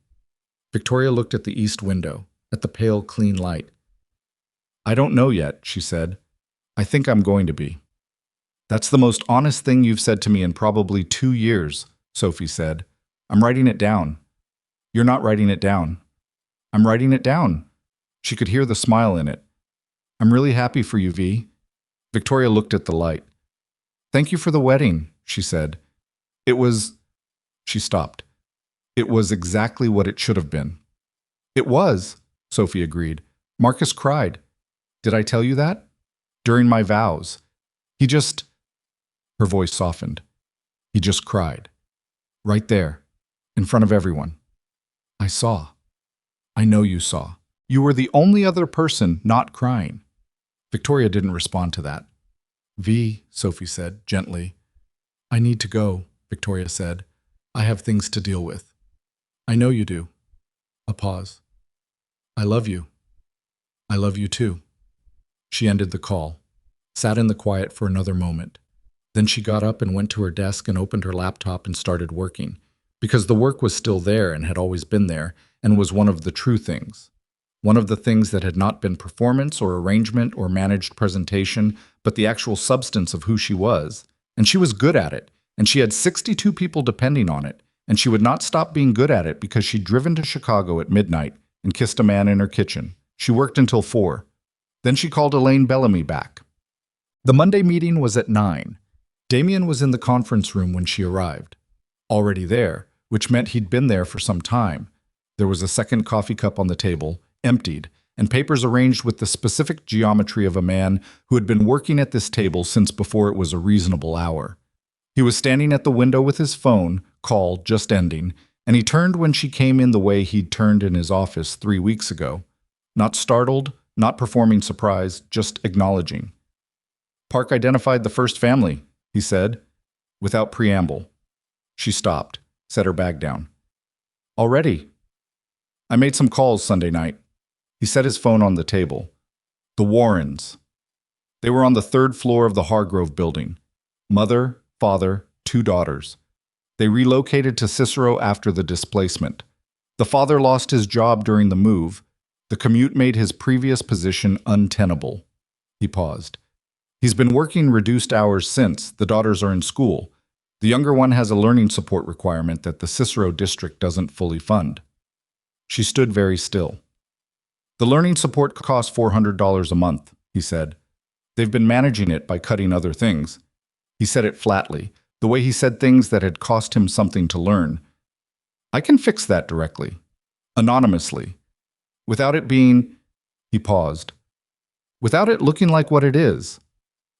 Speaker 1: Victoria looked at the east window, at the pale, clean light. I don't know yet, she said. I think I'm going to be. That's the most honest thing you've said to me in probably 2 years, Sophie said. I'm writing it down. You're not writing it down. I'm writing it down. She could hear the smile in it. I'm really happy for you, V. Victoria looked at the light. Thank you for the wedding, she said. It was... She stopped. It was exactly what it should have been. It was, Sophie agreed. Marcus cried. Did I tell you that? During my vows. He just... Her voice softened. He just cried. Right there, in front of everyone. I saw. I know you saw. You were the only other person not crying. Victoria didn't respond to that. V, Sophie said, gently. I need to go, Victoria said. I have things to deal with. I know you do. A pause. I love you. I love you too. She ended the call, sat in the quiet for another moment. Then she got up and went to her desk and opened her laptop and started working, because the work was still there and had always been there and was one of the true things. One of the things that had not been performance or arrangement or managed presentation, but the actual substance of who she was. And she was good at it, and she had 62 people depending on it, and she would not stop being good at it because she'd driven to Chicago at midnight and kissed a man in her kitchen. She worked until 4. Then she called Elaine Bellamy back. The Monday meeting was at 9. Damien was in the conference room when she arrived. Already there, which meant he'd been there for some time. There was a second coffee cup on the table, emptied, and papers arranged with the specific geometry of a man who had been working at this table since before it was a reasonable hour. He was standing at the window with his phone, call just ending, and he turned when she came in the way he'd turned in his office 3 weeks ago. Not startled, not performing surprise, just acknowledging. Park identified the first family, he said, without preamble. She stopped, set her bag down. Already? I made some calls Sunday night. He set his phone on the table. The Warrens. They were on the 3rd floor of the Hargrove building. Mother, father, 2 daughters. They relocated to Cicero after the displacement. The father lost his job during the move. The commute made his previous position untenable. He paused. He's been working reduced hours since. The daughters are in school. The younger one has a learning support requirement that the Cicero district doesn't fully fund. She stood very still. The learning support costs $400 a month, he said. They've been managing it by cutting other things. He said it flatly, the way he said things that had cost him something to learn. I can fix that directly, anonymously, without it being... He paused. Without it looking like what it is.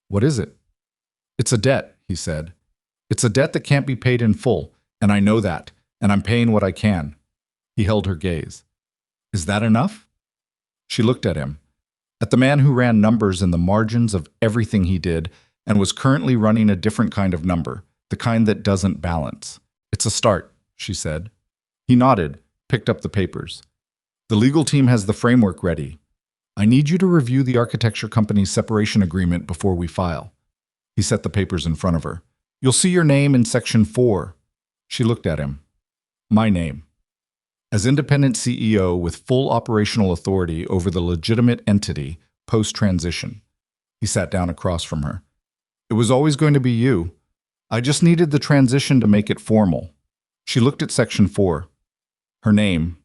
Speaker 1: What is it? It's a debt, he said. It's a debt that can't be paid in full, and I know that, and I'm paying what I can. He held her gaze. Is that enough? She looked at him, at the man who ran numbers in the margins of everything he did and was currently running a different kind of number, the kind that doesn't balance. It's a start, she said. He nodded, picked up the papers. The legal team has the framework ready. I need you to review the architecture company's separation agreement before we file. He set the papers in front of her. You'll see your name in Section 4. She looked at him. My name. As independent CEO with full operational authority over the legitimate entity post-transition. He sat down across from her. It was always going to be you. I just needed the transition to make it formal. She looked at Section 4. Her name,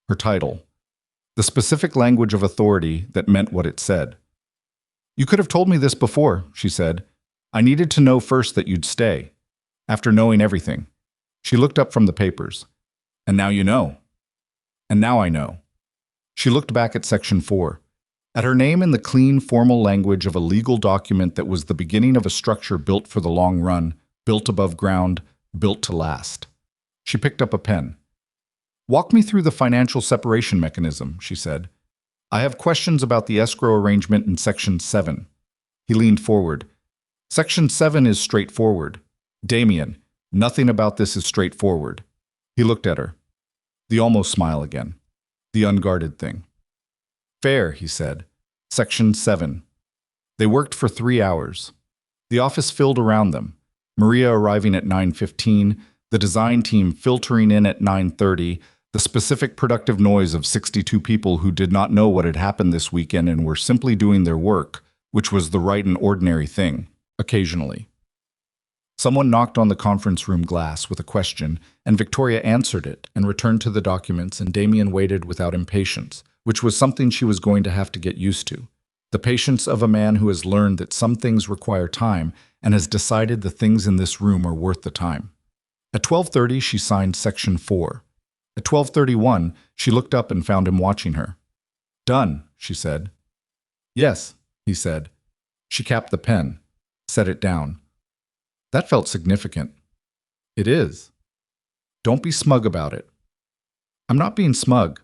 Speaker 1: her title, the specific language of authority that meant what it said. You could have told me this before, she said. I needed to know first that you'd stay. After knowing everything. She looked up from the papers. And now you know. And now I know. She looked back at Section 4. At her name in the clean, formal language of a legal document that was the beginning of a structure built for the long run, built above ground, built to last. She picked up a pen. Walk me through the financial separation mechanism, she said. I have questions about the escrow arrangement in Section 7. He leaned forward. Section 7 is straightforward. Damien, nothing about this is straightforward. He looked at her. The almost smile again. The unguarded thing. Fair, he said. Section 7. They worked for 3 hours. The office filled around them. Maria arriving at 9:15, the design team filtering in at 9:30, The specific productive noise of 62 people who did not know what had happened this weekend and were simply doing their work, which was the right and ordinary thing, occasionally. Someone knocked on the conference room glass with a question, and Victoria answered it and returned to the documents, and Damien waited without impatience, which was something she was going to have to get used to. The patience of a man who has learned that some things require time and has decided the things in this room are worth the time. At 12:30, she signed Section 4. At 12:31, she looked up and found him watching her. "Done," she said. "Yes," he said. She capped the pen, set it down. That felt significant. "It is. Don't be smug about it." "I'm not being smug.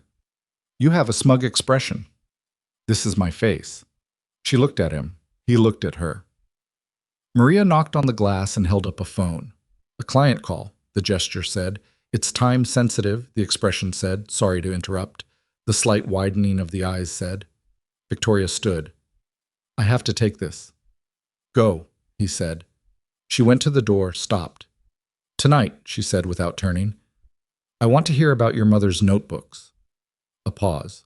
Speaker 1: You have a smug expression." "This is my face." She looked at him. He looked at her. Maria knocked on the glass and held up a phone. "A client call," the gesture said. "It's time sensitive," the expression said. "Sorry to interrupt." The slight widening of the eyes said. Victoria stood. "I have to take this." "Go," he said. She went to the door, stopped. "Tonight," she said without turning, "I want to hear about your mother's notebooks." A pause.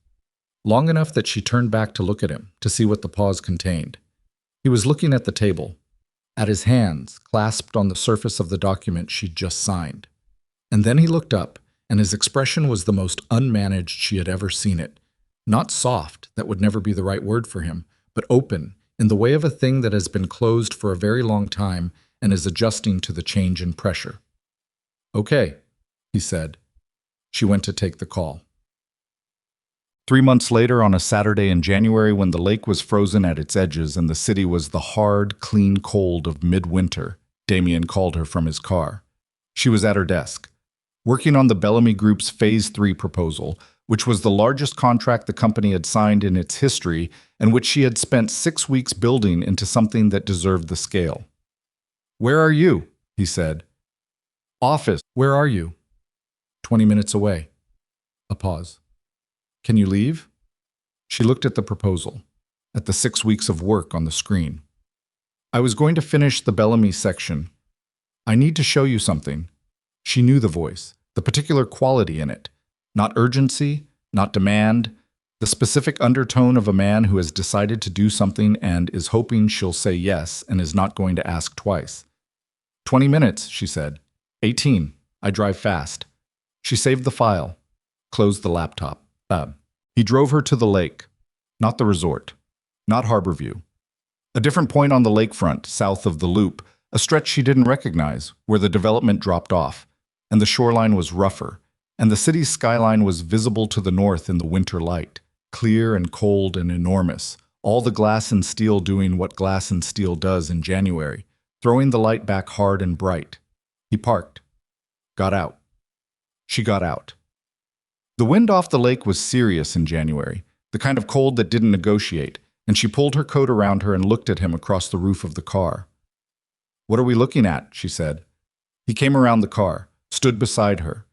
Speaker 1: Long enough that she turned back to look at him, to see what the pause contained. He was looking at the table, at his hands clasped on the surface of the document she'd just signed. And then he looked up, and his expression was the most unmanaged she had ever seen it. Not soft, that would never be the right word for him, but open, in the way of a thing that has been closed for a very long time and is adjusting to the change in pressure. "Okay," he said. She went to take the call. 3 months later, on a Saturday in January, when the lake was frozen at its edges and the city was the hard, clean cold of midwinter, Damien called her from his car. She was at her desk, working on the Bellamy Group's Phase 3 proposal, which was the largest contract the company had signed in its history and which she had spent 6 weeks building into something that deserved the scale. "Where are you?" he said. "Office. Where are you?" 20 minutes away. A pause. "Can you leave?" She looked at the proposal, at the 6 weeks of work on the screen. "I was going to finish the Bellamy section. I need to show you something." She knew the voice, the particular quality in it. Not urgency, not demand, the specific undertone of a man who has decided to do something and is hoping she'll say yes and is not going to ask twice. 20 minutes, she said. 18. I drive fast. She saved the file, closed the laptop. He drove her to the lake, not the resort, not Harborview. A different point on the lakefront, south of the Loop, a stretch she didn't recognize, where the development dropped off, and the shoreline was rougher, and the city's skyline was visible to the north in the winter light, clear and cold and enormous, all the glass and steel doing what glass and steel does in January, throwing the light back hard and bright. He parked, got out. She got out. The wind off the lake was serious in January, the kind of cold that didn't negotiate, and she pulled her coat around her and looked at him across the roof of the car. "What are we looking at?" she said. He came around the car, stood beside her.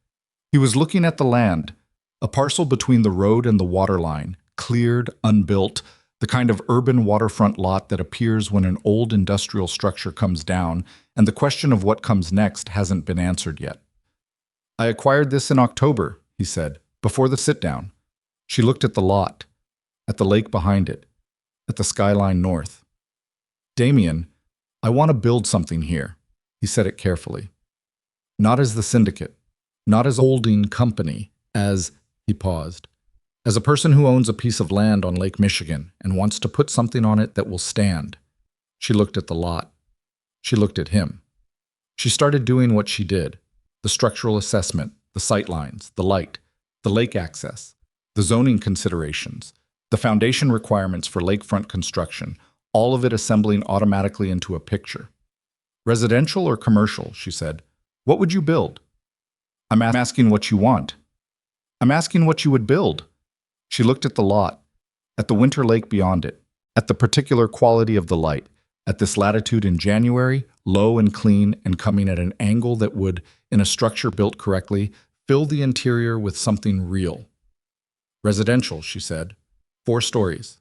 Speaker 1: He was looking at the land, a parcel between the road and the waterline, cleared, unbuilt, the kind of urban waterfront lot that appears when an old industrial structure comes down, and the question of what comes next hasn't been answered yet. "I acquired this in October," he said, "before the sit-down." She looked at the lot, at the lake behind it, at the skyline north. "Damien, I want to build something here," he said it carefully. "Not as the syndicate, not as a holding company, as," he paused, "as a person who owns a piece of land on Lake Michigan and wants to put something on it that will stand." She looked at the lot. She looked at him. She started doing what she did, the structural assessment, the sightlines, the light, the lake access, the zoning considerations, the foundation requirements for lakefront construction, all of it assembling automatically into a picture. "Residential or commercial?" she said. "What would you build?" "I'm asking what you want." "I'm asking what you would build." She looked at the lot, at the winter lake beyond it, at the particular quality of the light, at this latitude in January, low and clean and coming at an angle that would, in a structure built correctly, fill the interior with something real. "Residential," she said. 4 stories.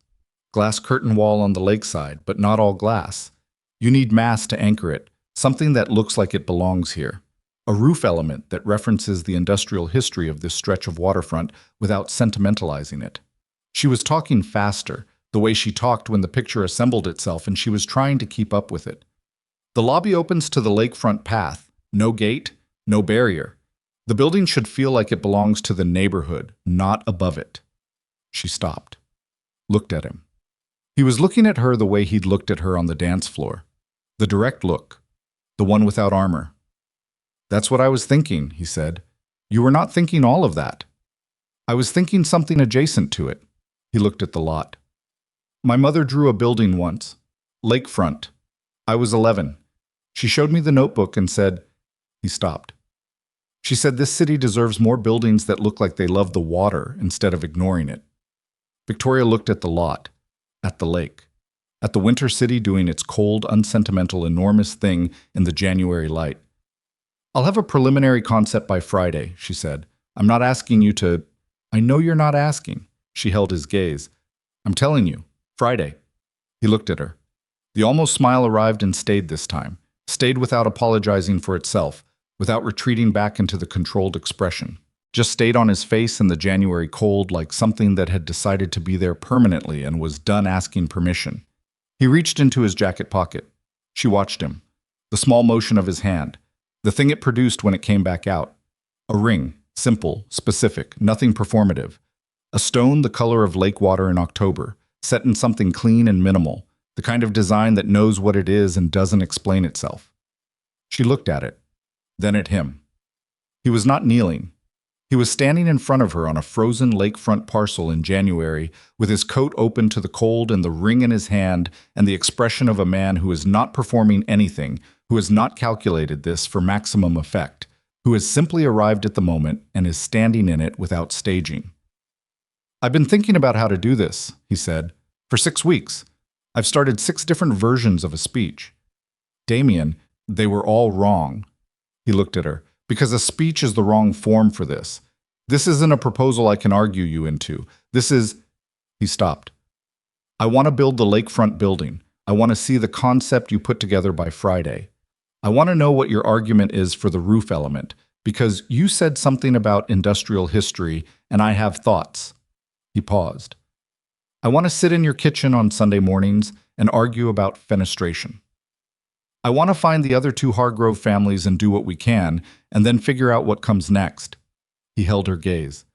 Speaker 1: Glass curtain wall on the lakeside, but not all glass. You need mass to anchor it, something that looks like it belongs here. a roof element that references the industrial history of this stretch of waterfront without sentimentalizing it. She was talking faster, the way she talked when the picture assembled itself, and she was trying to keep up with it. The lobby opens to the lakefront path. No gate, no barrier. The building should feel like it belongs to the neighborhood, not above it. She stopped, looked at him. He was looking at her the way he'd looked at her on the dance floor. The direct look, the one without armor. "That's what I was thinking," he said. "You were not thinking all of that." "I was thinking something adjacent to it." He looked at the lot. "My mother drew a building once. Lakefront. I was 11. She showed me the notebook and said—" He stopped. "She said this city deserves more buildings that look like they love the water instead of ignoring it." Victoria looked at the lot, at the lake, at the winter city doing its cold, unsentimental, enormous thing in the January light. "I'll have a preliminary concept by Friday," she said. "I'm not asking you to—" "I know you're not asking." She held his gaze. "I'm telling you, Friday." He looked at her. The almost smile arrived and stayed this time, stayed without apologizing for itself, without retreating back into the controlled expression. Just stayed on his face in the January cold like something that had decided to be there permanently and was done asking permission. He reached into his jacket pocket. She watched him. The small motion of his hand. The thing it produced when it came back out. A ring, simple, specific, nothing performative. A stone the color of lake water in October, set in something clean and minimal, the kind of design that knows what it is and doesn't explain itself. She looked at it, then at him. He was not kneeling. He was standing in front of her on a frozen lakefront parcel in January, with his coat open to the cold and the ring in his hand and the expression of a man who is not performing anything, who has not calculated this for maximum effect, who has simply arrived at the moment and is standing in it without staging. "I've been thinking about how to do this," he said, "for 6 weeks. I've started 6 different versions of a speech. Damien, they were all wrong." He looked at her. "Because a speech is the wrong form for this. This isn't a proposal I can argue you into. This is—" He stopped. "I want to build the lakefront building. I want to see the concept you put together by Friday. I want to know what your argument is for the roof element, because you said something about industrial history, and I have thoughts." He paused. "I want to sit in your kitchen on Sunday mornings and argue about fenestration. I want to find the other 2 Hargrove families and do what we can, and then figure out what comes next." He held her gaze.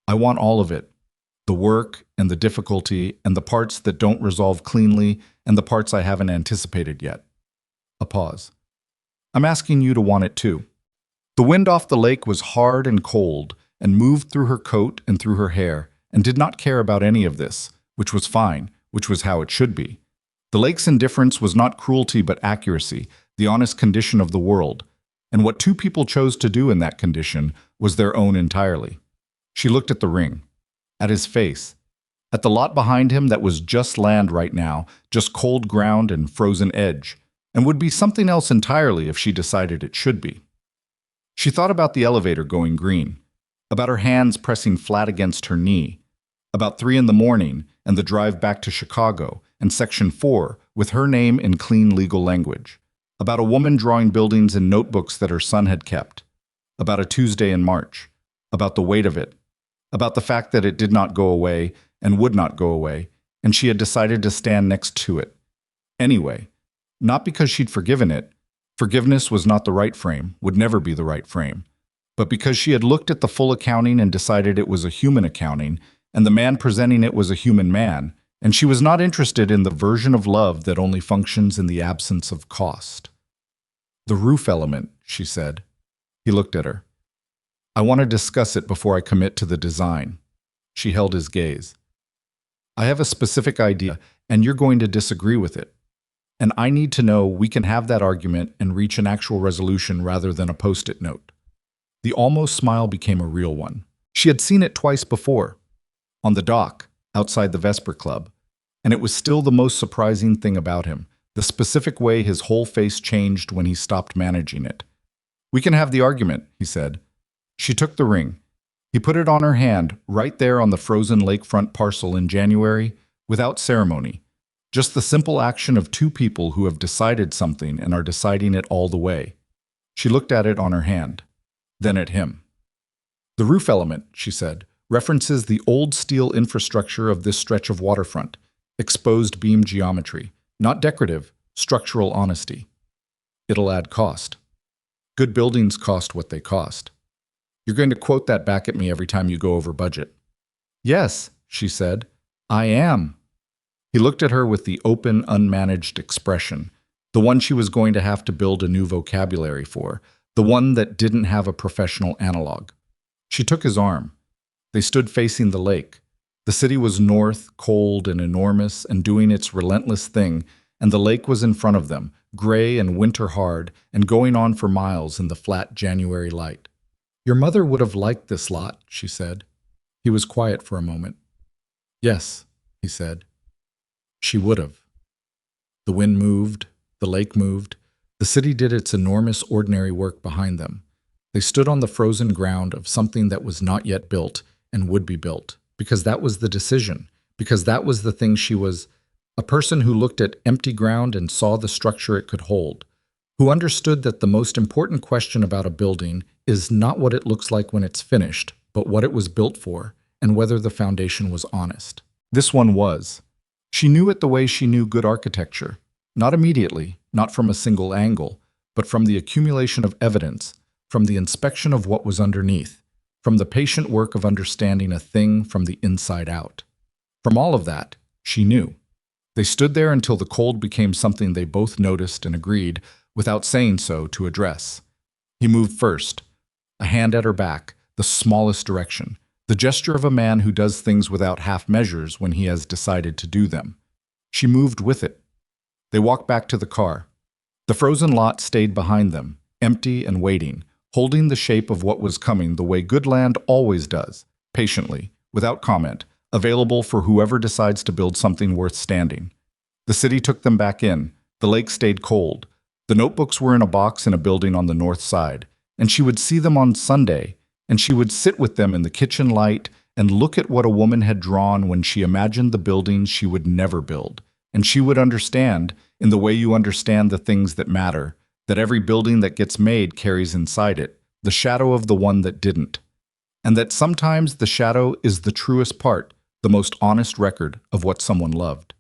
Speaker 1: "I want all of it. The work and the difficulty and the parts that don't resolve cleanly and the parts I haven't anticipated yet." A pause. "I'm asking you to want it too." The wind off the lake was hard and cold and moved through her coat and through her hair and did not care about any of this, which was fine, which was how it should be. The lake's indifference was not cruelty but accuracy, the honest condition of the world, and what 2 people chose to do in that condition was their own entirely. She looked at the ring, at his face, at the lot behind him that was just land right now, just cold ground and frozen edge, and would be something else entirely if she decided it should be. She thought about the elevator going green, about her hands pressing flat against her knee, about 3 in the morning and the drive back to Chicago, and Section 4 with her name in clean legal language, about a woman drawing buildings in notebooks that her son had kept, about a Tuesday in March, about the weight of it, about the fact that it did not go away and would not go away, and she had decided to stand next to it. Anyway, not because she'd forgiven it. Forgiveness was not the right frame, would never be the right frame, but because she had looked at the full accounting and decided it was a human accounting, and the man presenting it was a human man, and she was not interested in the version of love that only functions in the absence of cost. "The roof element," she said. He looked at her. "I want to discuss it before I commit to the design." She held his gaze. "I have a specific idea, and you're going to disagree with it. And I need to know we can have that argument and reach an actual resolution rather than a post-it note." The almost smile became a real one. She had seen it twice before, on the dock, outside the Vesper Club, and it was still the most surprising thing about him, the specific way his whole face changed when he stopped managing it. "We can have the argument," he said. She took the ring. He put it on her hand, right there on the frozen lakefront parcel in January, without ceremony. Just the simple action of 2 people who have decided something and are deciding it all the way. She looked at it on her hand, then at him. The roof element, she said, references the old steel infrastructure of this stretch of waterfront, exposed beam geometry, not decorative, structural honesty. It'll add cost. Good buildings cost what they cost. You're going to quote that back at me every time you go over budget. Yes, she said, I am. He looked at her with the open, unmanaged expression, the one she was going to have to build a new vocabulary for, the one that didn't have a professional analog. She took his arm. They stood facing the lake. The city was north, cold and enormous, and doing its relentless thing, and the lake was in front of them, gray and winter-hard, and going on for miles in the flat January light. Your mother would have liked this lot, she said. He was quiet for a moment. Yes, he said. She would have. The wind moved, the lake moved, the city did its enormous ordinary work behind them. They stood on the frozen ground of something that was not yet built and would be built, because that was the decision, because that was the thing she was, a person who looked at empty ground and saw the structure it could hold, who understood that the most important question about a building is not what it looks like when it's finished, but what it was built for, and whether the foundation was honest. This one was. She knew it the way she knew good architecture, not immediately, not from a single angle, but from the accumulation of evidence, from the inspection of what was underneath, from the patient work of understanding a thing from the inside out. From all of that, she knew. They stood there until the cold became something they both noticed and agreed, without saying so, to address. He moved first, a hand at her back, the smallest direction, the gesture of a man who does things without half measures when he has decided to do them. She moved with it. They walked back to the car. The frozen lot stayed behind them, empty and waiting, holding the shape of what was coming the way good land always does, patiently, without comment, available for whoever decides to build something worth standing. The city took them back in. The lake stayed cold. The notebooks were in a box in a building on the north side, and she would see them on Sunday, and she would sit with them in the kitchen light and look at what a woman had drawn when she imagined the buildings she would never build. And she would understand, in the way you understand the things that matter, that every building that gets made carries inside it the shadow of the one that didn't. And that sometimes the shadow is the truest part, the most honest record of what someone loved.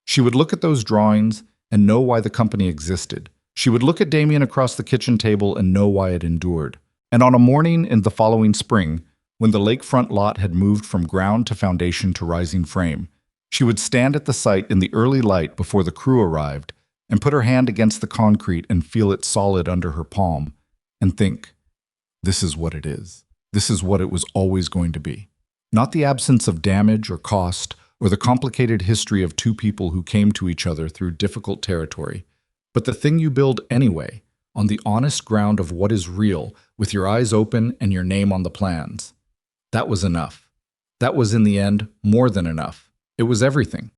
Speaker 1: She would look at those drawings and know why the company existed. She would look at Damien across the kitchen table and know why it endured. And on a morning in the following spring, when the lakefront lot had moved from ground to foundation to rising frame, she would stand at the site in the early light before the crew arrived and put her hand against the concrete and feel it solid under her palm and think, this is what it is. This is what it was always going to be. Not the absence of damage or cost or the complicated history of two people who came to each other through difficult territory, but the thing you build anyway, on the honest ground of what is real, with your eyes open and your name on the plans. That was enough. That was, in the end, more than enough. It was everything.